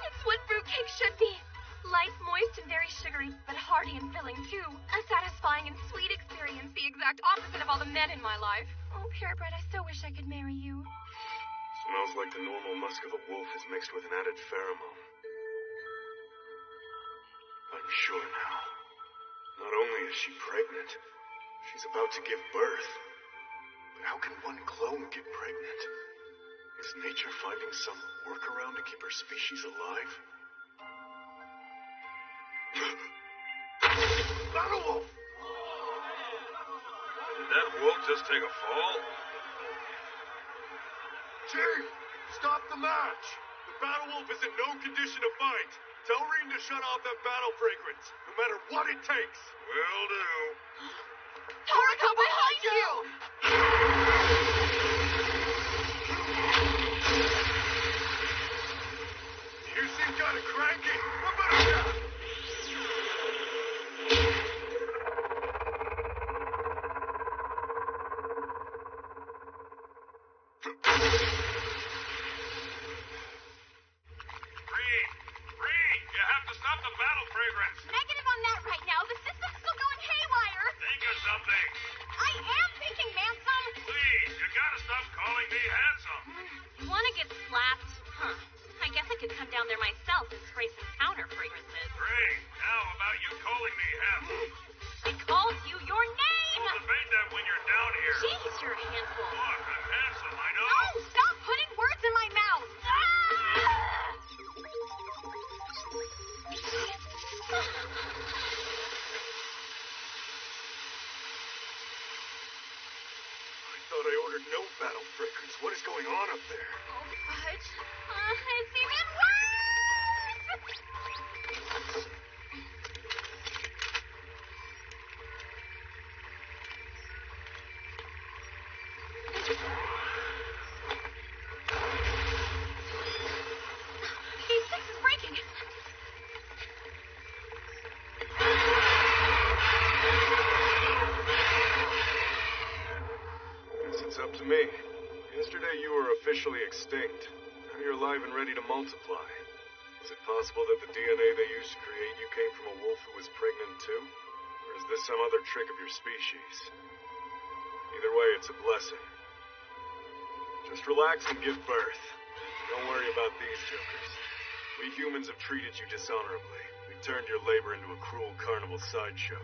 It's what fruitcake should be. Light, moist, and very sugary, but hearty and filling, too. A satisfying and sweet experience, the exact opposite of all the men in my life. Oh, pear bread, I so wish I could marry you. Smells like the normal musk of a wolf is mixed with an added pheromone. I'm sure now. Not only is she pregnant, she's about to give birth. But how can one clone get pregnant? Is nature finding some workaround to keep her species alive? Battle Wolf! Did that wolf just take a fall? Chief, stop the match! The Battle Wolf is in no condition to fight. Tell Reen to shut off that battle fragrance, no matter what it takes. Will do. Toriko, behind you! You seem kind of cranky. What about You have to stop the battle fragrance. Negative on that right now. The system's still going haywire. Think of something. I am thinking, Mansome. Please, you gotta stop calling me handsome. You want to get slapped? Huh. I guess I could come down there myself and spray some counter fragrances. Great. Now about you calling me handsome. I called you your name! We'll debate that when you're down here. Jeez, you're a handful. Look, I'm handsome, I know. No! Stop putting words in my mouth! I thought I ordered no battle fragrance. What is going on up there? Oh, fudge. It's even worse! Gate 6 is breaking. Guess it's up to me. Yesterday you were officially extinct. Now you're alive and ready to multiply. Is it possible that the DNA they used to create you came from a wolf who was pregnant too? Or is this some other trick of your species? Either way, it's a blessing. Just relax and give birth. Don't worry about these jokers. We humans have treated you dishonorably. We turned your labor into a cruel carnival sideshow.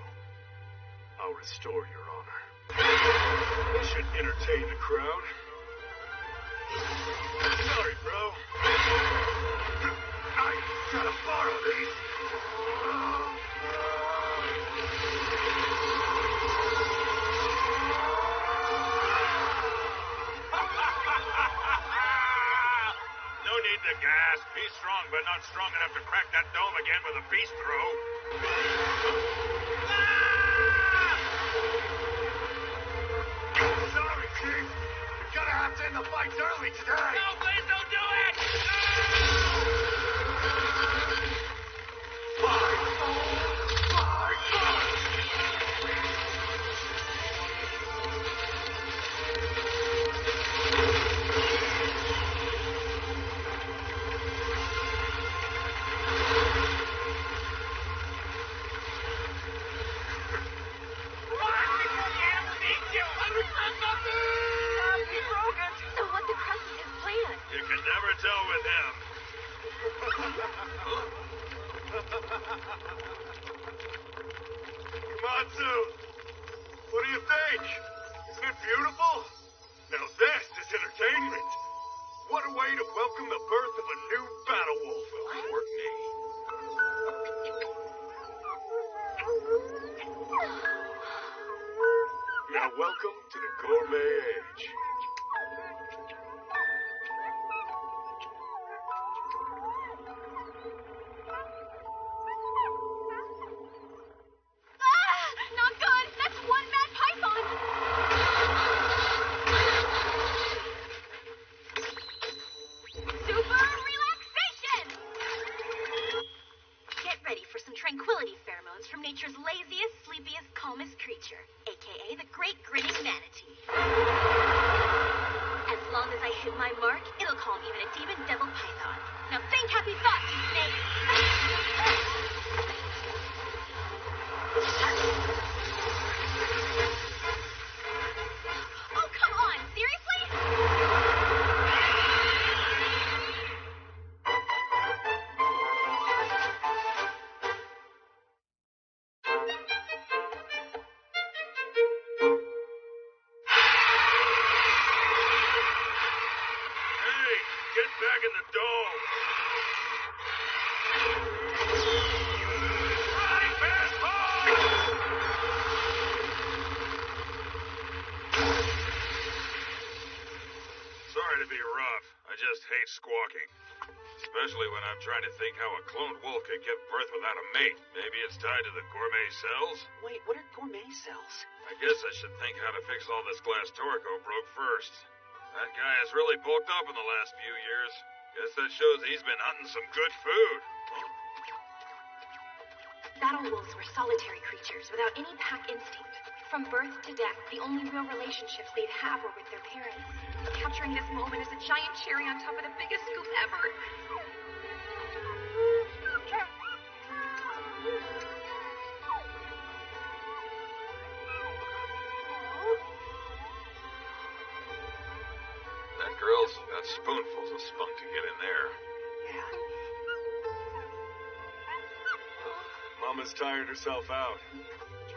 I'll restore your honor. This should entertain the crowd. Sorry, bro. I gotta borrow these. No need to gasp. He's strong, but not strong enough to crack that dome again with a beast throw. Sorry, Chief. We're gonna have to end the fights early today. No, please don't do it! So what the crust is his plan? You can never tell with him. Come on, Zeus. What do you think? Isn't it beautiful? Now this is entertainment. What a way to welcome the birth of a new battle wolf. Courtney. Now welcome to the gourmet age. Not good! That's one mad python! Super relaxation! Get ready for some tranquility pheromones from nature's laziest, sleepiest, calmest creature, aka the great grinning manatee. As long as I hit my mark, it'll calm even a demon devil python. Now think happy thoughts, you snake! Oh, come on! Seriously? Hey, get back in the dome. Right, fast Sorry to be rough. I just hate squawking. Especially when I'm trying to think how a cloned wolf could give birth without a mate. Maybe it's tied to the gourmet cells? Wait, what are gourmet cells? I guess I should think how to fix all this glass Torco broke first. That guy has really bulked up in the last few years. Guess that shows he's been hunting some good food. Battle wolves were solitary creatures without any pack instinct. From birth to death, the only real relationships they'd have were with their parents. Capturing this moment is a giant cherry on top of the biggest scoop ever. That girl's got spoonfuls of spunk to get in there. Yeah. Mama's tired herself out.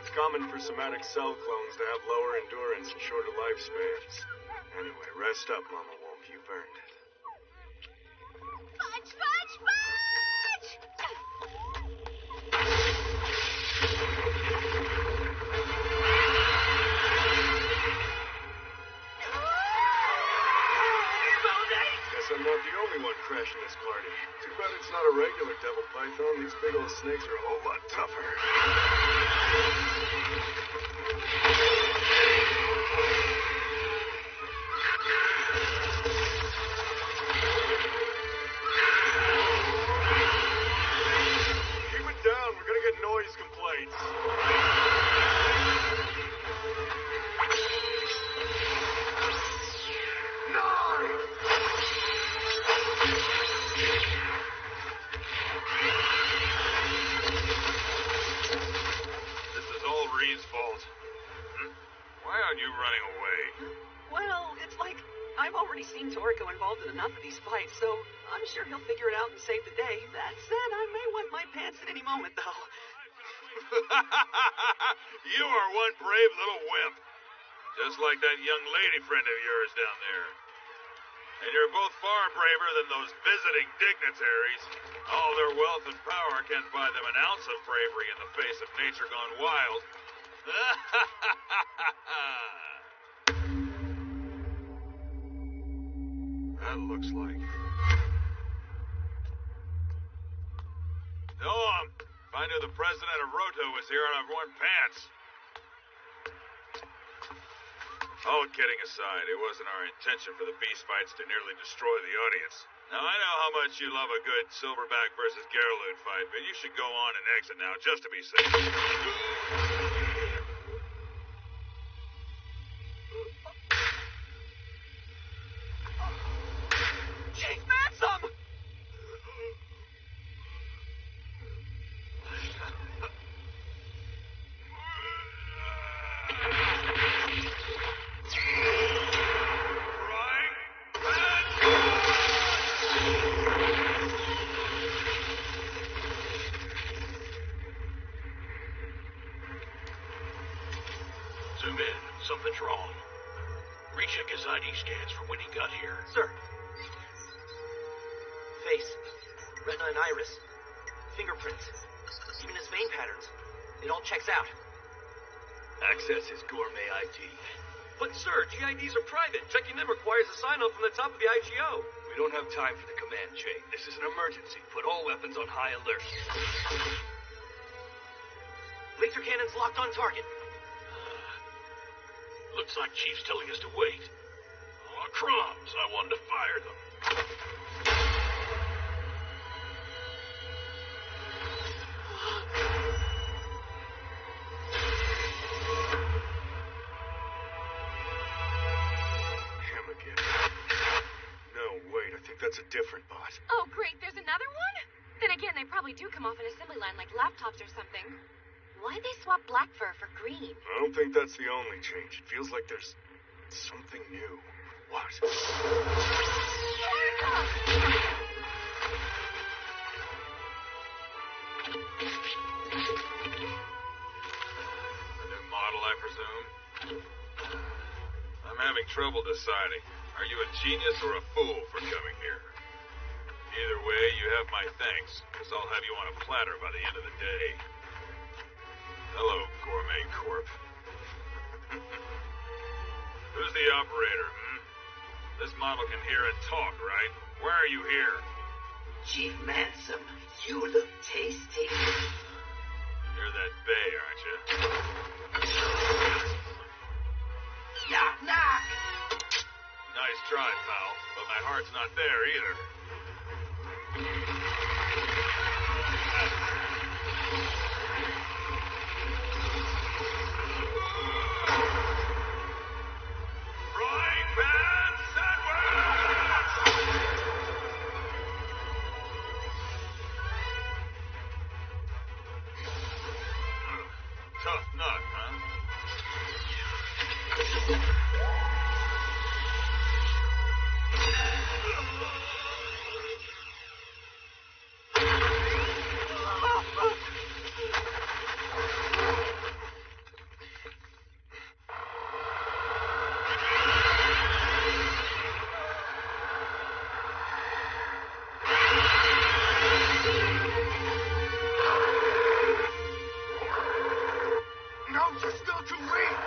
It's common for somatic cell clones to have lower endurance and shorter lifespans. Anyway, rest up, Mama Wolf. You've earned it. Fudge, fudge, fudge! Guess I'm not the only one crashing this party. Too bad it's not a regular devil python. These big old snakes are a whole lot tougher. Keep it down. We're gonna get noise complaints. fight, so I'm sure he'll figure it out and save the day. That said, I may wet my pants at any moment, though. You are one brave little wimp. Just like that young lady friend of yours down there. And you're both far braver than those visiting dignitaries. All their wealth and power can't buy them an ounce of bravery in the face of nature gone wild. That looks like... Noam, if I knew the president of Roto was here and I've worn pants. All kidding aside, it wasn't our intention for the beast fights to nearly destroy the audience. Now, I know how much you love a good Silverback versus Garaloot fight, but you should go on and exit now, just to be safe. Chief Mansom! Zoom in. Something's wrong. Recheck his ID scans from when he got here. Sir. Face, retina and iris, fingerprints, even his vein patterns. It all checks out. Access his gourmet ID. But sir, GIDs are private. Checking them requires a sign-off from the top of the IGO. We don't have time for the command chain. This is an emergency. Put all weapons on high alert. Laser cannons locked on target. Looks like Chief's telling us to wait. Oh, crumbs. I wanted to fire them. Him again. No, wait, I think that's a different bot. Oh, great, there's another one? Then again, they probably do come off an assembly line like laptops or something. Why'd they swap black fur for green? I don't think that's the only change. It feels like there's something new. What? A new model, I presume? I'm having trouble deciding. Are you a genius or a fool for coming here? Either way, you have my thanks, because I'll have you on a platter by the end of the day. Hello, Gourmet Corp. Who's the operator, This model can hear and talk, right? Why are you here? Chief Mansom, you look tasty. You're that bay, aren't you? Knock, knock! Nice try, pal, but my heart's not there either. Frying pan sandwich! Tough nut, huh? No, you're still too weak!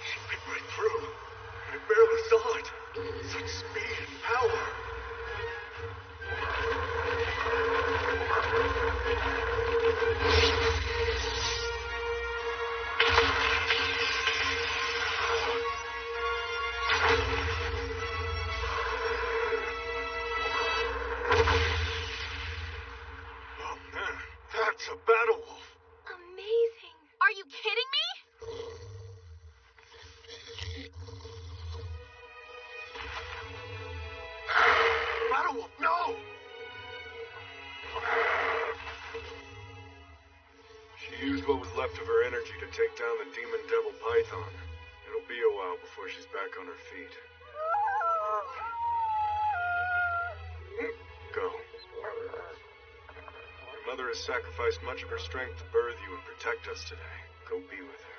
She bit right through. I barely saw it. Such speed and power. Oh man, that's a battle wolf. Amazing. Are you kidding me? Battle wolf, no! used what was left of her energy to take down the demon devil python. It'll be a while before she's back on her feet. Go. Your mother has sacrificed much of her strength to birth you and protect us today. Go be with her.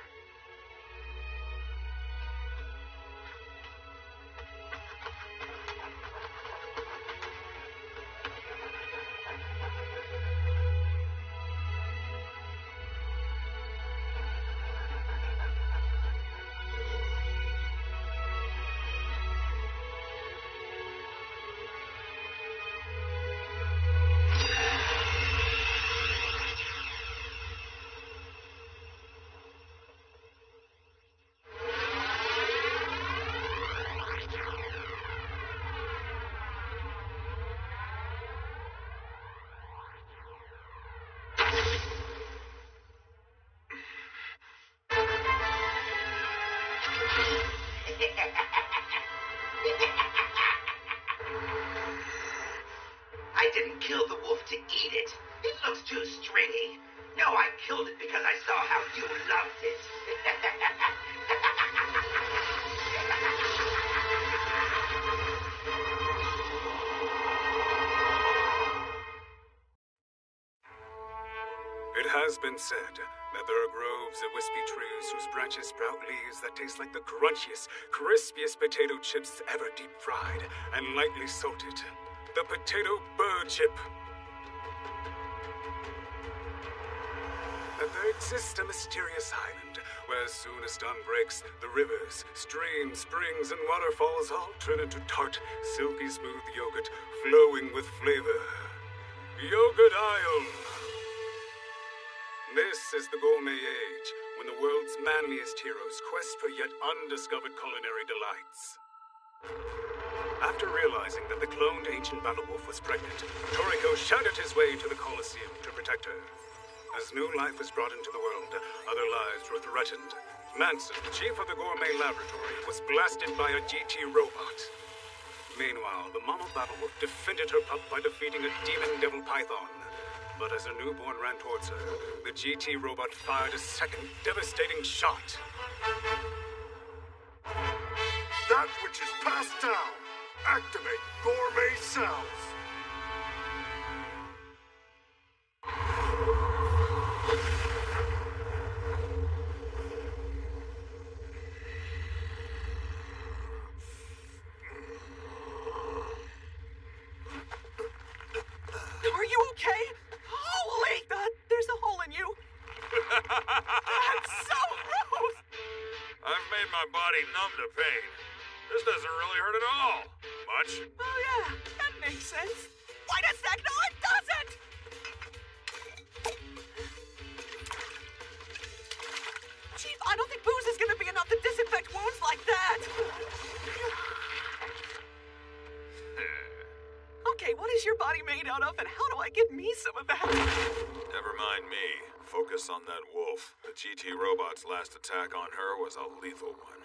I didn't kill the wolf to eat it. It looks too stringy. No, I killed it because I saw how you loved it. It has been said that there are groves of wispy trees whose branches sprout leaves that taste like the crunchiest, crispiest potato chips ever deep fried and lightly salted. The potato bird chip. That there exists a mysterious island where as soon as dawn breaks, the rivers, streams, springs, and waterfalls all turn into tart, silky smooth yogurt flowing with flavor. Yogurt Isle. This is the gourmet age, when the world's manliest heroes quest for yet undiscovered culinary delights. After realizing that the cloned ancient battle wolf was pregnant, Toriko shouted his way to the Colosseum to protect her. As new life was brought into the world, other lives were threatened. Manson, chief of the gourmet laboratory, was blasted by a GT robot. Meanwhile, the mama battle wolf defended her pup by defeating a demon devil python. But as her newborn ran towards her, the GT robot fired a second devastating shot. That which is passed down. Activate gourmet cells. Are you okay? Holy, there's a hole in you. That's so gross. I've made my body numb to pain. This doesn't really hurt at all. Much. Oh yeah, that makes sense. Wait a sec, no it doesn't! Chief, I don't think booze is gonna be enough to disinfect wounds like that. Okay, what is your body made out of, and how do I get me some of that? Never mind me. Focus on that wolf. The GT robot's last attack on her was a lethal one.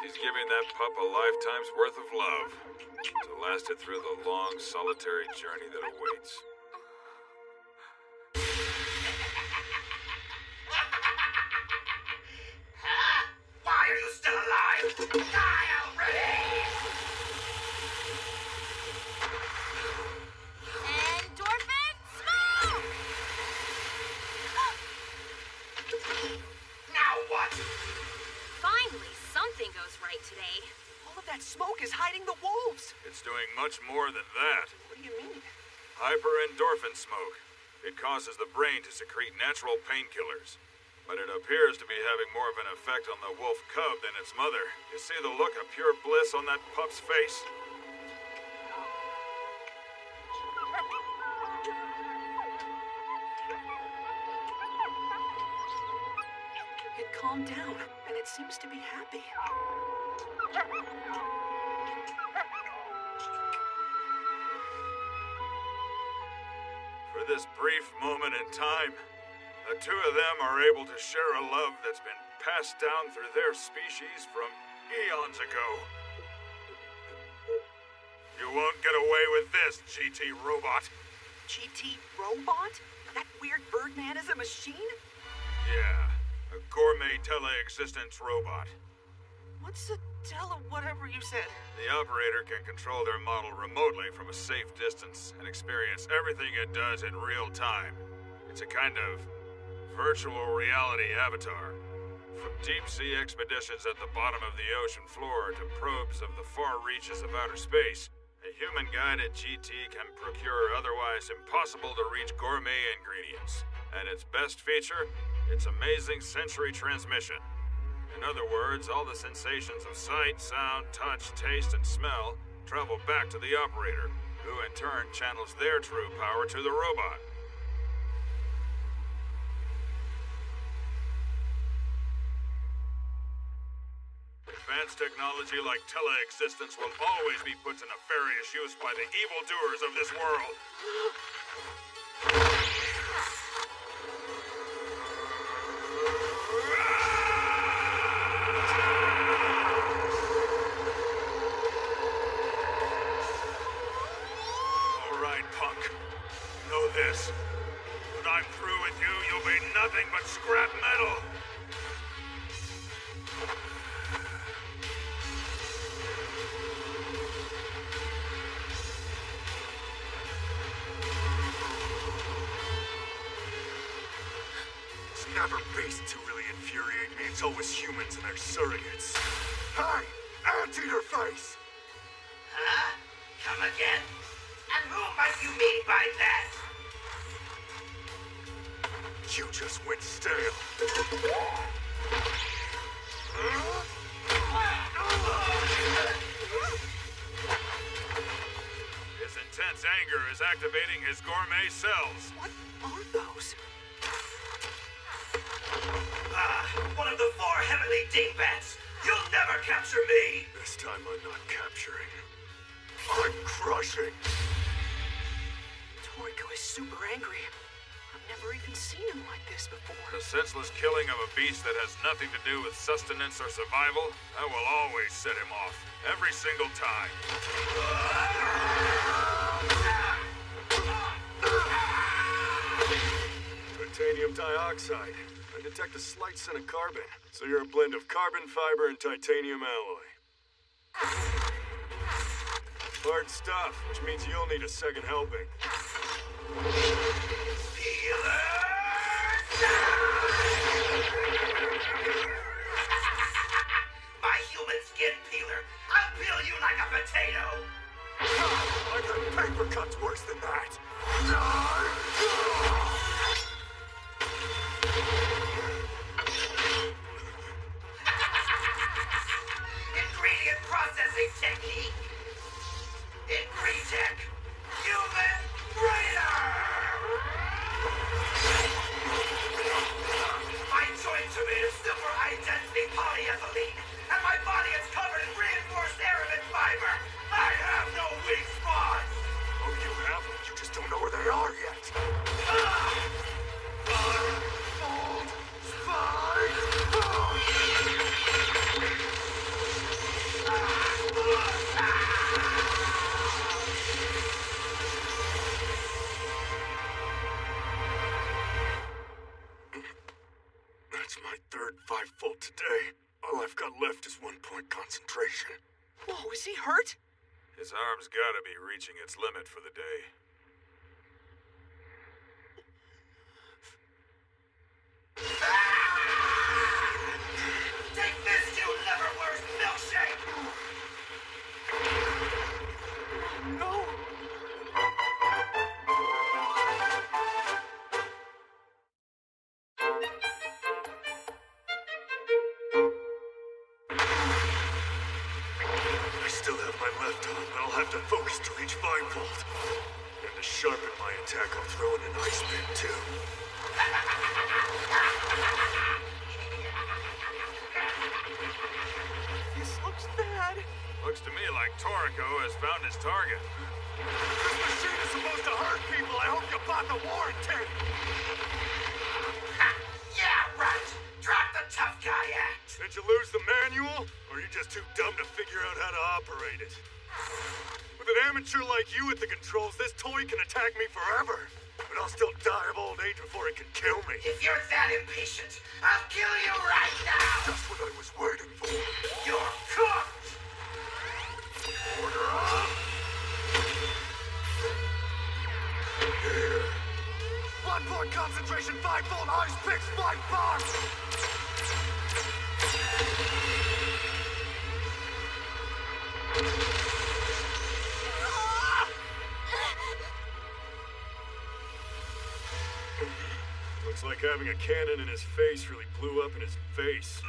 She's giving that pup a lifetime's worth of love to last it through the long, solitary journey that awaits. Why are you still alive? Die already! Endorphin smoke! Now what? Finally, something goes right today. All of that smoke is hiding the wolves. It's doing much more than that. What do you mean? Hyperendorphin smoke. It causes the brain to secrete natural painkillers. But it appears to be having more of an effect on the wolf cub than its mother. You see the look of pure bliss on that pup's face? It calmed down, and it seems to be happy. For this brief moment in time, the two of them are able to share a love that's been passed down through their species from eons ago. You won't get away with this, GT Robot. GT Robot? That weird Birdman is a machine? Yeah, a gourmet tele-existence robot. What's a whatever you said? The operator can control their model remotely from a safe distance and experience everything it does in real time. It's a kind of virtual reality avatar. From deep-sea expeditions at the bottom of the ocean floor to probes of the far reaches of outer space, a human-guided GT can procure otherwise impossible-to-reach gourmet ingredients. And its best feature? Its amazing sensory transmission. In other words, all the sensations of sight, sound, touch, taste, and smell travel back to the operator, who in turn channels their true power to the robot. Advanced technology like tele-existence will always be put to nefarious use by the evildoers of this world. All right, punk. Know this. When I'm through with you, you'll be nothing but scrap metal. Never beasts who really infuriate me. It's always humans and their surrogates. Hey! Anteater face! Huh? Come again? And who might you mean by that? You just went stale. His intense anger is activating his gourmet cells. What are those? One of the 4 heavenly dingbats. You'll never capture me. This time I'm not capturing. I'm crushing. Toriko is super angry. I've never even seen him like this before. The senseless killing of a beast that has nothing to do with sustenance or survival, that will always set him off. Every single time. Titanium dioxide. I detect a slight scent of carbon. So you're a blend of carbon fiber and titanium alloy. Hard stuff, which means you'll need a second helping. My human skin peeler. I'll peel you like a potato. I got paper cuts worse than that. Ingredient processing technique. Ingretech. Human Raider! My joints are made of super high-density polyethylene, and my body is covered in reinforced aramid fiber. I have no weak spots! Oh, you have them. You just don't know where they are yet. That's my third 5-fold today. All I've got left is 1-point concentration. Whoa, is he hurt? His arm's gotta be reaching its limit for the day. Take this, you liverwurst milkshake! No! I still have my left arm, but I'll have to focus to reach 5-fold. And to sharpen my attack, I'll throw in an ice pick, too. too dumb to figure out how to operate it. With an amateur like you at the controls, this toy can attack me forever. But I'll still die of old age before it can kill me. If you're that impatient, I'll kill you right now! Just what I was waiting for. You're cooked! Order up! Here. 1 point concentration, 5-volt ice picks, flight box! Looks like having a cannon in his face really blew up in his face.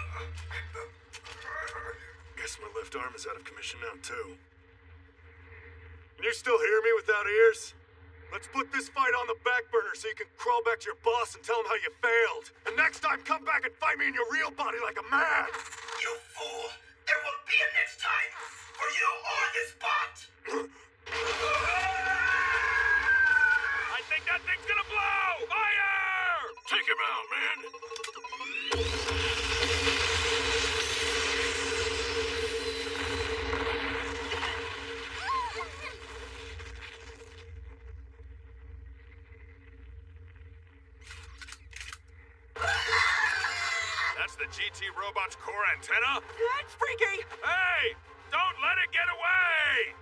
Guess my left arm is out of commission now, too. Can you still hear me without ears? Let's put this fight on the back burner so you can crawl back to your boss and tell him how you failed. And next time, come back and fight me in your real body like a man! You fool! There will be a next time! For you or this bot! I think that thing's gonna blow! Fire! Take him out, man! That's the GT robot's core antenna? That's freaky! Hey! Don't let it get away!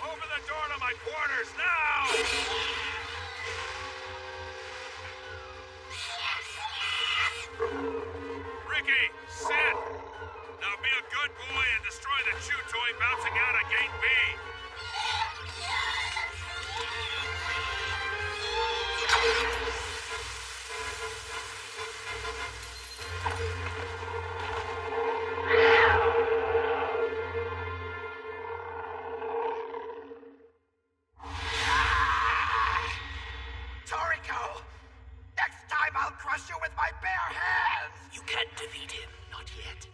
Open the door to my quarters now! Ricky, sit! Now be a good boy and destroy the chew toy bouncing out of Gate B. Toriko! Next time I'll crush you with my bare hands! You can't defeat him, not yet.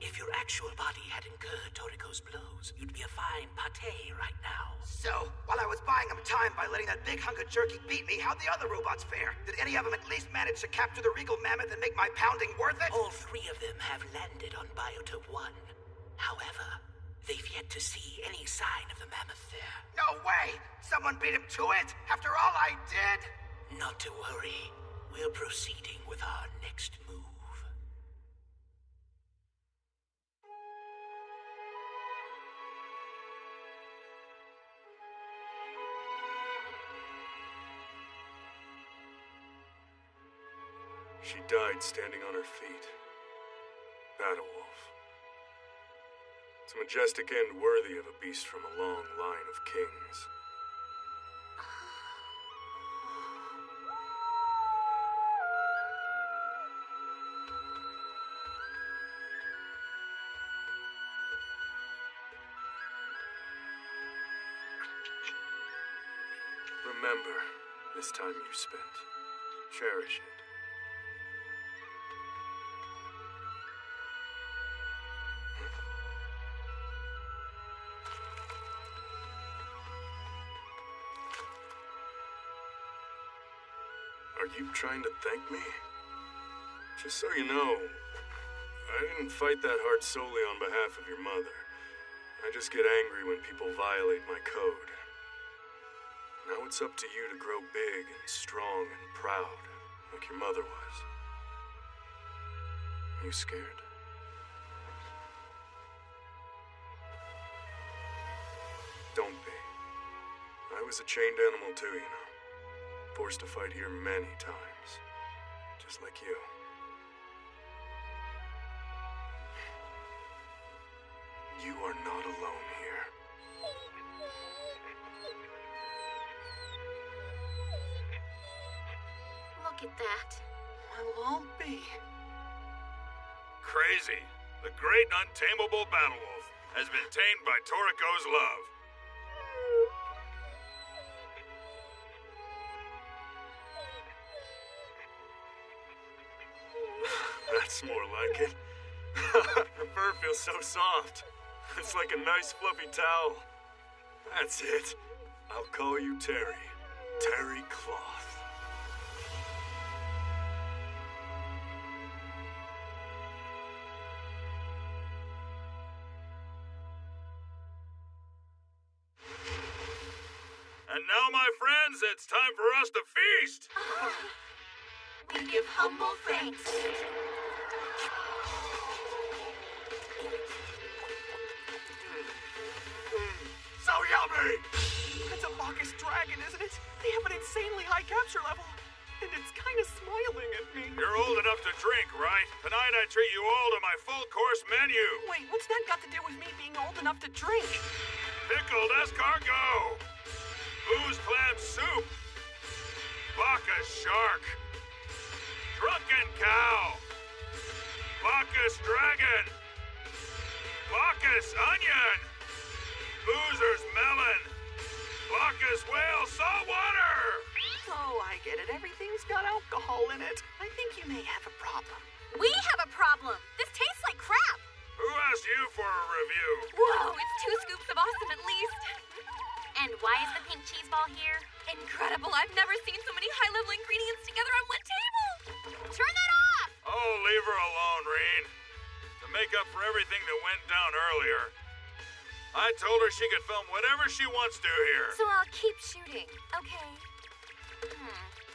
If your actual body had incurred Toriko's blows, you'd be a fine pate right now. So, while I was buying him time by letting that big hunk of jerky beat me, how'd the other robots fare? Did any of them at least manage to capture the regal mammoth and make my pounding worth it? All 3 of them have landed on Biotope 1. However, they've yet to see any sign of the mammoth there. No way! Someone beat him to it after all I did? Not to worry. We're proceeding with our next move. She died standing on her feet. Battlewolf. It's a majestic end worthy of a beast from a long line of kings. Remember this time you spent. Cherish it. Are you trying to thank me? Just so you know, I didn't fight that hard solely on behalf of your mother. I just get angry when people violate my code. Now it's up to you to grow big and strong and proud, like your mother was. Are you scared? Don't be. I was a chained animal too, you know. Forced to fight here many times. Just like you. You are not alone here. Look at that. I won't be. Crazy. The great untamable Battlewolf has been tamed by Toriko's love. That's more like it. Her fur feels so soft. It's like a nice fluffy towel. That's it. I'll call you Terry. Terry Cloth. And now, my friends, it's time for us to feast! We give humble thanks. So yummy! It's a Bacchus dragon, isn't it? They have an insanely high capture level. And it's kind of smiling at me. You're old enough to drink, right? Tonight I treat you all to my full-course menu. Wait, what's that got to do with me being old enough to drink? Pickled escargot. Booze clam soup. Bacchus shark. Drunken cow. Bacchus dragon. Bacchus onion. Boozer's melon. Bacchus whale saltwater. Oh, I get it. Everything's got alcohol in it. I think you may have a problem. We have a problem. This tastes like crap. Who asked you for a review? Whoa, it's 2 scoops of awesome at least. And why is the pink cheese ball here? Incredible. I've never seen so many high-level ingredients together on one table. Turn that off! Oh, leave her alone, Reen. To make up for everything that went down earlier, I told her she could film whatever she wants to here. So I'll keep shooting, okay?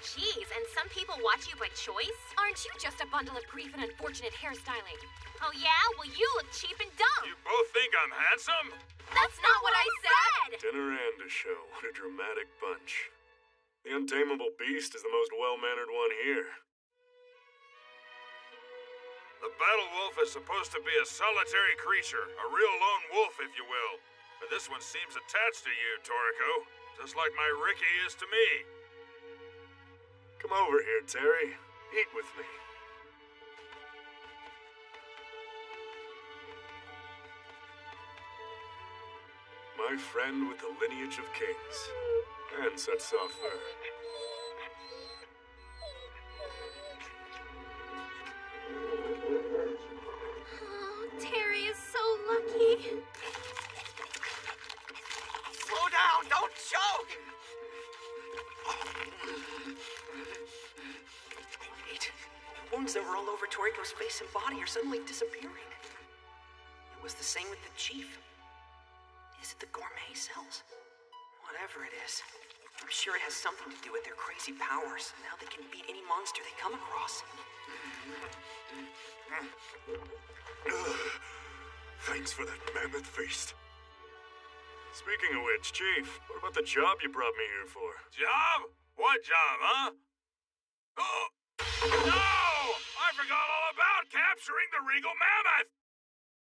Geez, and some people watch you by choice? Aren't you just a bundle of grief and unfortunate hairstyling? Oh yeah? Well, you look cheap and dumb. You both think I'm handsome? That's not what I said! Dinner and a show. What a dramatic bunch. The untamable beast is the most well-mannered one here. The battle wolf is supposed to be a solitary creature, a real lone wolf, if you will. But this one seems attached to you, Toriko, just like my Ricky is to me. Come over here, Terry. Eat with me. My friend with the lineage of kings. And such soft fur. Oh, Terry is so lucky. Slow down, don't choke! Wait, the wounds that were all over Toriko's face and body are suddenly disappearing. It was the same with the chief. Is it the gourmet cells? Whatever it is, I'm sure it has something to do with their crazy powers and how they can beat any monster they come across. Thanks for that mammoth feast. Speaking of which, Chief, what about the job you brought me here for? Job? What job, huh? Oh! No! I forgot all about capturing the Regal Mammoth!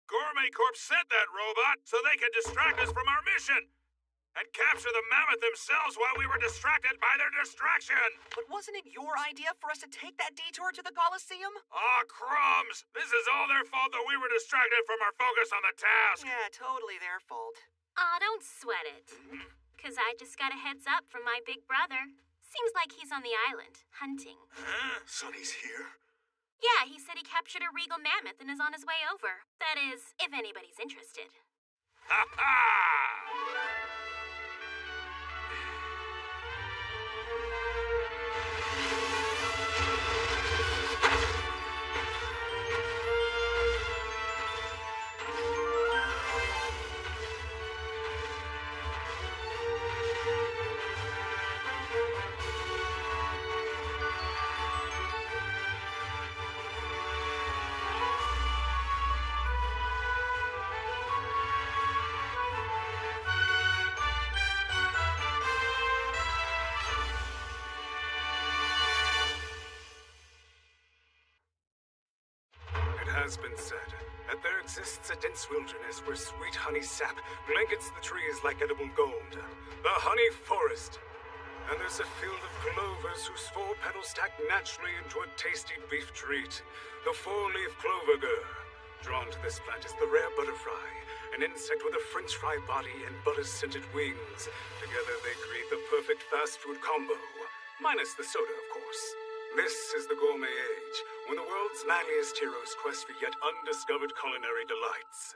Gourmet Corp sent that robot so they could distract us from our mission and capture the mammoth themselves while we were distracted by their distraction. But wasn't it your idea for us to take that detour to the Colosseum? Aw, crumbs! This is all their fault that we were distracted from our focus on the task. Yeah, totally their fault. Aw, don't sweat it. 'Cause I just got a heads up from my big brother. Seems like he's on the island, hunting. Huh? Sonny's here? Yeah, he said he captured a regal mammoth and is on his way over. That is, if anybody's interested. Ha ha! Has been said that there exists a dense wilderness where sweet honey sap blankets the trees like edible gold. The honey forest. And there's a field of clovers whose 4 petals stack naturally into a tasty beef treat. The 4-leaf clover girl. Drawn to this plant is the rare butterfly, an insect with a french fry body and butter-scented wings. Together they create the perfect fast food combo. Minus the soda, of course. This is the gourmet age, when the world's manliest heroes quest for yet undiscovered culinary delights.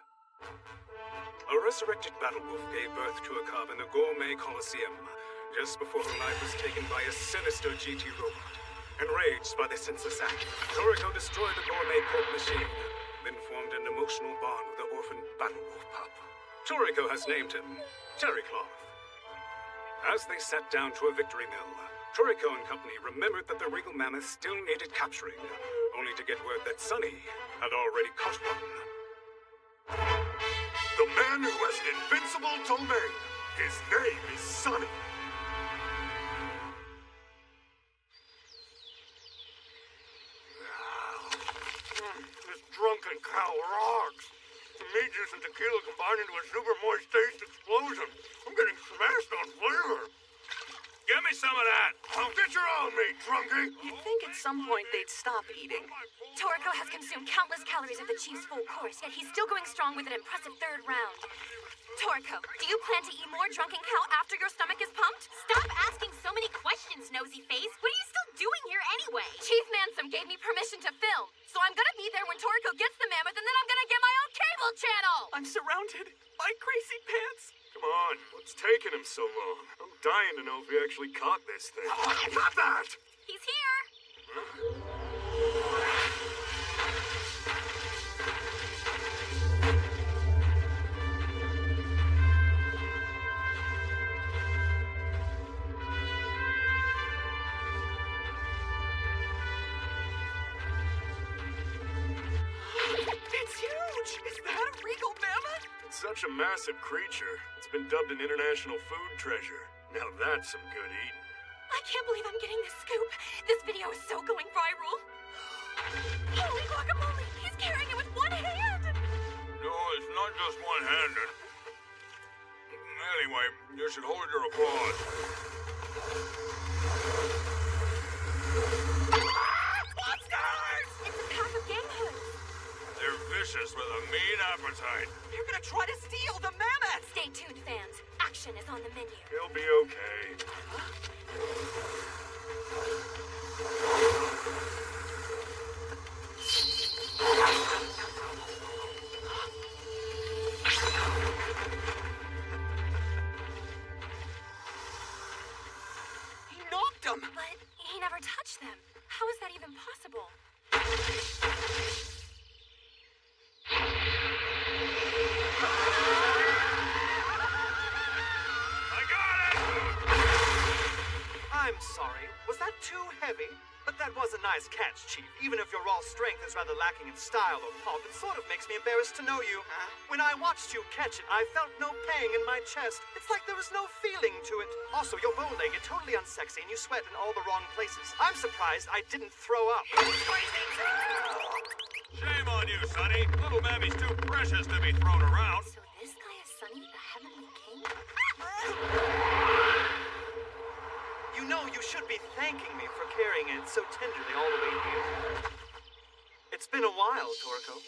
A resurrected battle wolf gave birth to a cub in the gourmet Colosseum, just before her life was taken by a sinister GT robot. Enraged by the senseless act, Toriko destroyed the gourmet corp machine, then formed an emotional bond with the orphan battle wolf pup. Toriko has named him Terry Cloth. As they sat down to a victory meal, Toriko and company remembered that the regal mammoth still needed capturing, only to get word that Sunny had already caught one. The man who has an invincible domain. His name is Sunny. This drunken cow rocks. The meat juice and tequila combined into a super moist taste explosion. I'm getting smashed on flavor. Give me some of that. I'll get your own meat, drunkie. You'd think at some point they'd stop eating. Toriko has consumed countless calories of the Chief's full course, yet he's still going strong with an impressive third round. Toriko, do you plan to eat more drunken cow after your stomach is pumped? Stop asking so many questions, nosy face. What are you still doing here anyway? Chief Mansum gave me permission to film, so I'm gonna be there when Toriko gets the mammoth, and then I'm gonna get my own cable channel! I'm surrounded by crazy pants. Come on, what's taking him so long? I'm dying to know if he actually caught this thing. Not that! He's here! It's huge! Is that a regal mammoth? It's such a massive creature. It's been dubbed an international food treasure. Now that's some good eating. I can't believe I'm getting this scoop. This video is so going viral. Holy guacamole! He's carrying it with one hand! No, it's not just one-handed. Anyway, you should hold your applause. Monsters! It's a pack of game hoods. They're vicious with a mean appetite. They're gonna try to steal the mammoth! Stay tuned, fans. Action is on the menu. He'll be okay. He knocked him! But he never touched them. How is that even possible? I'm sorry. Was that too heavy? But that was a nice catch, Chief. Even if your raw strength is rather lacking in style or pop, it sort of makes me embarrassed to know you. When I watched you catch it, I felt no pang in my chest. It's like there was no feeling to it. Also, your bow-legged, totally unsexy, and you sweat in all the wrong places. I'm surprised I didn't throw up. Shame on you, Sonny. Little Mammy's too precious to be thrown around. So this guy is Sunny, the Heavenly King? You know you should be thanking me for carrying it so tenderly all the way here. It's been a while, Toriko.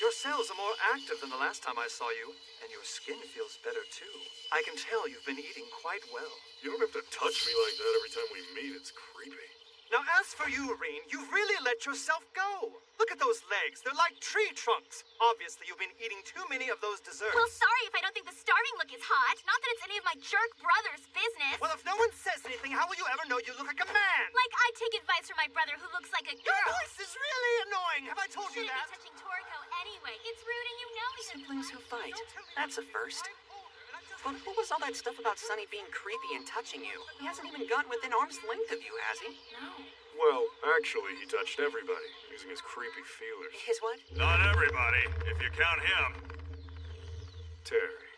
Your cells are more active than the last time I saw you, and your skin feels better too. I can tell you've been eating quite well. You don't have to touch me like that every time we meet. It's creepy. Now, as for you, Reen, you've really let yourself go. Look at those legs. They're like tree trunks. Obviously, you've been eating too many of those desserts. Well, sorry if I don't think the starving look is hot. Not that it's any of my jerk brother's business. Well, if no one says anything, how will you ever know you look like a man? Like I take advice from my brother who looks like a girl. Your voice is really annoying. Have I told you that? Shouldn't be touching Toriko anyway. It's rude and you know it. Siblings who fight. That's a first. But what was all that stuff about Sunny being creepy and touching you? He hasn't even gotten within arm's length of you, has he? No. Well, actually, he touched everybody, using his creepy feelers. His what? Not everybody, if you count him. Terry.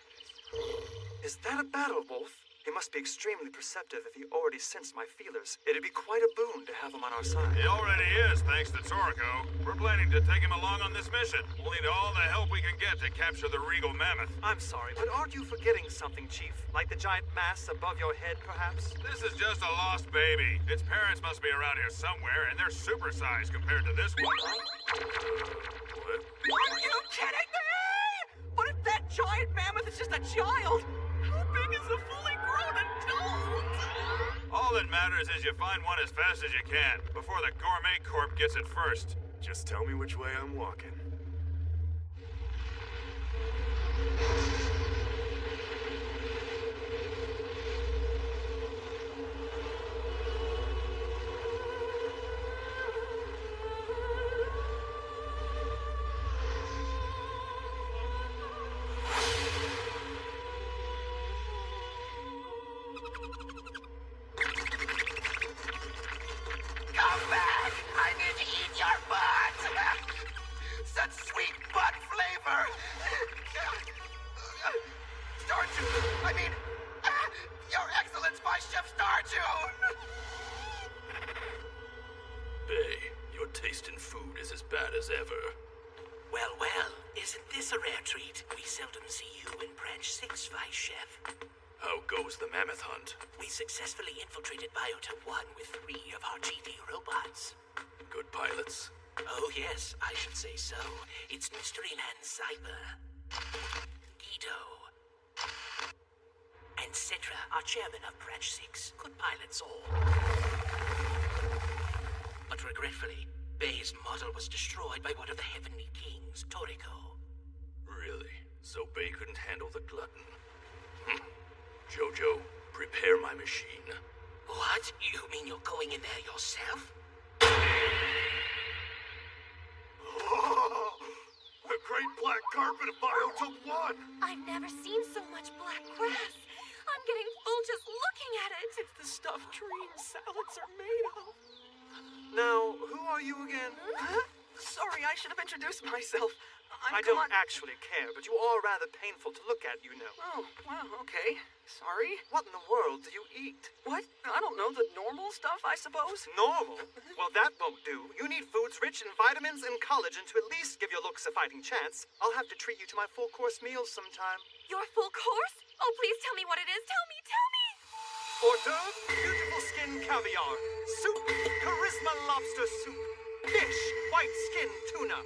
Is that a battle wolf? He must be extremely perceptive if he already sensed my feelers. It'd be quite a boon to have him on our side. He already is, thanks to Toriko. We're planning to take him along on this mission. We'll need all the help we can get to capture the regal mammoth. I'm sorry, but aren't you forgetting something, Chief? Like the giant mass above your head, perhaps? This is just a lost baby. Its parents must be around here somewhere, and they're supersized compared to this one. What? Are you kidding me? What if that giant mammoth is just a child? How big is a fully grown adult? All that matters is you find one as fast as you can, before the gourmet corp gets it first. Just tell me which way I'm walking. cartoon! Bay, your taste in food is as bad as ever. Well, well, isn't this a rare treat? We seldom see you in Branch 6, Vice Chef. How goes the mammoth hunt? We successfully infiltrated Biotope 1 with 3 of our GT robots. Good pilots? Oh, yes, I should say so. It's Mystery Man Cyber, Guido, and Citra, our chairman of Branch 6. Good pilots all. But regretfully, Bay's model was destroyed by one of the Heavenly Kings, Toriko. Really? So Bay couldn't handle the glutton? Jojo, prepare my machine. What? You mean you're going in there yourself? Oh, the great black carpet of Biotope 1! I've never seen so much black grass. I'm getting full just looking at it. It's the stuff dream salads are made of. Now, who are you again? Huh? Sorry, I should have introduced myself. I don't actually care, but you are rather painful to look at, you know. Oh, well, okay. Sorry. What in the world do you eat? What? I don't know. The normal stuff, I suppose? Normal? Well, that won't do. You need foods rich in vitamins and collagen to at least give your looks a fighting chance. I'll have to treat you to my full-course meals sometime. Your full course? Oh, please tell me what it is. Tell me, tell me. Hors d'oeuvre, beautiful skin caviar. Soup, charisma lobster soup. Fish, white skin tuna.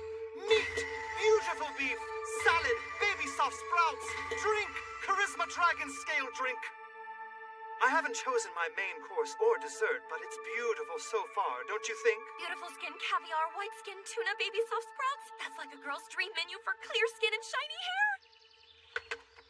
Meat, beautiful beef. Salad, baby soft sprouts. Drink, charisma dragon scale drink. I haven't chosen my main course or dessert, but it's beautiful so far, don't you think? Beautiful skin caviar, white skin tuna, baby soft sprouts. That's like a girl's dream menu for clear skin and shiny hair.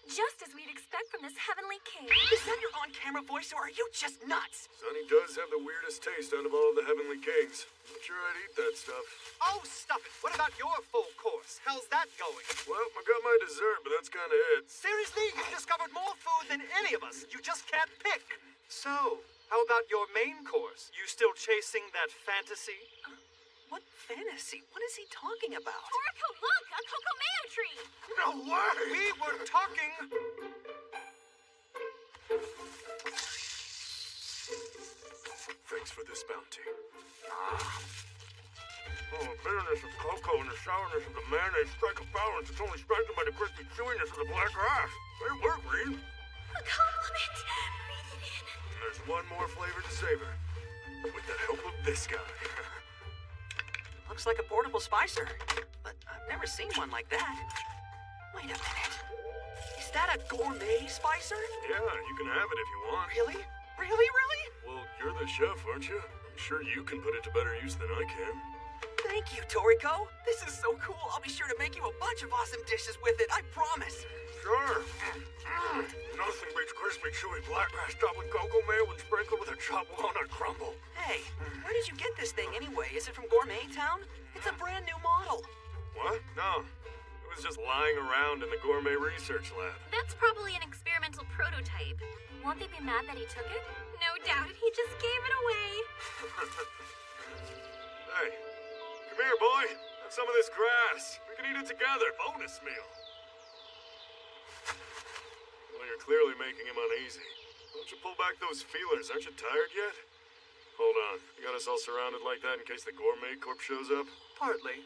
Just as we'd expect from this heavenly king. Is that your on-camera voice, or are you just nuts? Sonny does have the weirdest taste out of all the Heavenly Kings. I'm sure I'd eat that stuff. Oh, stop it. What about your full course? How's that going? Well, I got my dessert, but that's kind of it. Seriously? You've discovered more food than any of us. You just can't pick. So, how about your main course? You still chasing that fantasy? What fantasy? What is he talking about? Toriko, look! A cocoa mayo tree! No way! We were talking... Thanks for this bounty. Oh, the bitterness of cocoa and the sourness of the mayonnaise strike a balance. It's only strengthened by the crispy chewiness of the black grass. Great work, Reed. A compliment! Breathe it in. And there's one more flavor to savor. With the help of this guy. Looks like a portable spicer, but I've never seen one like that. Wait a minute. Is that a gourmet spicer? Yeah, you can have it if you want. Really? Really, really? Well, you're the chef, aren't you? I'm sure you can put it to better use than I can. Thank you, Toriko. This is so cool. I'll be sure to make you a bunch of awesome dishes with it, I promise. Sure. Nothing beats crispy, chewy blackgrass topped with cocoa mayo and sprinkled with a chopped walnut crumble. Hey, where did you get this thing anyway? Is it from Gourmet Town? It's a brand new model. What? No. It was just lying around in the gourmet research lab. That's probably an experimental prototype. Won't they be mad that he took it? No doubt he just gave it away. Hey, come here, boy. Have some of this grass. We can eat it together. Bonus meal. Well, you're clearly making him uneasy. Why don't you pull back those feelers? Aren't you tired yet? Hold on. You got us all surrounded like that in case the Gourmet Corp shows up? Partly.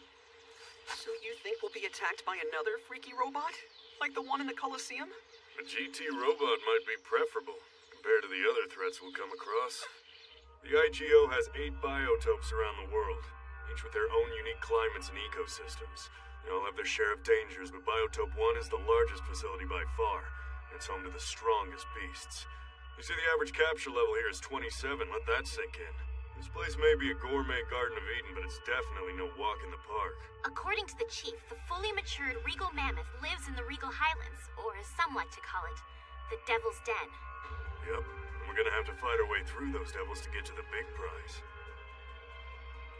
So you think we'll be attacked by another freaky robot? Like the one in the Colosseum? A GT robot might be preferable compared to the other threats we'll come across. The IGO has 8 biotopes around the world, each with their own unique climates and ecosystems. They all have their share of dangers, but Biotope 1 is the largest facility by far. It's home to the strongest beasts. You see, the average capture level here is 27. Let that sink in. This place may be a gourmet Garden of Eden, but it's definitely no walk in the park. According to the chief, the fully matured regal mammoth lives in the regal highlands, or as some like to call it, the Devil's Den. Yep, and we're gonna have to fight our way through those devils to get to the big prize.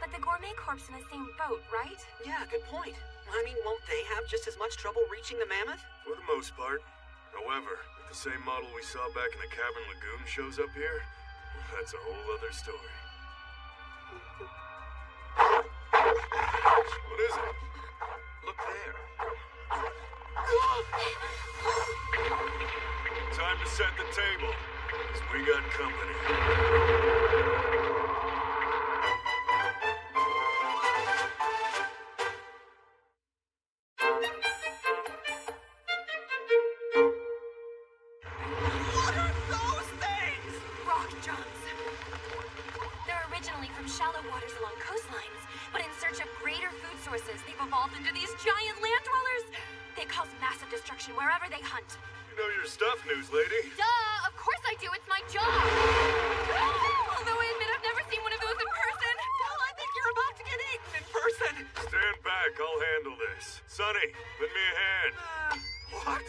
But the Gourmet Corp's in the same boat, right? Yeah, good point. I mean, won't they have just as much trouble reaching the mammoth? For the most part. However, if the same model we saw back in the Cavern Lagoon shows up here, that's a whole other story. What is it? Look there. Time to set the table. So we got company. What are those things? Rock jumps. They're originally from shallow waters along coastlines, but in search of greater food sources, they've evolved into these giant land dwellers. They cause massive destruction wherever they hunt. You know your stuff, news lady. Duh! Of course I do. It's my job. Although I admit I've never seen one of those in person. Well, I think you're about to get eaten in person. Stand back, I'll handle this. Sonny, lend me a hand. What?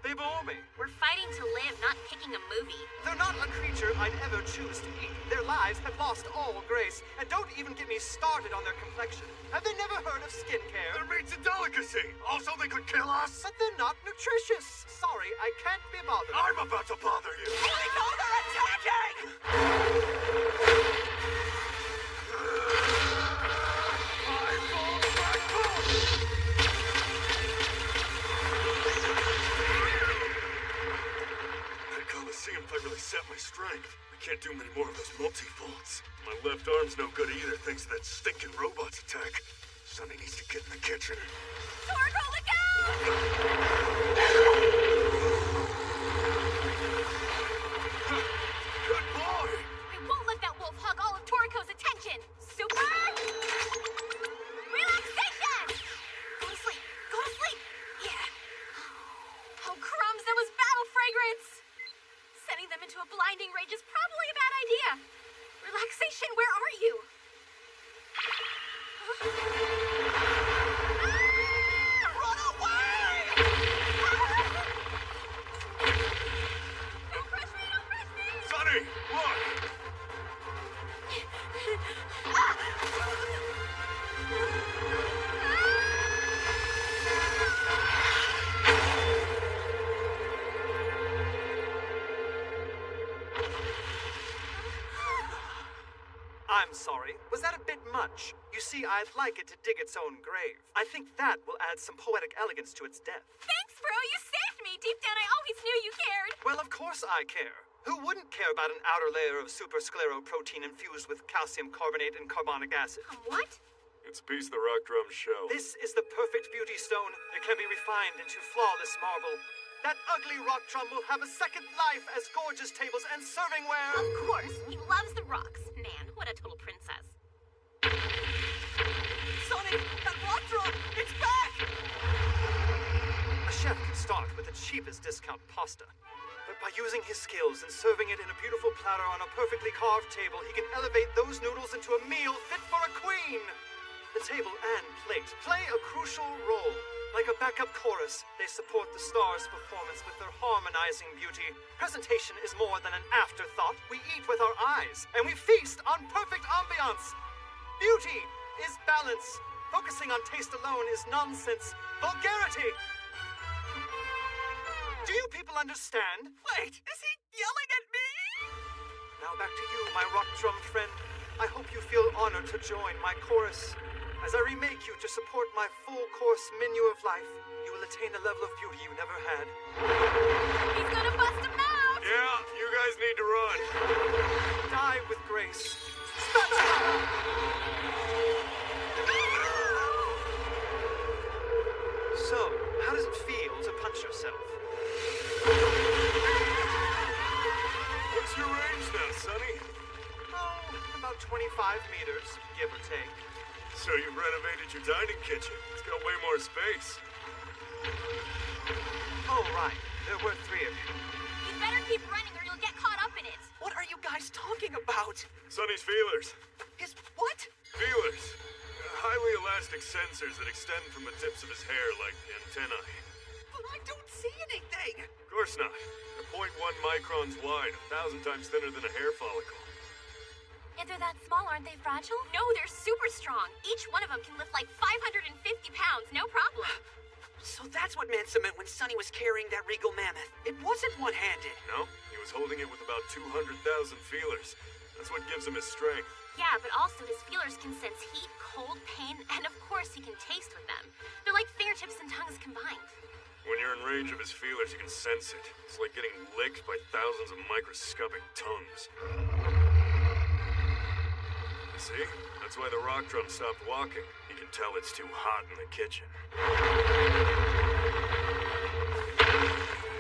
They bore me. We're fighting to live, not picking a movie. They're not a creature I'd ever choose to eat. Their lives have lost all grace. And don't even get me started on their complexion. Have they never heard of skincare? Their meat's a delicacy. Also, they could kill us. But they're not nutritious. Sorry, I can't be bothered. I'm about to bother you. I know they're attacking! That Coliseum fight really set my strength. I can't do many more of those multi-folds. My left arm's no good either, thanks to that stinking robot's attack. Sonny needs to get in the kitchen. Torgo, look out! Good boy! I won't let that wolf hog all of Toriko's attention. Super relaxation! Go to sleep. Go to sleep. Yeah. Oh, crumbs, that was battle fragrance. Sending them into a blinding rage is probably a bad idea. Relaxation, where are you? Run away! Don't crush me, don't crush me! Sonny, look! I'm sorry. Was that a bit much? You see, I'd like it to dig its own grave. I think that will add some poetic elegance to its death. Thanks, bro, you saved me. Deep down, I always knew you cared. Well, of course I care. Who wouldn't care about an outer layer of superscleroprotein infused with calcium carbonate and carbonic acid? What? It's a piece of the rock drum shell. This is the perfect beauty stone. It can be refined into flawless marble. That ugly rock drum will have a second life as gorgeous tables and servingware. Of course, he loves the rocks. Man, what a total princess. Sonny, that rock drum, it's back! A chef can start with the cheapest discount pasta. But by using his skills and serving it in a beautiful platter on a perfectly carved table, he can elevate those noodles into a meal fit for a queen. The table and plate play a crucial role. Like a backup chorus, they support the star's performance with their harmonizing beauty. Presentation is more than an afterthought. We eat with our eyes, and we feast on perfect ambiance. Beauty is balance. Focusing on taste alone is nonsense. Vulgarity. Do you people understand? Wait, is he yelling at me? Now back to you, my rock drum friend. I hope you feel honored to join my chorus. As I remake you to support my full-course menu of life, you will attain a level of beauty you never had. He's gonna bust him out! Yeah, you guys need to run. Die with grace. So, how does it feel to punch yourself? What's your range now, Sonny? Oh, about 25 meters, give or take. So you've renovated your dining kitchen. It's got way more space. Oh, right. There were 3 of you. You better keep running or you'll get caught up in it. What are you guys talking about? Sonny's feelers. His what? Feelers. Highly elastic sensors that extend from the tips of his hair like antennae. But I don't see anything. Of course not. They're 0.1 microns wide, 1,000 times thinner than a hair follicle. If they're that small, aren't they fragile? No, they're super strong. Each one of them can lift like 550 pounds, no problem. So that's what Mansa meant when Sonny was carrying that regal mammoth. It wasn't one-handed. No, he was holding it with about 200,000 feelers. That's what gives him his strength. Yeah, but also his feelers can sense heat, cold, pain, and of course he can taste with them. They're like fingertips and tongues combined. When you're in range of his feelers, you can sense it. It's like getting licked by thousands of microscopic tongues. You see? That's why the rock drum stopped walking. You can tell it's too hot in the kitchen.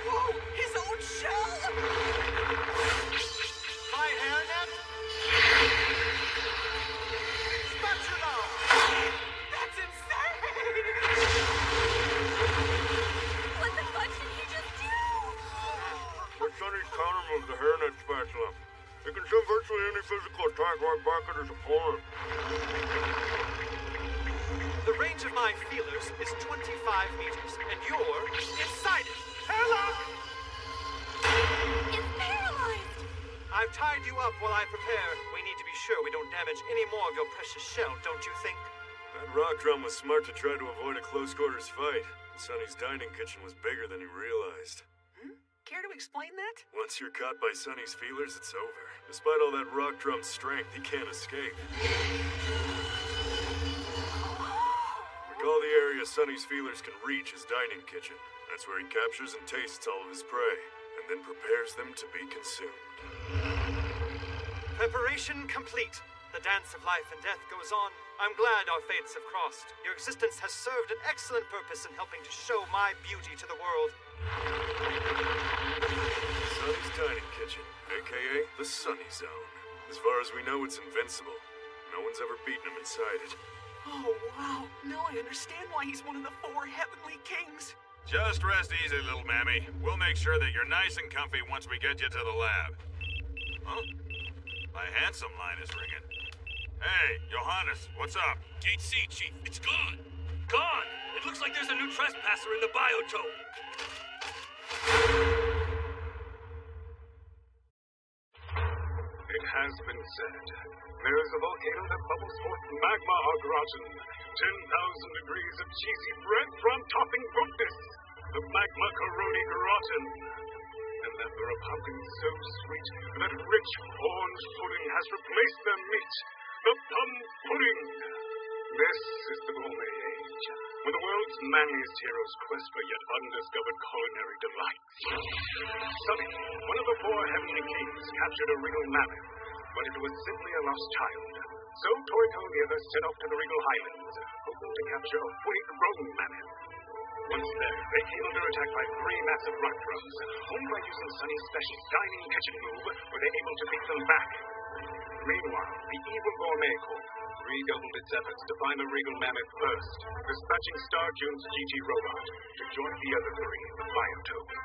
Whoa! His own shell! My hairnet? Spatula! That's insane! What the fuck did he just do? We're Sonny's countermove, the hairnet spatula. It can send virtually any physical attack right back at his opponent. The range of my feelers is 25 meters, and you're inside it. Hairlock! It's paralyzed! I've tied you up while I prepare. We need to be sure we don't damage any more of your precious shell, don't you think? That rock drum was smart to try to avoid a close-quarters fight. Sonny's dining kitchen was bigger than he realized. Care to explain that? Once you're caught by Sonny's feelers, it's over. Despite all that rock drum strength, he can't escape. We call the area Sonny's feelers can reach his dining kitchen. That's where he captures and tastes all of his prey, and then prepares them to be consumed. Preparation complete. The dance of life and death goes on. I'm glad our fates have crossed. Your existence has served an excellent purpose in helping to show my beauty to the world. Sonny's dining kitchen, a.k.a. the Sunny Zone. As far as we know, it's invincible. No one's ever beaten him inside it. Oh, wow. Now I understand why he's one of the 4 heavenly kings. Just rest easy, little mammy. We'll make sure that you're nice and comfy once we get you to the lab. Huh? My handsome line is ringing. Hey, Johannes, what's up? Gate C, Chief. It's gone. Gone! It looks like there's a new trespasser in the biotope. It has been said. There is a volcano that bubbles forth magma au gratin. 10,000 degrees of cheesy bread from topping goodness. The magma coroni gratin. And that there are pumpkins so sweet that rich orange pudding has replaced their meat. The plum pudding. This is the gourmet age, when the world's manliest heroes quest for yet undiscovered culinary delights. Sunny, one of the 4 heavenly kings, captured a regal mammoth, but it was simply a lost child. So Toriko and the others set off to the regal highlands, hoping to capture a fully grown mammoth. Once there, they came under attack by 3 massive rock drums. Only by using Sunny's special dining kitchen move were they able to beat them back. Meanwhile, the evil Gourmet Corps redoubled its efforts to find the regal mammoth first, dispatching Star June's GG robot to join the other 3 in the biotope.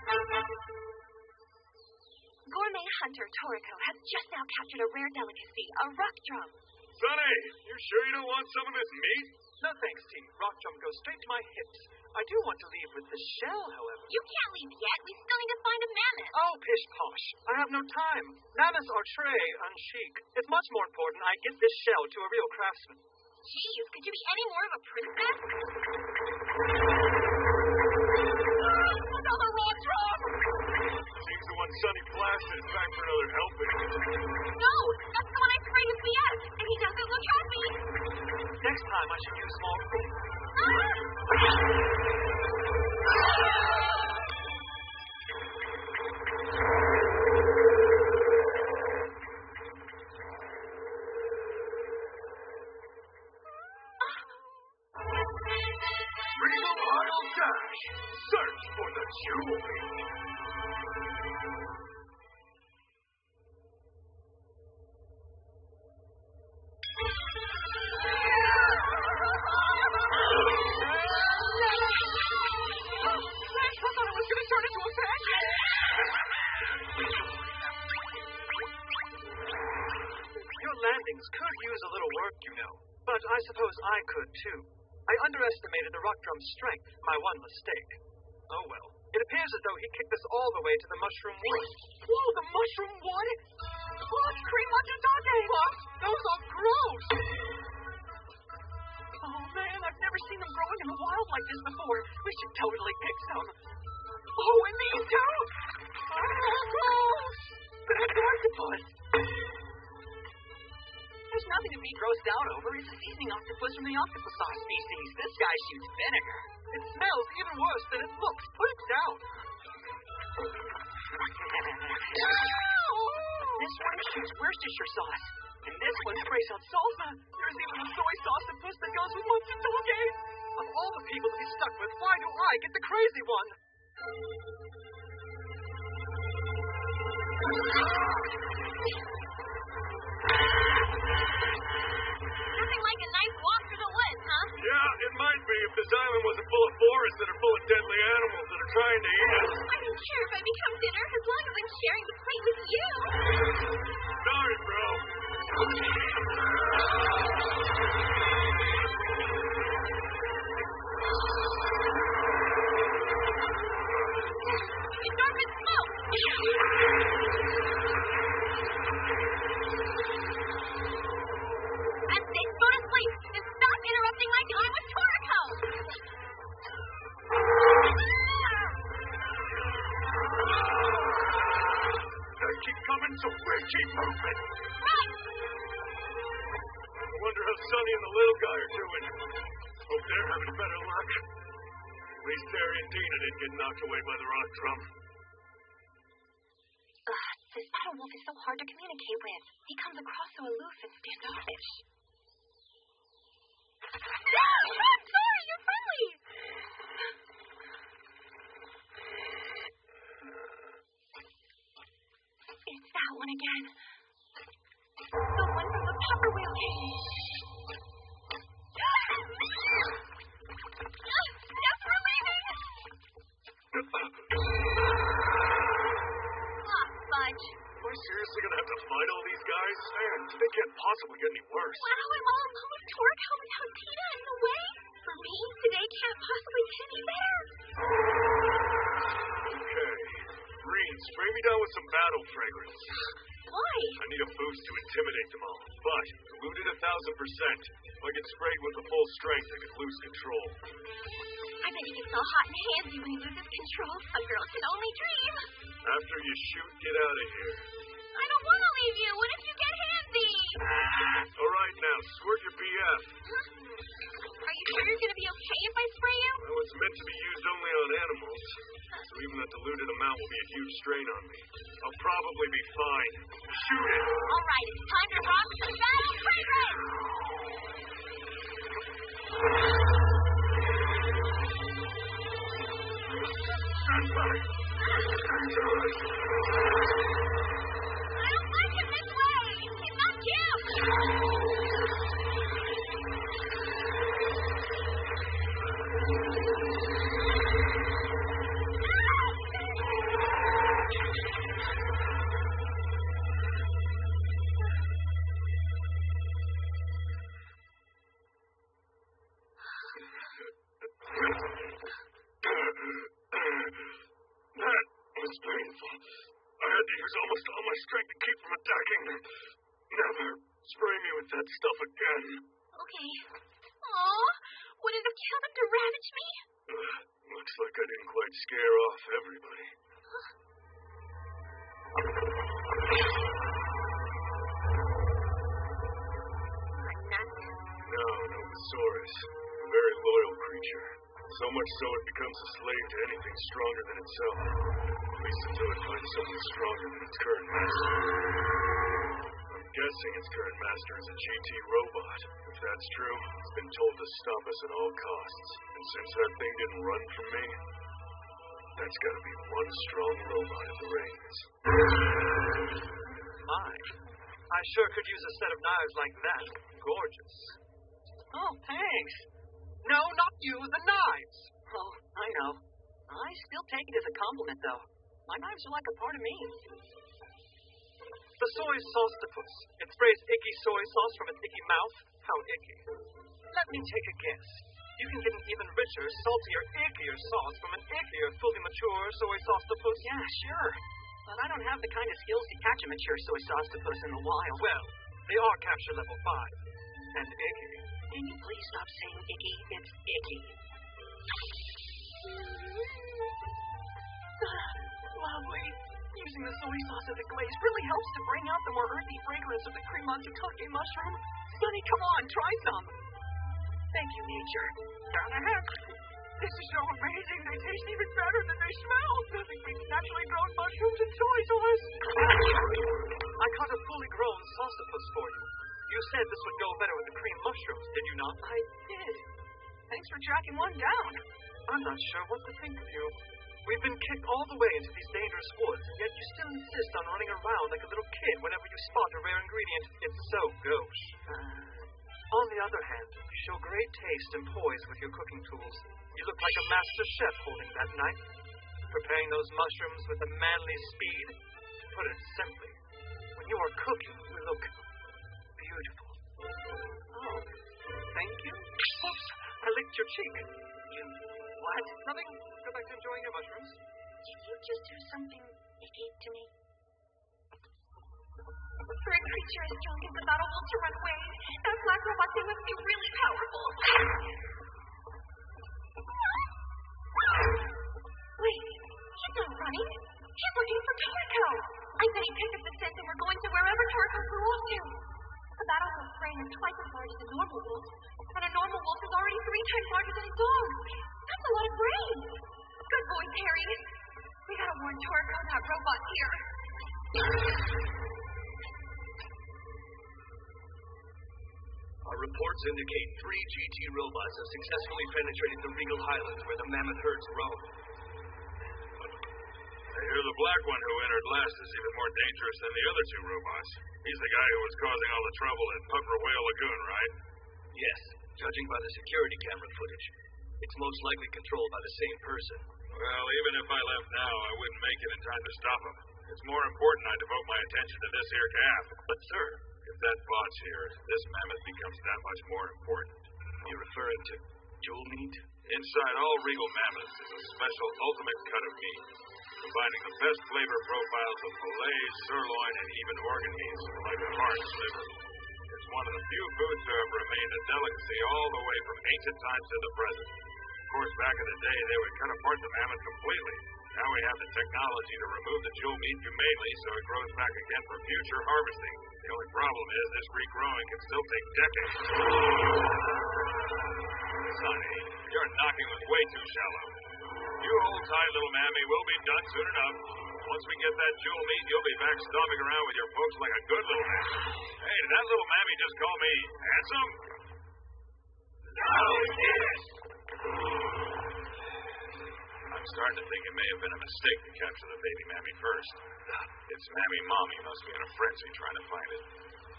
Gourmet hunter Toriko has just now captured a rare delicacy, a rock drum. Sonny, you sure you don't want some of this meat? No thanks, T. Rock drum goes straight to my hips. I do want to leave with the shell, however. You can't leave yet. We still need to find a mammoth. Oh, pish posh. I have no time. Mammoths are très unchic. It's much more important I get this shell to a real craftsman. Jeez, could you be any more of a princess? Another rock drum! Seems the one Sonny blasted is back for another helping. No, that's the one I sprayed his BS, and he doesn't look happy. Next time I should use more food. Regal Isle Dash! Search for the jewelry! Your landings could use a little work, you know. But I suppose I could, too. I underestimated the rock drum's strength, my one mistake. Oh well. It appears as though he kicked us all the way to the mushroom wood. Whoa, the mushroom wood? Oh, it's cream matsutage! What? Those are gross! Oh man, I've never seen them growing in the wild like this before. We should totally pick some. Oh, and these too! Oh, gross! That's octopus! There's nothing to be grossed out over. It's a seasoning octopus from the octopus species. This guy shoots vinegar. It smells even worse than it looks. Put it down. This one shoots Worcestershire sauce. And this one sprays out salsa. There's even a soy sauce that goes with monster doggies. Of all the people to be stuck with, why do I get the crazy one? Nothing like a nice walk through the woods, huh? Yeah, it might be if this island wasn't full of forests that are full of deadly animals that are trying to eat us. I don't care if I become dinner as long as I'm sharing the plate with you. Sorry, bro. Endorphin smoke! As they go to sleep, and stop interrupting my time with Toriko! They keep coming, so we keep moving. Right! I wonder how Sonny and the little guy are doing. Hope they're having better luck. At least Terry and Dina didn't get knocked away by the rock drum. This battle wolf is so hard to communicate with. He comes across so aloof and standoffish. I'm sorry, you're friendly! It's that one again. The one from the puffer whale cage. That's relieving! Fudge. Am I seriously gonna have to fight all these guys? Man, they can't possibly get any worse. Wow, I'm all alone with Toriko without Tina in the way. For me, today can't possibly get any better. Okay. Green, spray me down with some battle fragrance. Why? I need a boost to intimidate them all. But, diluted 1,000%. If I get sprayed with the full strength, I could lose control. I bet he gets all hot and handsy when he loses control. A girl can only dream. After you shoot, get out of here. I don't want to leave you. What if you get handsy? All right, now, squirt your BF. Are you sure you're going to be okay if I spray you? Well, it's meant to be used only on animals. So even that diluted amount will be a huge strain on me. I'll probably be fine. Shoot it! All right, it's time to rock some battle fragrance! Stand by. Stand by. I don't like it this way! It's not cute! That was painful. I had to use almost all my strength to keep from attacking them. Never spray me with that stuff again. Okay. Aw, would it have killed him to ravage me? Looks like I didn't quite scare off everybody. No, Novasaurus. A very loyal creature. So much so it becomes a slave to anything stronger than itself. At least until it finds someone stronger than its current master. I'm guessing its current master is a GT robot. If that's true, it's been told to stop us at all costs. And since that thing didn't run from me, that's gotta be one strong robot at the reins. My, I sure could use a set of knives like that. Gorgeous. Oh, thanks. No, not you, the knives. Oh, I know. I still take it as a compliment, though. My knives are like a part of me. The soy sauce-topus. It sprays icky soy sauce from its icky mouth. How icky. Let me take a guess. You can get an even richer, saltier, ickier sauce from an ickier, fully mature soy sauce-topus. Yeah, sure. But I don't have the kind of skills to catch a mature soy sauce-topus in the wild. Well, they are capture level 5. And icky. Can you please stop saying icky? It's icky. Lovely. Using the soy sauce as a glaze really helps to bring out the more earthy fragrance of the cream matsutake mushroom. Sonny, come on, try some. Thank you, nature. Down ahead. This is so amazing. They taste even better than they smell. Nothing beats naturally grown mushrooms and soy sauce. I caught a fully grown salsifus for you. You said this would go better with the cream mushrooms, did you not? I did. Thanks for tracking one down. I'm not sure what to think of you. We've been kicked all the way into these dangerous woods, and yet you still insist on running around like a little kid whenever you spot a rare ingredient. It's so gauche. On the other hand, you show great taste and poise with your cooking tools. You look like a master chef holding that knife, preparing those mushrooms with a manly speed. To put it simply, when you are cooking, you look beautiful. Oh, thank you. Oops, I licked your cheek. You what? Nothing. Go back to enjoying your mushrooms. Did you just do something icky to me? For a creature as strong as the battle wolf to run away, that black robot thing must be really powerful. Wait, he's not running. He's looking for Toriko. I bet he picked up the scent and we're going to wherever Toriko flew off to. A battle wolf's brain is twice as large as a normal wolf, and a normal wolf is already 3 times larger than a dog. That's a lot of brains. Good boy, Terry. We gotta warn Toriko that robot's here. Our reports indicate 3 GT robots have successfully penetrated the Regal Highlands where the mammoth herds roam. I hear the black one who entered last is even more dangerous than the other 2 robots. He's the guy who was causing all the trouble at Puffer Whale Lagoon, right? Yes, judging by the security camera footage, it's most likely controlled by the same person. Well, even if I left now, I wouldn't make it in time to stop him. It's more important I devote my attention to this here calf. But, sir, if that bot's here, this mammoth becomes that much more important. You're referring to jewel meat? Inside all Regal mammoths is a special ultimate cut of meat, combining the best flavor profiles of fillets, sirloin, and even organ meats like a heart and liver. It's one of the few foods to have remained a delicacy all the way from ancient times to the present. Of course, back in the day, they would cut apart the mammoth completely. Now we have the technology to remove the jewel meat humanely so it grows back again for future harvesting. The only problem is this regrowing can still take decades. Sonny, your knocking was way too shallow. You hold tight, little mammy. We'll be done soon enough. Once we get that jewel meat, you'll be back stomping around with your folks like a good little man. Hey, did that little mammy just call me handsome? No, yes. I'm starting to think it may have been a mistake to capture the baby mammy first. Its mammy mommy must be in a frenzy trying to find it.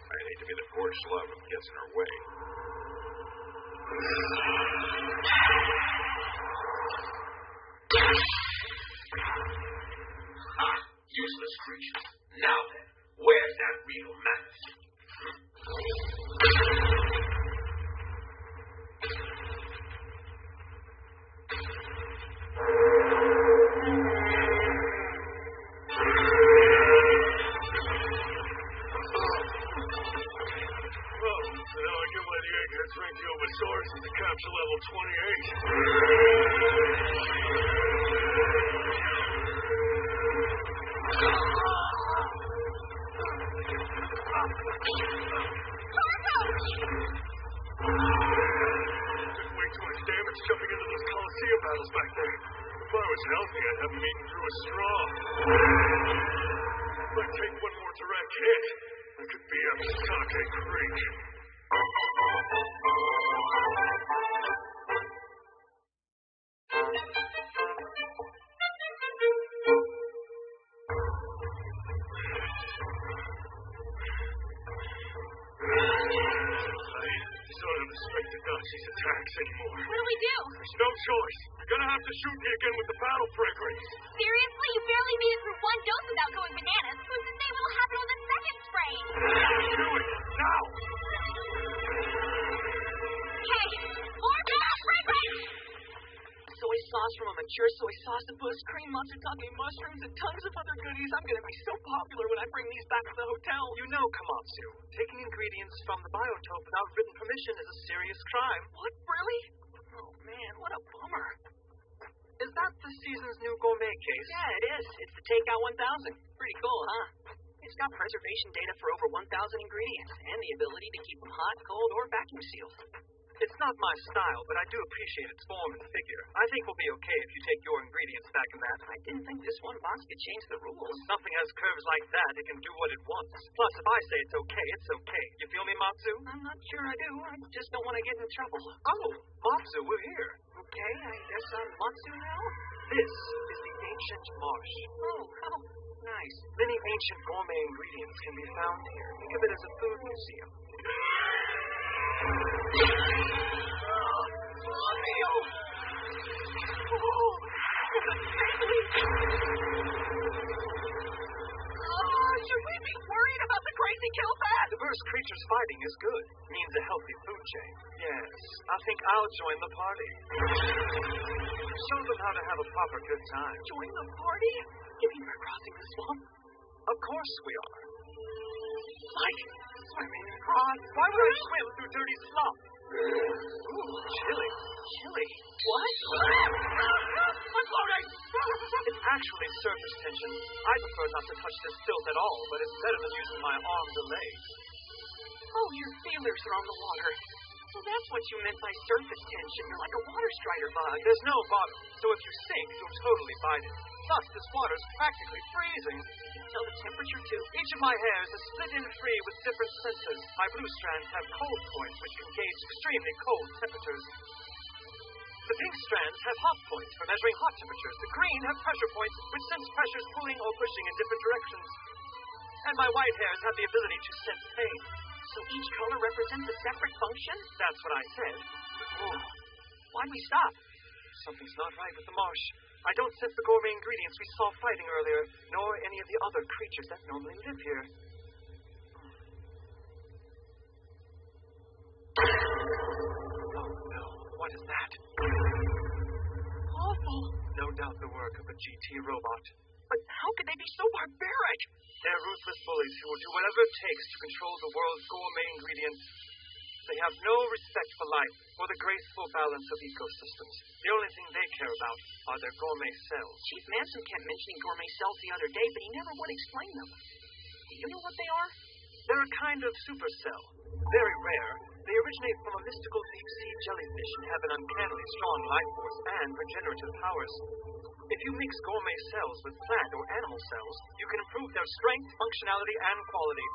I'd hate to be the poor schlub who gets in her way. Ha! Useless creatures. Now then, where's that real mammoth? Source is capsule level 28. Took way too much damage jumping into those Coliseum battles back there. If I was healthy, I'd have him eaten through a straw. If I take one more direct hit, I could be up Sake Creek. Nazis' attacks anymore. What do we do? There's no choice. You're gonna have to shoot me again with the battle fragrance. Seriously? You barely made it through 1 dose without going bananas. Who's to say what'll happen on the second spray? Do it! Now! Okay. More battle fragrance! Soy sauce from a mature soy saucepus, cream matsutake mushrooms, and tons of other goodies. I'm gonna be so popular when I bring these back to the hotel. You know, Kamatsu, taking ingredients from the biotope without written permission is a serious crime. What, really? Oh, man, what a bummer. Is that the season's new gourmet case? Yeah, it is. It's the Takeout 1000. Pretty cool, huh? It's got preservation data for over 1,000 ingredients and the ability to keep them hot, cold, or vacuum sealed. It's not my style, but I do appreciate its form and figure. I think we'll be okay if you take your ingredients back in that. I didn't think this one box could change the rules. If something has curves like that, it can do what it wants. Plus, if I say it's okay, it's okay. You feel me, Matsu? I'm not sure I do. I just don't want to get in trouble. Oh, Matsu, we're here. Okay, I guess I'm Matsu now? This is the ancient marsh. Oh, how nice. Many ancient gourmet ingredients can be found here. Think of it as a food museum. Should we be worried about the crazy killbat? Diverse creatures fighting is good. Means a healthy food chain. Yes, I think I'll join the party. Show them how to have a proper good time. Join the party? You mean we're crossing the swamp? Of course we are. Like swimming across? Why would I swim through dirty slop? Ooh, chilly. Chilly? What? I'm floating! It's actually surface tension. I prefer not to touch this filth at all, but it's better than using my arms or legs. Oh, your feelers are on the water. So that's what you meant by surface tension. You're like a water strider bug. There's no bottom, so if you sink, you'll totally bite it. Plus, this water's practically freezing. You can tell the temperature, too. Each of my hairs is split in three with different sensors. My blue strands have cold points, which can gauge extremely cold temperatures. The pink strands have hot points for measuring hot temperatures. The green have pressure points, which sense pressures pulling or pushing in different directions. And my white hairs have the ability to sense pain. So each color represents a separate function? That's what I said. Oh. Why'd we stop? Something's not right with the marsh. I don't sense the gourmet ingredients we saw fighting earlier, nor any of the other creatures that normally live here. Oh, no. What is that? Awful. No doubt the work of a GT robot. But how could they be so barbaric? They're ruthless bullies who will do whatever it takes to control the world's gourmet ingredients. They have no respect for life or the graceful balance of ecosystems. The only thing they care about are their gourmet cells. Chief Manson kept mentioning gourmet cells the other day, but he never would explain them. Do you know what they are? They're a kind of supercell. Very rare. They originate from a mystical deep-sea jellyfish and have an uncannily strong life force and regenerative powers. If you mix gourmet cells with plant or animal cells, you can improve their strength, functionality, and quality.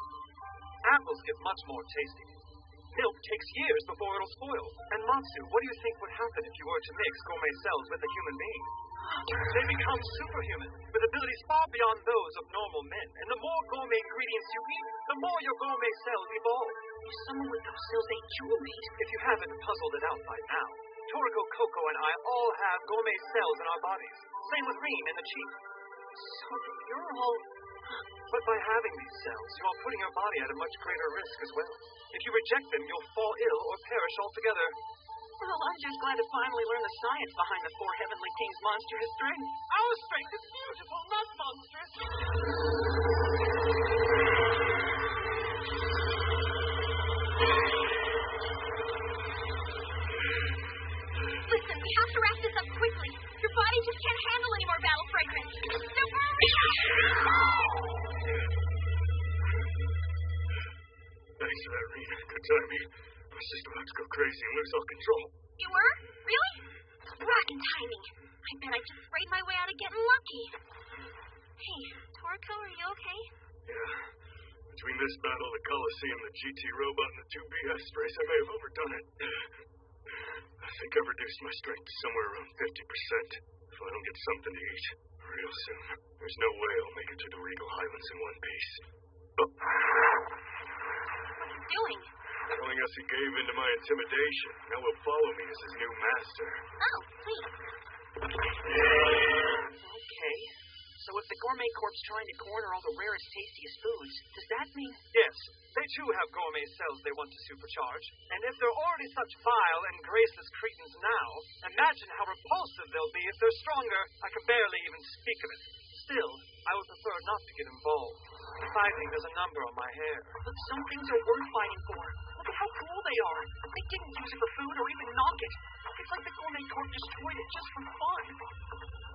Apples get much more tasty. Milk takes years before it'll spoil. And Matsu, what do you think would happen if you were to mix gourmet cells with a human being? They become superhuman, with abilities far beyond those of normal men. And the more gourmet ingredients you eat, the more your gourmet cells evolve. If someone with those cells ate your meat. If you haven't puzzled it out by now, Toriko, Coco, and I all have gourmet cells in our bodies. Same with Reem and the Chief. So you're all... But by having these cells, you are putting your body at a much greater risk as well. If you reject them, you'll fall ill or perish altogether. Well, I'm just glad to finally learn the science behind the four heavenly kings' monstrous strength. Our strength is beautiful, not monstrous. Listen, we have to wrap this up quickly. Your body just can't handle any more battle fragrance. Super Thanks for that, Rena. Good timing. I was just about to go crazy and lose all control. You were? Really? Rotten timing. I bet I just sprayed my way out of getting lucky. Hey, Toriko, are you okay? Yeah. Between this battle, the Coliseum, the GT robot, and the two BS sprays, I may have overdone it. I think I've reduced my strength to somewhere around 50%. If I don't get something to eat real soon, there's no way I'll make it to the Regal Highlands in one piece. What's he doing? Telling us he gave in to my intimidation. Now will follow me as his new master. Oh, please. Okay. So if the Gourmet Corp's trying to corner all the rarest, tastiest foods, does that mean... Yes. They too have gourmet cells they want to supercharge. And if they're already such vile and graceless cretins now, imagine how repulsive they'll be if they're stronger. I can barely even speak of it. Still, I would prefer not to get involved. Fighting does a number on my hair. But some things are worth fighting for. Look at how cool they are. They didn't use it for food or even knock it. It's like the Gourmet Corp destroyed it just for fun.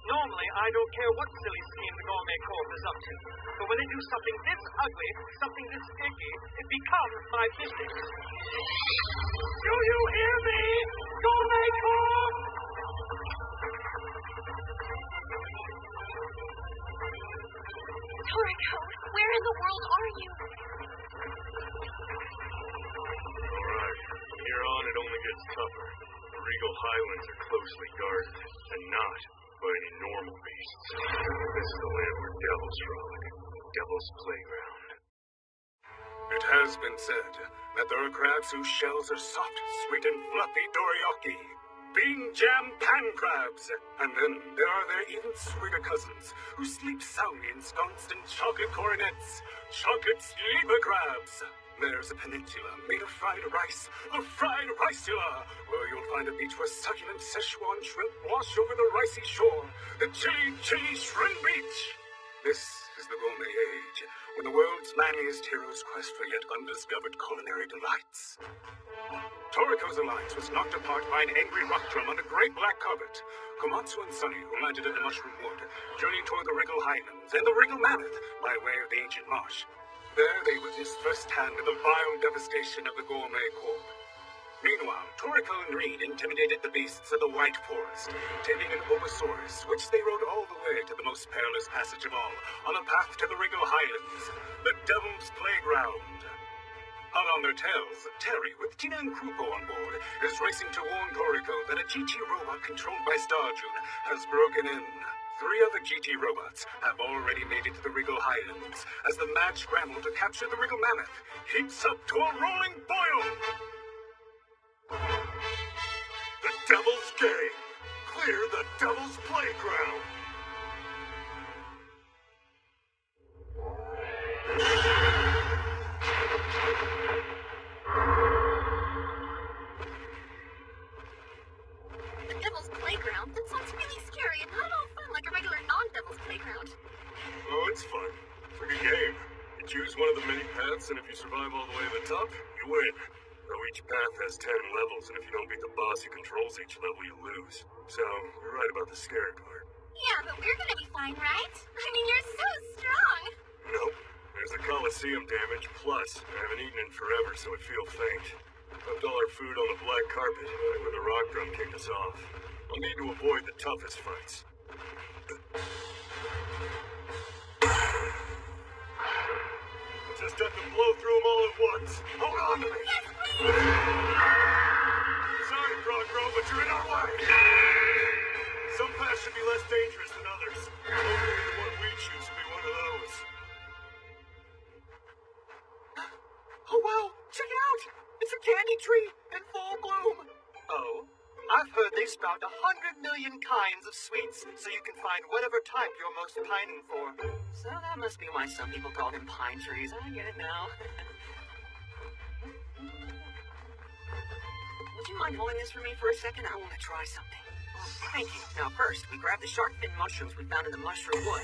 Normally, I don't care what silly scheme the Gourmet Corp is up to. But when they do something this ugly, something this icky, it becomes my business. Do you hear me? Gourmet Corp! Toriko, where in the world are you? Alright, from here on it only gets tougher. The Regal Highlands are closely guarded, and not by any normal beasts. This is the land where devils frolic. Devil's Playground. It has been said that there are crabs whose shells are soft, sweet, and fluffy dorayaki. Bean jam pan crabs. And then there are their even sweeter cousins who sleep soundly ensconced in chocolate coronets. Chocolate sleeper crabs. There's a peninsula made of fried rice, a fried ricula, where you'll find a beach where succulent Szechuan shrimp wash over the ricey shore. The chili shrimp beach. This is the gourmet age, when the world's manliest heroes quest for yet undiscovered culinary delights. Toriko's alliance was knocked apart by an angry rock drum on a great black carpet. Komatsu and Sunny, who landed in the Mushroom Wood, journeyed toward the Regal Highlands and the Regal Mammoth by way of the ancient marsh. There they witnessed firsthand the vile devastation of the Gourmet Corp. Meanwhile, Toriko and Reed intimidated the beasts of the White Forest, taming an Obosaurus, which they rode all the way to the most perilous passage of all, on the path to the Regal Highlands, the Devil's Playground. Hung on their tails, Terry, with Tina and Krupo on board, is racing to warn Toriko that a GT robot controlled by Starjun has broken in. 3 other GT robots have already made it to the Regal Highlands, as the mad scramble to capture the Regal Mammoth heats up to a rolling boil! The Devil's Game! Clear the Devil's Playground! The Devil's Playground? That sounds really scary and not at all fun like a regular non-Devil's Playground. Oh, it's fun. It's like a game. You choose one of the many paths, and if you survive all the way to the top, you win. Though each path has 10 levels, and if you don't beat the boss who controls each level, you lose. So, you're right about the scary part. Yeah, but we're gonna be fine, right? I mean, you're so strong. Nope. There's the Coliseum damage, plus I haven't eaten in forever, so I feel faint. Left all our food on the black carpet, right where the rock drum kicked us off. I'll need to avoid the toughest fights. Just have to blow through them all at once. Hold on to me! Yes, please! Sorry, Frog Bro, but you're in our way! Some paths should be less dangerous than others. Hopefully the one we choose will be one of those. Oh, wow! Check it out! It's a candy tree in full bloom! Oh? I've heard they sprout 100 million kinds of sweets, so you can find whatever type you're most pining for. So that must be why some people call them pine trees. I get it now. Would you mind holding this for me for a second? I want to try something. Oh, thank you. Now first, we grab the shark fin mushrooms we found in the mushroom wood.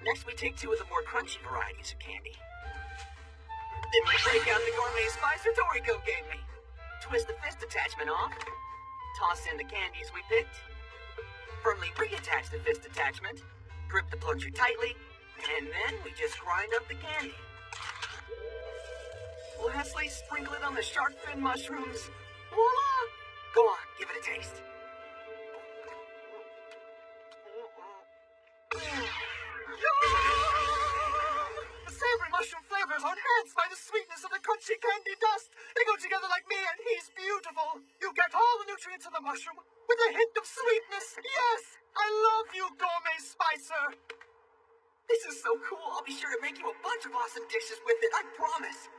Next, we take 2 of the more crunchy varieties of candy. Then we break out the gourmet spicer Toriko gave me. Twist the fist attachment off. Toss in the candies we picked. Firmly reattach the fist attachment. Grip the plunger tightly. And then we just grind up the candy. Lastly, sprinkle it on the shark fin mushrooms. Voila! Go on, give it a taste. The savory mushroom flavors are enhanced by the sweetness of the crunchy candy dust. They go together like me, and he's beautiful. You get all the nutrients of the mushroom with a hint of sweetness. Yes, I love you, Gourmet Spicer. This is so cool. I'll be sure to make you a bunch of awesome dishes with it. I promise.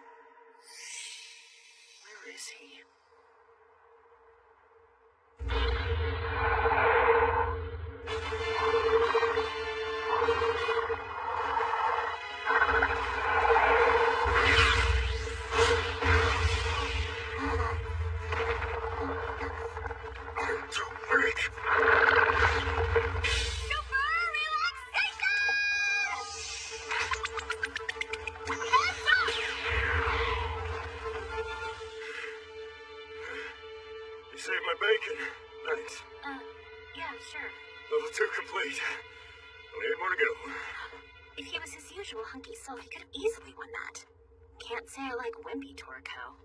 Where is he? taken. Thanks. Yeah, sure. Level 2 complete. Only 8 more to go. If he was his usual hunky self, he could have easily won that. Can't say I like wimpy Toriko.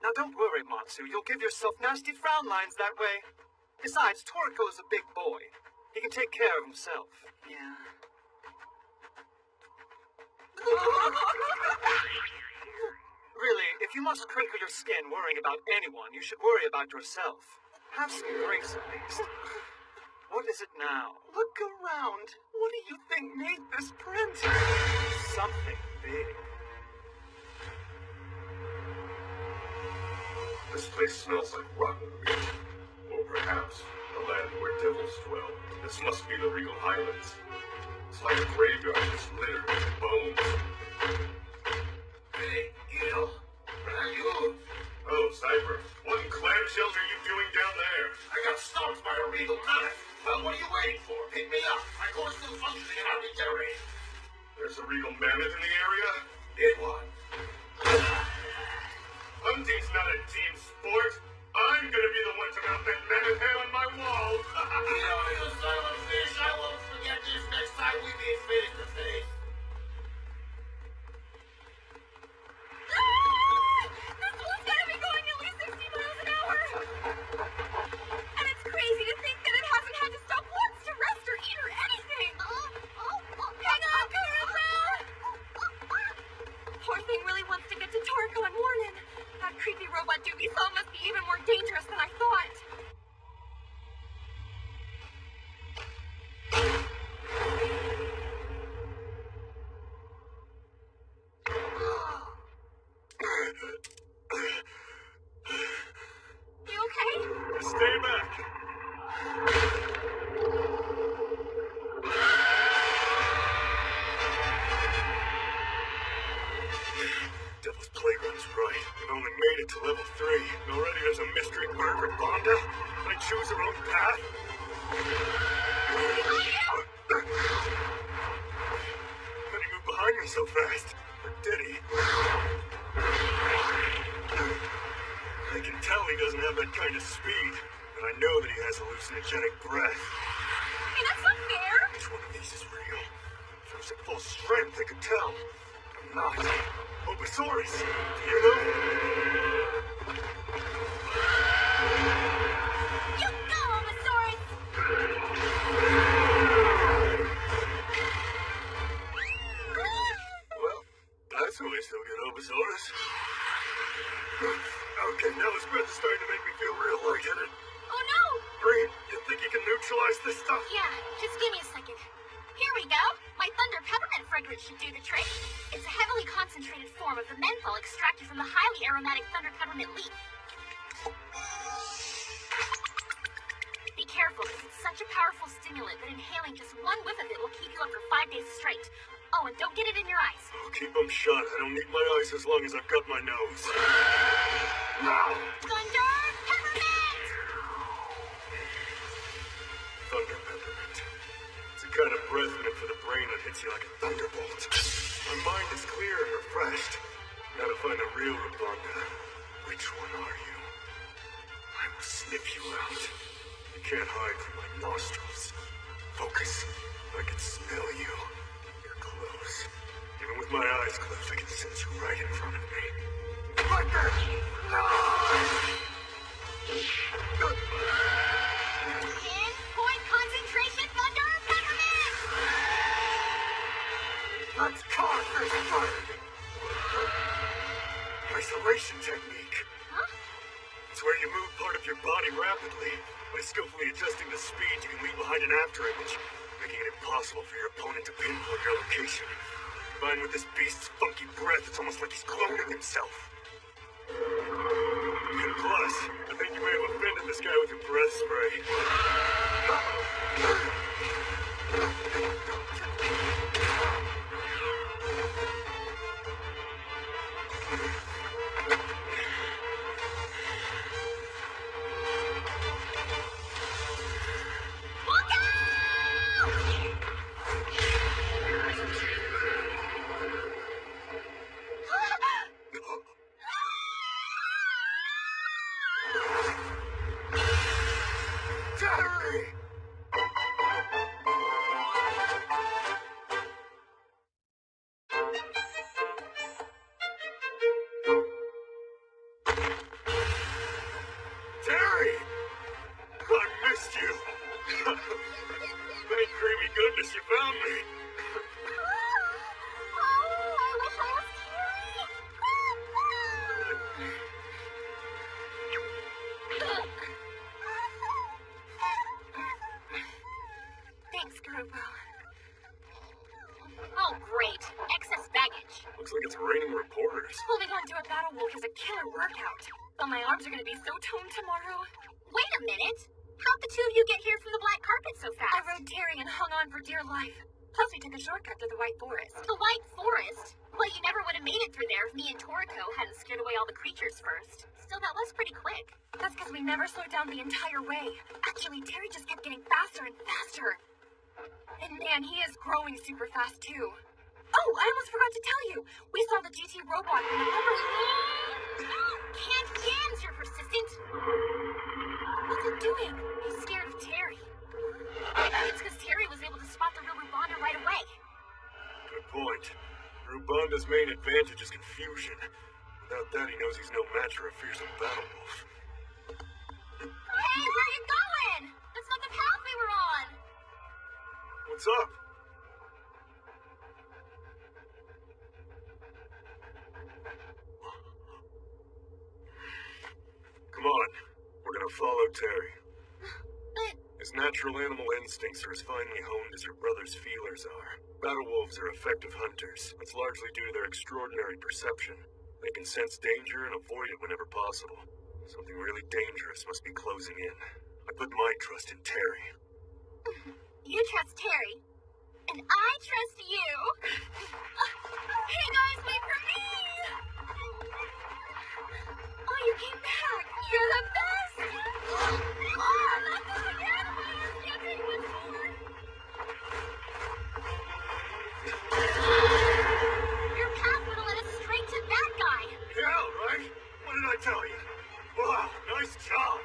Now don't worry, Matsu. You'll give yourself nasty frown lines that way. Besides, Toriko's a big boy. He can take care of himself. Yeah. Really, if you must crinkle your skin worrying about anyone, you should worry about yourself. Have some grace at least. What is it now? Look around. What do you think made this print? Something big. This place smells like rotten meat. Or perhaps the land where devils dwell. This must be the real Highlands. It's like a graveyard just littered with bones. Hey, Gil. Where are you? Oh, Cypher. What in clamshells are you doing down there? I got stopped by a regal mammoth. Well, what are you waiting for? Pick me up. My core's still functioning and I'll regenerate. There's a regal mammoth in the area? Big one. Hunting's not a team sport. I'm gonna be the one to mount that mammoth head on my wall. You son of a fish, I won't forget this next time we meet face to face. This one's gonna be going at least 60 miles an hour! And it's crazy to think that it hasn't had to stop once to rest or eat or anything! Hang on, Carissa! Poor thing really wants to get to Toriko and warn him. That creepy robot doobie saw must be even more dangerous than I thought. You okay? Stay back. Devil's Playground is right. We've only made it to level 3. And already there's a mystery burger, Bonda. Can I choose her own path? How did he move behind me so fast? Or did he? I can tell he doesn't have that kind of speed. And I know that he has hallucinogenic breath. Hey, that's not fair! Which one of these is real? If I was at full strength, I could tell. I'm not. Obosaurus, do you know? You go, Obosaurus! Well, that's always so good, Obosaurus. Okay, now his breath is starting to make me feel real lightheaded. Oh no! Green, you think you can neutralize this stuff? Yeah, just give me a second. Here we go. My Thunder Peppermint fragrance should do the trick. It's a heavily concentrated form of the menthol extracted from the highly aromatic Thunder Peppermint leaf. Be careful, because it's such a powerful stimulant that inhaling just one whiff of it will keep you up for 5 days straight. Oh, and don't get it in your eyes. I'll keep them shut. I don't need my eyes as long as I've got my nose. Now! Thunder Peppermint! Thunder Peppermint. It's a kind of breath mint for the brain that hits you like a thunderbolt. My mind is clear and refreshed. Now to find the real Rabonda. Which one are you? I will sniff you out. You can't hide from my nostrils. Focus. I can smell you. You're close. Even with my eyes closed, I can sense you right in front of me. Right there! No! Point concentration Thunder Peppermint! Let's cause this fire! Isolation technique. Huh? It's where you move part of your body rapidly. By skillfully adjusting the speed, you can leave behind an afterimage, making it impossible for your opponent to pinpoint your location. Combined with this beast's funky breath, it's almost like he's cloning himself. And plus, I think you may have offended this guy with your breath spray. training reporters. Holding on to a battle wolf is a killer workout. But my arms are gonna be so toned tomorrow. Wait a minute! How'd the two of you get here from the black carpet so fast? I rode Terry and hung on for dear life. Plus, we took a shortcut to the White Forest. The White Forest? Well, you never would have made it through there if me and Toriko hadn't scared away all the creatures first. Still, that was pretty quick. That's because we never slowed down the entire way. Actually, Terry just kept getting faster and faster. And man, he is growing super fast, too. Oh, I almost forgot to tell you. We saw the GT robot in the cover. Can't jams, you're persistent. What's it doing? He's scared of Terry. It's because Terry was able to spot the real Rubanda right away. Good point. Rubanda's main advantage is confusion. Without that, he knows he's no match for a fearsome battle wolf. Hey, where are you going? That's not the path we were on. What's up? Come on. We're gonna follow Terry. His natural animal instincts are as finely honed as your brother's feelers are. Battle wolves are effective hunters. It's largely due to their extraordinary perception. They can sense danger and avoid it whenever possible. Something really dangerous must be closing in. I put my trust in Terry. You trust Terry, and I trust you. Hey guys, wait for me! Oh, you came back. You're the best. Oh, not this again. I can't take much more. Your path would have led us straight to that guy. Yeah, right? What did I tell you? Wow, nice job.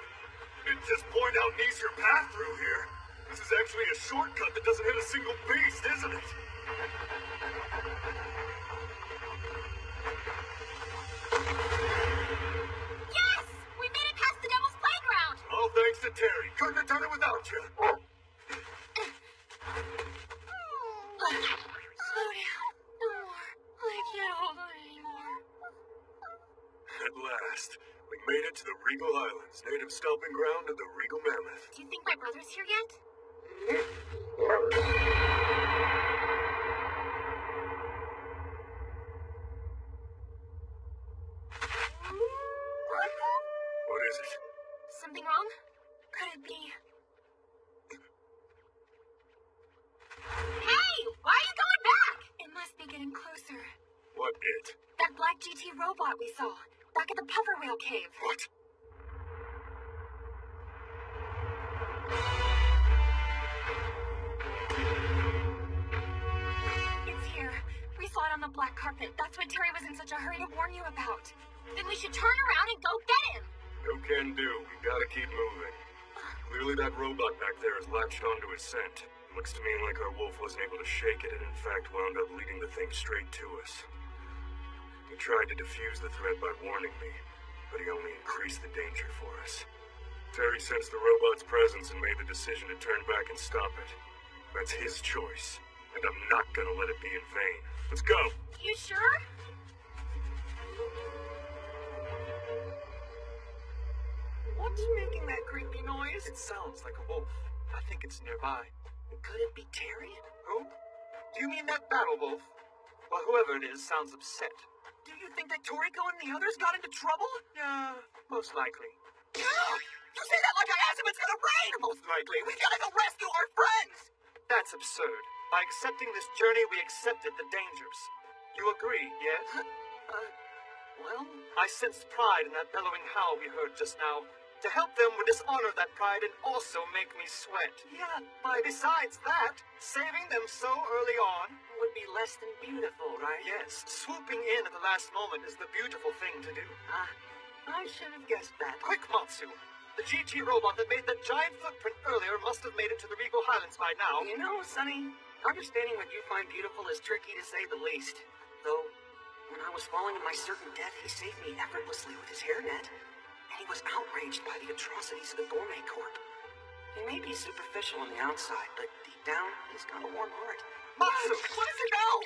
You didn't just point out an easier path through here. This is actually a shortcut that doesn't hit a single beast, isn't it? Yes! We made it past the Devil's Playground! All thanks to Terry. Couldn't have done it without you. Slow down. No more. I can't hold on anymore. At last, we made it to the Regal Islands, native stomping ground of the Regal Mammoth. Do you think my brother's here yet? What is it? Something wrong? Could it be? Hey! Why are you going back? It must be getting closer. What it? That black GT robot we saw, back at the Puffer Whale Cave. What? It's here. We saw it on the black carpet. That's what Terry was in such a hurry to warn you about. Then we should turn around and go get him. No can do. We gotta keep moving. Clearly that robot back there has latched onto his scent. Looks to me like our wolf wasn't able to shake it and in fact wound up leading the thing straight to us. He tried to defuse the threat by warning me, but he only increased the danger for us. Terry sensed the robot's presence and made the decision to turn back and stop it. That's his choice, and I'm not gonna let it be in vain. Let's go! You sure? What's making that creepy noise? It sounds like a wolf. I think it's nearby. Could it be Terry? Who? Do you mean that battle wolf? Well, whoever it is sounds upset. Do you think that Toriko and the others got into trouble? Yeah, most likely. You say that like I asked him it's gonna rain! Most likely. We gotta go rescue our friends! That's absurd. By accepting this journey, we accepted the dangers. You agree, yes? Well, I sensed pride in that bellowing howl we heard just now. To help them would dishonor that pride and also make me sweat. Yeah, but besides that, saving them so early on would be less than beautiful, right? Yes, swooping in at the last moment is the beautiful thing to do. I should have guessed that. Quick, Matsu. The GT robot that made that giant footprint earlier must have made it to the Regal Highlands by now. You know, Sonny, understanding what you find beautiful is tricky to say the least. Though, when I was falling to my certain death, he saved me effortlessly with his hairnet. And he was outraged by the atrocities of the Gourmet Corp. He may be superficial on the outside, but deep down, he's got a warm heart. Matsu, what is it now?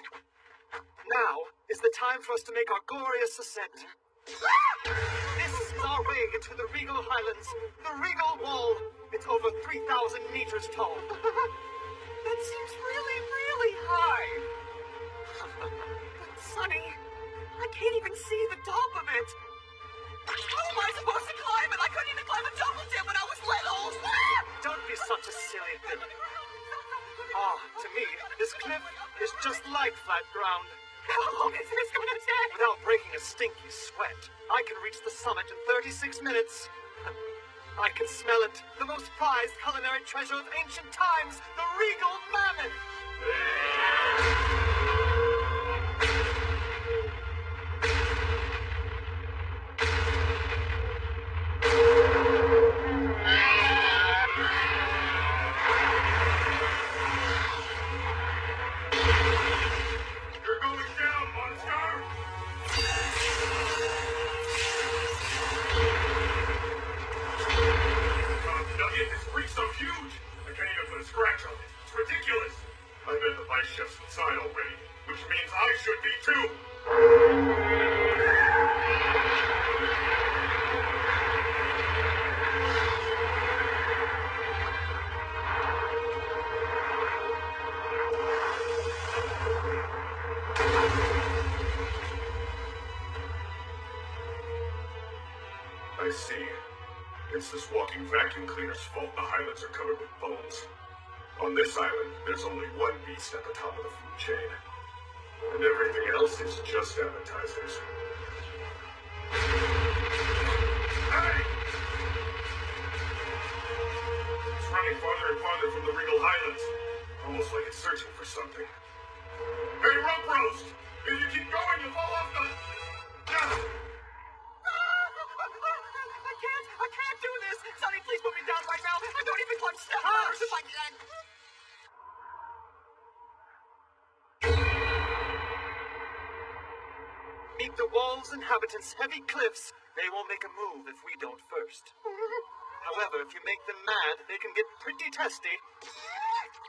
Now is the time for us to make our glorious ascent. This is our way into the Regal Highlands, the Regal Wall. It's over 3,000 meters tall. That seems really, really high. But Sonny, cliff is just like flat ground. How long is this going to take? Without breaking a stinky sweat, I can reach the summit in 36 minutes. I can smell it. The most prized culinary treasure of ancient times, the regal mammoth. You're going down, monster! Nugget, this freak's so huge! I can't even put a scratch on it. It's ridiculous! I bet the vice chef's inside already, which means I should be too! I see. It's this walking vacuum cleaner's fault the highlands are covered with bones. On this island, there's only one beast at the top of the food chain. And everything else is just appetizers. Hey! It's running farther and farther from the regal highlands. Almost like it's searching for something. Hey, Rump Roast! If you keep going, you'll fall off the... I can't do this! Sonny, please put me down right now! I don't even want step ladders if I can! Meet the wall's inhabitants' heavy cliffs. They won't make a move if we don't first. However, if you make them mad, they can get pretty testy.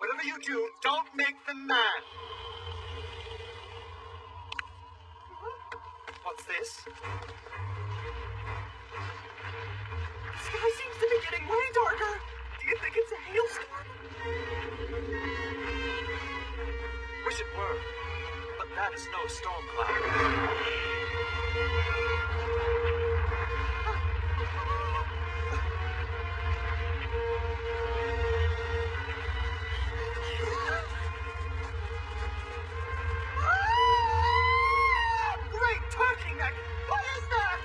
Whatever you do, don't make them mad. What's this? The sky seems to be getting way darker. Do you think it's a hailstorm? Wish it were, but that is no storm cloud. Great turkey neck! What is that?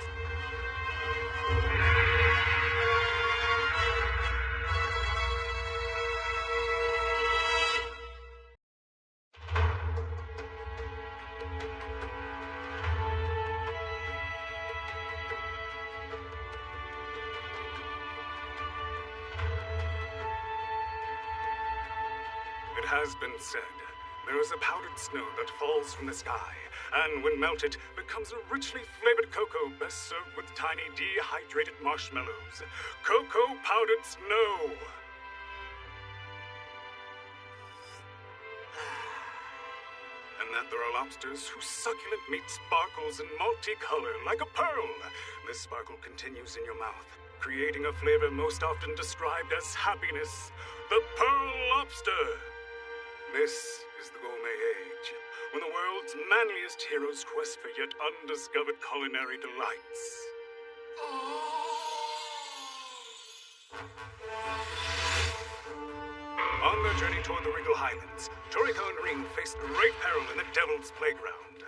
It has been said, there is a powdered snow that falls from the sky, and when melted, becomes a richly flavored cocoa best served with tiny dehydrated marshmallows. Cocoa powdered snow! And that there are lobsters whose succulent meat sparkles in multicolor like a pearl. This sparkle continues in your mouth, creating a flavor most often described as happiness. The pearl lobster! This is the gourmet age, when the world's manliest heroes quest for yet undiscovered culinary delights. On their journey toward the Regal Highlands, Toriko and Ring faced great peril in the Devil's Playground.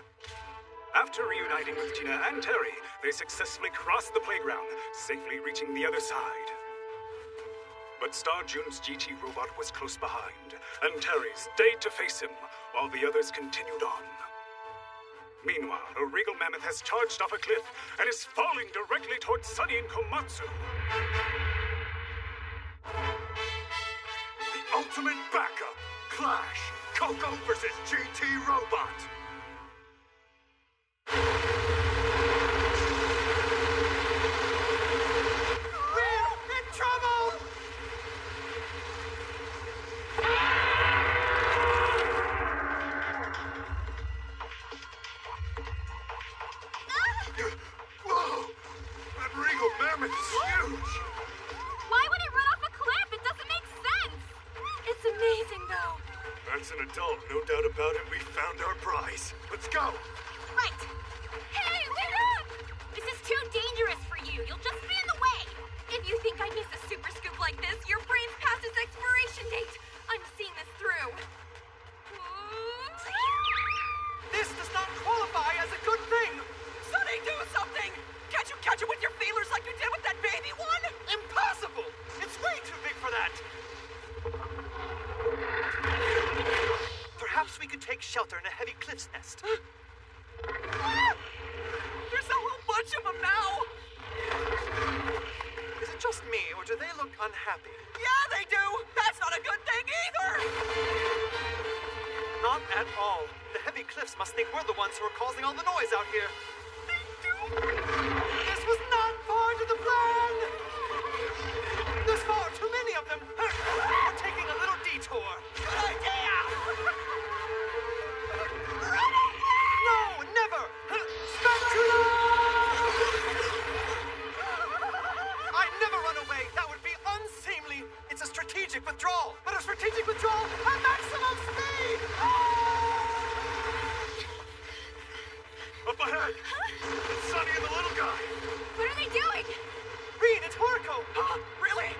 After reuniting with Tina and Terry, they successfully crossed the playground, safely reaching the other side. But Star June's GT robot was close behind, and Terry stayed to face him, while the others continued on. Meanwhile, a regal mammoth has charged off a cliff and is falling directly towards Sunny and Komatsu. The ultimate backup! Clash! Coco versus GT Robot! We're in trouble! Whoa! That regal mammoth is huge! Why would it run off a cliff? It doesn't make sense! It's amazing, though. That's an adult, no doubt about it. We found our prize. Let's go! Right! Hey, wait up! This is too dangerous for you. You'll just be in the way. If you think I miss a super scoop like this, your brain's past its expiration date. I'm seeing this through. Whoa. shelter in a heavy cliff's nest. There's a whole bunch of them now! Is it just me, or do they look unhappy? Yeah, they do! That's not a good thing either! Not at all. The heavy cliffs must think we're the ones who are causing all the noise out here. This was not part of the plan! There's far too many of them! We're taking a little detour. Good idea! No, never! Spatula! I'd never run away. That would be unseemly. It's a strategic withdrawal. But a strategic withdrawal at maximum speed! Up ahead! It's Sonny and the little guy! What are they doing? Reed, it's Horiko! Huh? Really?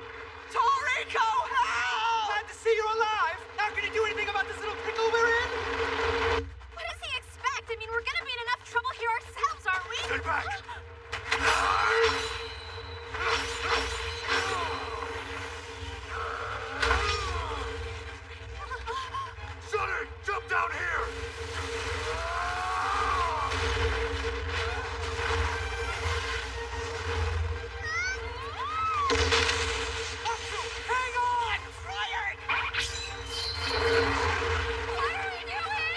Toriko, help! Glad to see you're alive! Now can you do anything about this little pickle we're in? What does he expect? I mean, we're gonna be in enough trouble here ourselves, aren't we? Stay back! Sonny, jump down here! Hang on! Flying! What are we doing?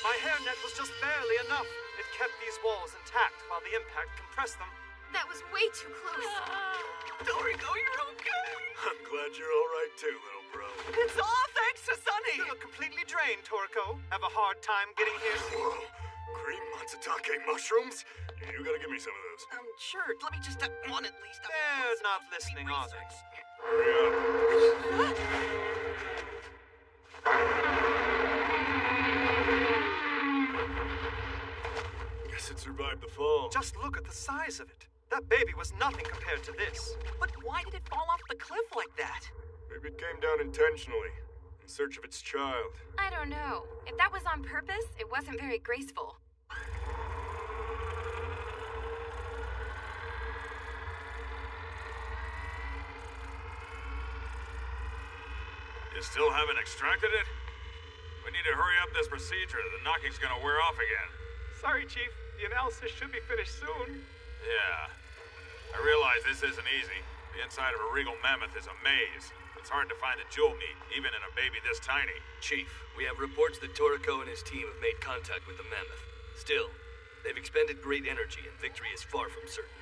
My hairnet was just barely enough. It kept these walls intact while the impact compressed them. That was way too close. Toriko, you're okay! I'm glad you're all right too, little bro. It's all thanks to Sonny! You look completely drained, Toriko. Have a hard time getting here? Whoa, green matsutake mushrooms? You gotta give me some of those. Sure, let me just have one at least. They're not listening, are they? Hurry up. Guess it survived the fall. Just look at the size of it. That baby was nothing compared to this. But why did it fall off the cliff like that? Maybe it came down intentionally, in search of its child. I don't know. If that was on purpose, it wasn't very graceful. You still haven't extracted it? We need to hurry up this procedure. The knocking's gonna wear off again. Sorry, Chief. The analysis should be finished soon. Yeah. I realize this isn't easy. The inside of a regal mammoth is a maze. It's hard to find the jewel meat, even in a baby this tiny. Chief, we have reports that Toriko and his team have made contact with the mammoth. Still, they've expended great energy and victory is far from certain.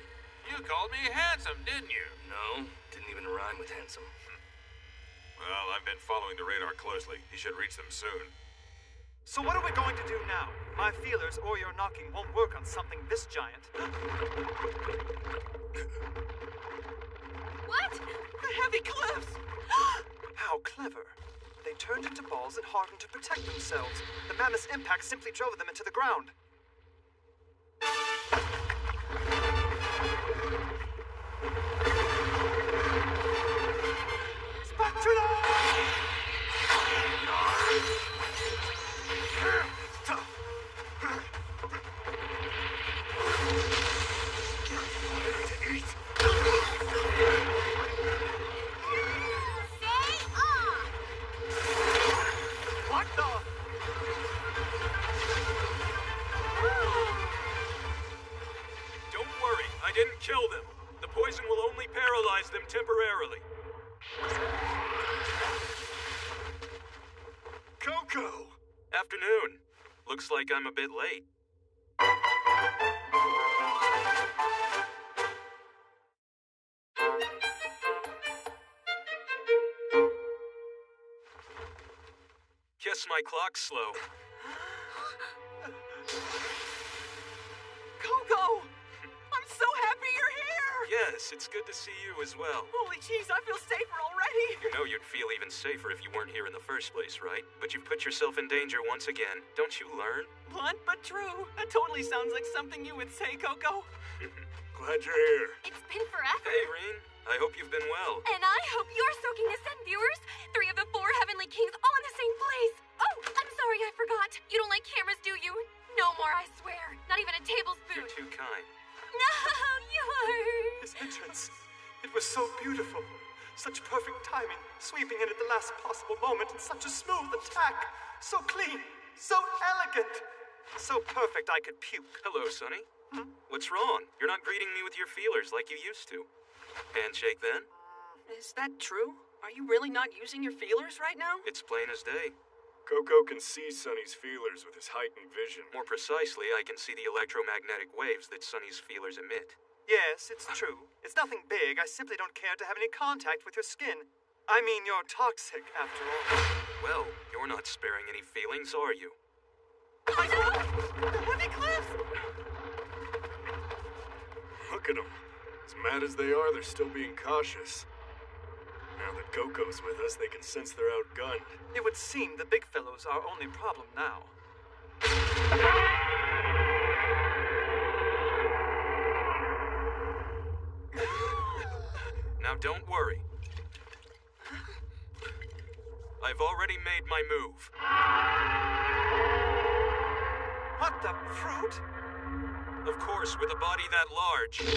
You called me handsome, didn't you? No, didn't even rhyme with handsome. Well, I've been following the radar closely. He should reach them soon. So what are we going to do now? My feelers or your knocking won't work on something this giant. What? The heavy cliffs! How clever. They turned into balls and hardened to protect themselves. The mammoth's impact simply drove them into the ground. Spatula! What the? Don't worry, I didn't kill them. The poison will only paralyze them temporarily. Coco! Afternoon. Looks like I'm a bit late. Guess my clock's slow. Coco! I'm so happy you're here! Yes, it's good to see you as well. Holy jeez, I feel safer already! You know you'd feel even safer if you weren't here in the first place, right? But you've put yourself in danger once again. Don't you learn? Blunt but true. That totally sounds like something you would say, Coco. Glad you're here. It's been forever. Hey, Reen. I hope you've been well. And I hope you're soaking this in, viewers. 3 of the 4 Heavenly Kings all in the same place. Oh, I'm sorry, I forgot. You don't like cameras, do you? No more, I swear. Not even a tablespoon. You're too kind. No, yours. His entrance. It was so beautiful. Such perfect timing, sweeping in at the last possible moment, and such a smooth attack. So clean, so elegant, so perfect I could puke. Hello, Sonny. What's wrong? You're not greeting me with your feelers like you used to. Handshake then? Is that true? Are you really not using your feelers right now? It's plain as day. Coco can see Sonny's feelers with his heightened vision. More precisely, I can see the electromagnetic waves that Sonny's feelers emit. Yes, it's true. It's nothing big. I simply don't care to have any contact with your skin. I mean, you're toxic, after all. Well, you're not sparing any feelings, are you? I know! The heavy cliffs! Look at them. As mad as they are, they're still being cautious. Now that Coco's with us, they can sense they're outgunned. It would seem the big fellows are our only problem now. Now don't worry. I've already made my move. What the fruit? Of course, with a body that large, it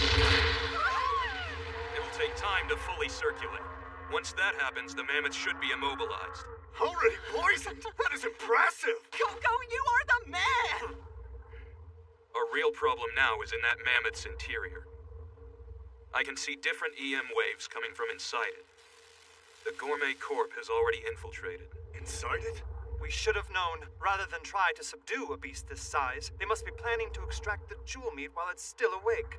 will take time to fully circulate. Once that happens, the mammoth should be immobilized. Already poisoned? That is impressive! Coco, you are the man! Our real problem now is in that mammoth's interior. I can see different EM waves coming from inside it. The Gourmet Corp has already infiltrated. Inside it? We should have known. Rather than try to subdue a beast this size, they must be planning to extract the jewel meat while it's still awake.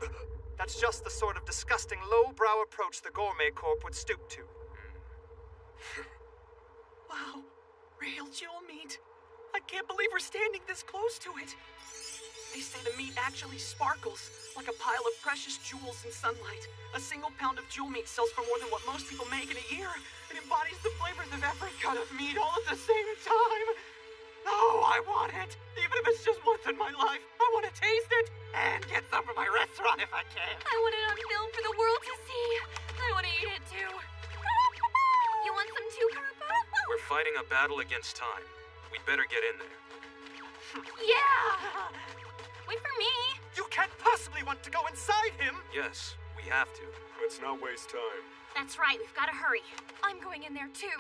That's just the sort of disgusting, low-brow approach the Gourmet Corp would stoop to. Wow, real jewel meat. I can't believe we're standing this close to it. They say the meat actually sparkles, like a pile of precious jewels in sunlight. A single pound of jewel meat sells for more than what most people make in a year. It embodies the flavors of every cut of meat all at the same time. Oh, I want it. Even if it's just once in my life, I want to taste it and get some for my restaurant if I can. I want it on film for the world to see. I want to eat it too. You want some too, Karupa? We're fighting a battle against time. We'd better get in there. Yeah! Wait for me. You can't possibly want to go inside him. Yes, we have to. Let's not waste time. That's right, we've got to hurry. I'm going in there too.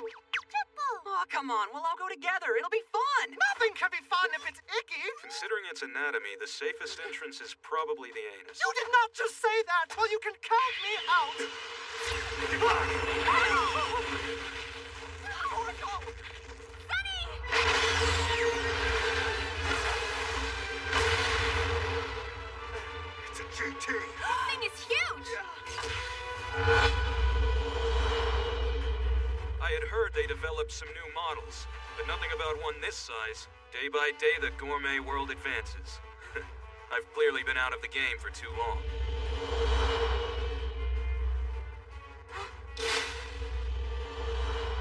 Oh, come on, we'll all go together. It'll be fun. Nothing can be fun if it's icky. Considering its anatomy, the safest entrance is probably the anus. You did not just say that. Well, you can count me out. It's a GT. This thing is huge. I had heard they developed some new models, but nothing about one this size. Day by day, the gourmet world advances. I've clearly been out of the game for too long.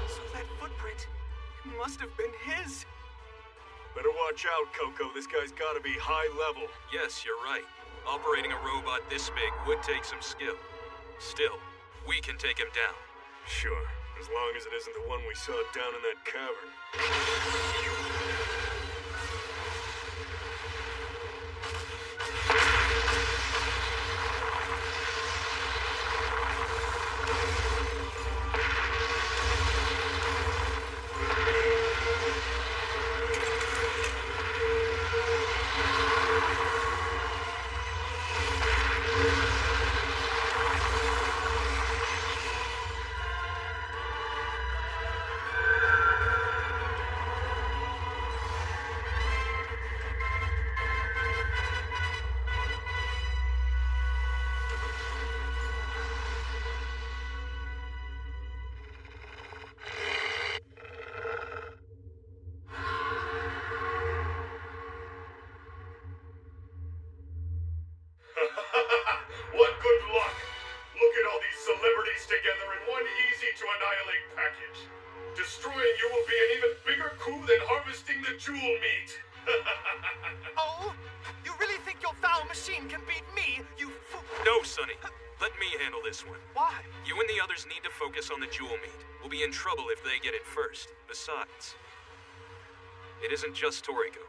So that footprint must have been his. Better watch out, Coco. This guy's gotta be high level. Yes, you're right. Operating a robot this big would take some skill. Still, we can take him down. Sure, as long as it isn't the one we saw down in that cavern. Destroying you will be an even bigger coup than harvesting the jewel meat. Oh? You really think your foul machine can beat me, you fool? No, Sonny. Let me handle this one. Why? You and the others need to focus on the jewel meat. We'll be in trouble if they get it first. Besides, it isn't just Toriko.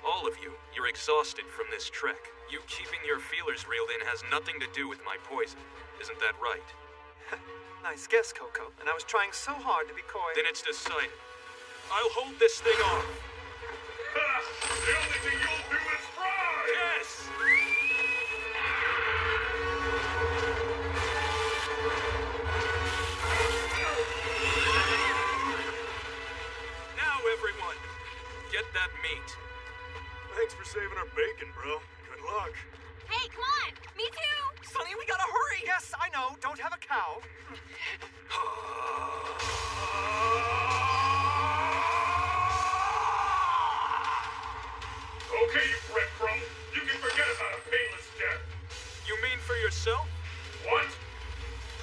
All of you, you're exhausted from this trek. You keeping your feelers reeled in has nothing to do with my poison. Isn't that right? Nice guess, Coco. And I was trying so hard to be coy. Then it's decided. I'll hold this thing off. The only thing you'll do is fry! Yes! Now, everyone, get that meat. Thanks for saving our bacon, bro. Good luck. Hey, come on! Me too! Sonny, we gotta hurry! Yes, I know. Don't have a cow. Okay, you breadcrumb. You can forget about a painless death. You mean for yourself? What?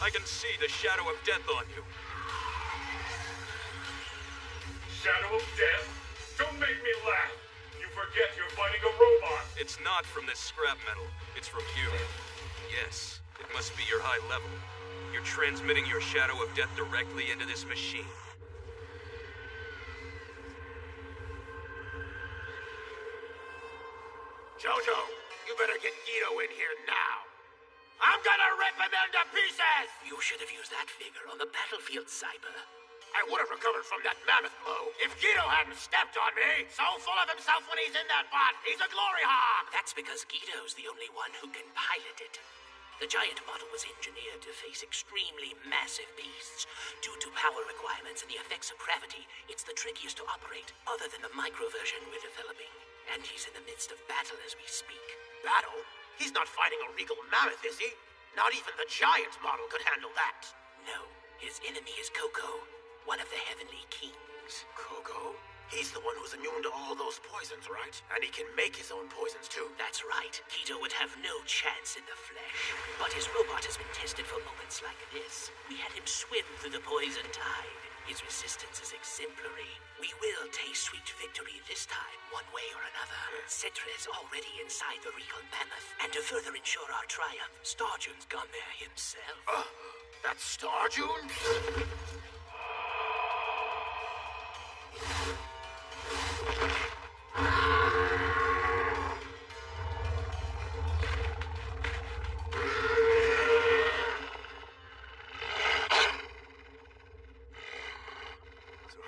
I can see the shadow of death on you. Shadow of death? Don't make me laugh. You forget you're fighting a robot. It's not from this scrap metal. It's from you. Yes, it must be your high level. You're transmitting your shadow of death directly into this machine. Jojo, you better get Guido in here now. I'm gonna rip him into pieces! You should have used that figure on the battlefield, Cyber. I would have recovered from that mammoth blow if Guido hadn't stepped on me. So full of himself when he's in that bot, he's a glory hog. That's because Guido's the only one who can pilot it. The giant model was engineered to face extremely massive beasts. Due to power requirements and the effects of gravity, it's the trickiest to operate, other than the micro version we're developing. And he's in the midst of battle as we speak. Battle? He's not fighting a regal mammoth, is he? Not even the giant model could handle that. No, his enemy is Coco, one of the heavenly kings. Coco? He's the one who's immune to all those poisons, right? And he can make his own poisons, too. That's right. Guido would have no chance in the flesh. But his robot has been tested for moments like this. We had him swim through the poison tide. His resistance is exemplary. We will taste sweet victory this time, one way or another. Cetra is already inside the regal mammoth. And to further ensure our triumph, Starjune's gone there himself. That's Starjune?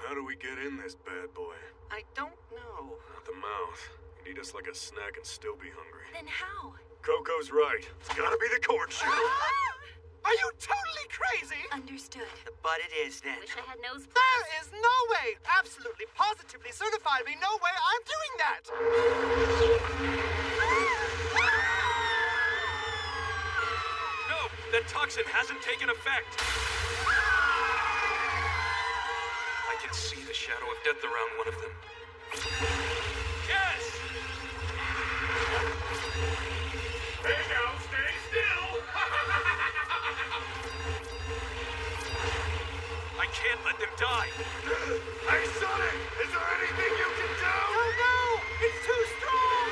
How do we get in this bad boy? I don't know. Not the mouth. You need us like a snack and still be hungry. Then how? Coco's right. It's gotta be the cord shoot. Are you totally crazy? Understood. But it is then. Wish I had nose. There is no way, absolutely, positively, certifiably no way I'm doing that! No, that toxin hasn't taken effect. I can see the shadow of death around one of them. Yes! Hey now, stay still! I can't let them die. Hey, Sonic! Is there anything you can do? Oh no! It's too strong!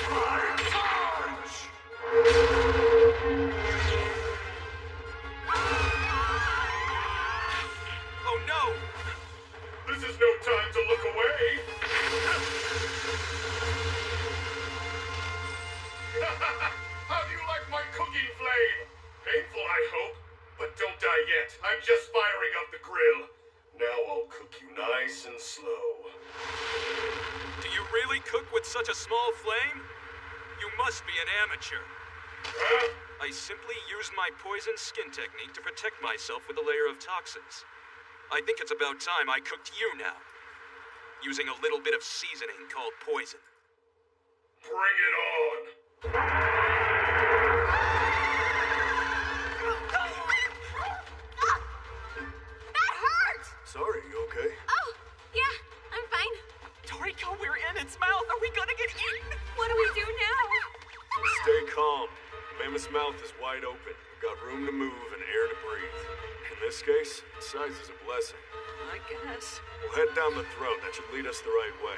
Fire charge! Oh no! This is no time to look away! How do you like my cooking flame? Painful, I hope. But don't die yet. I'm just firing up the grill. Now I'll cook you nice and slow. Do you really cook with such a small flame? You must be an amateur. Huh? I simply used my poison skin technique to protect myself with a layer of toxins. I think it's about time I cooked you now, using a little bit of seasoning called poison. Bring it on! That hurt! Sorry, you okay? Oh, yeah, I'm fine. Toriko, we're in its mouth. Are we gonna get eaten? What do we do now? Stay calm. You may Mammoth's mouth is wide open. Got room to move and air to breathe. In this case, size is a blessing. I guess. We'll head down the throat. That should lead us the right way.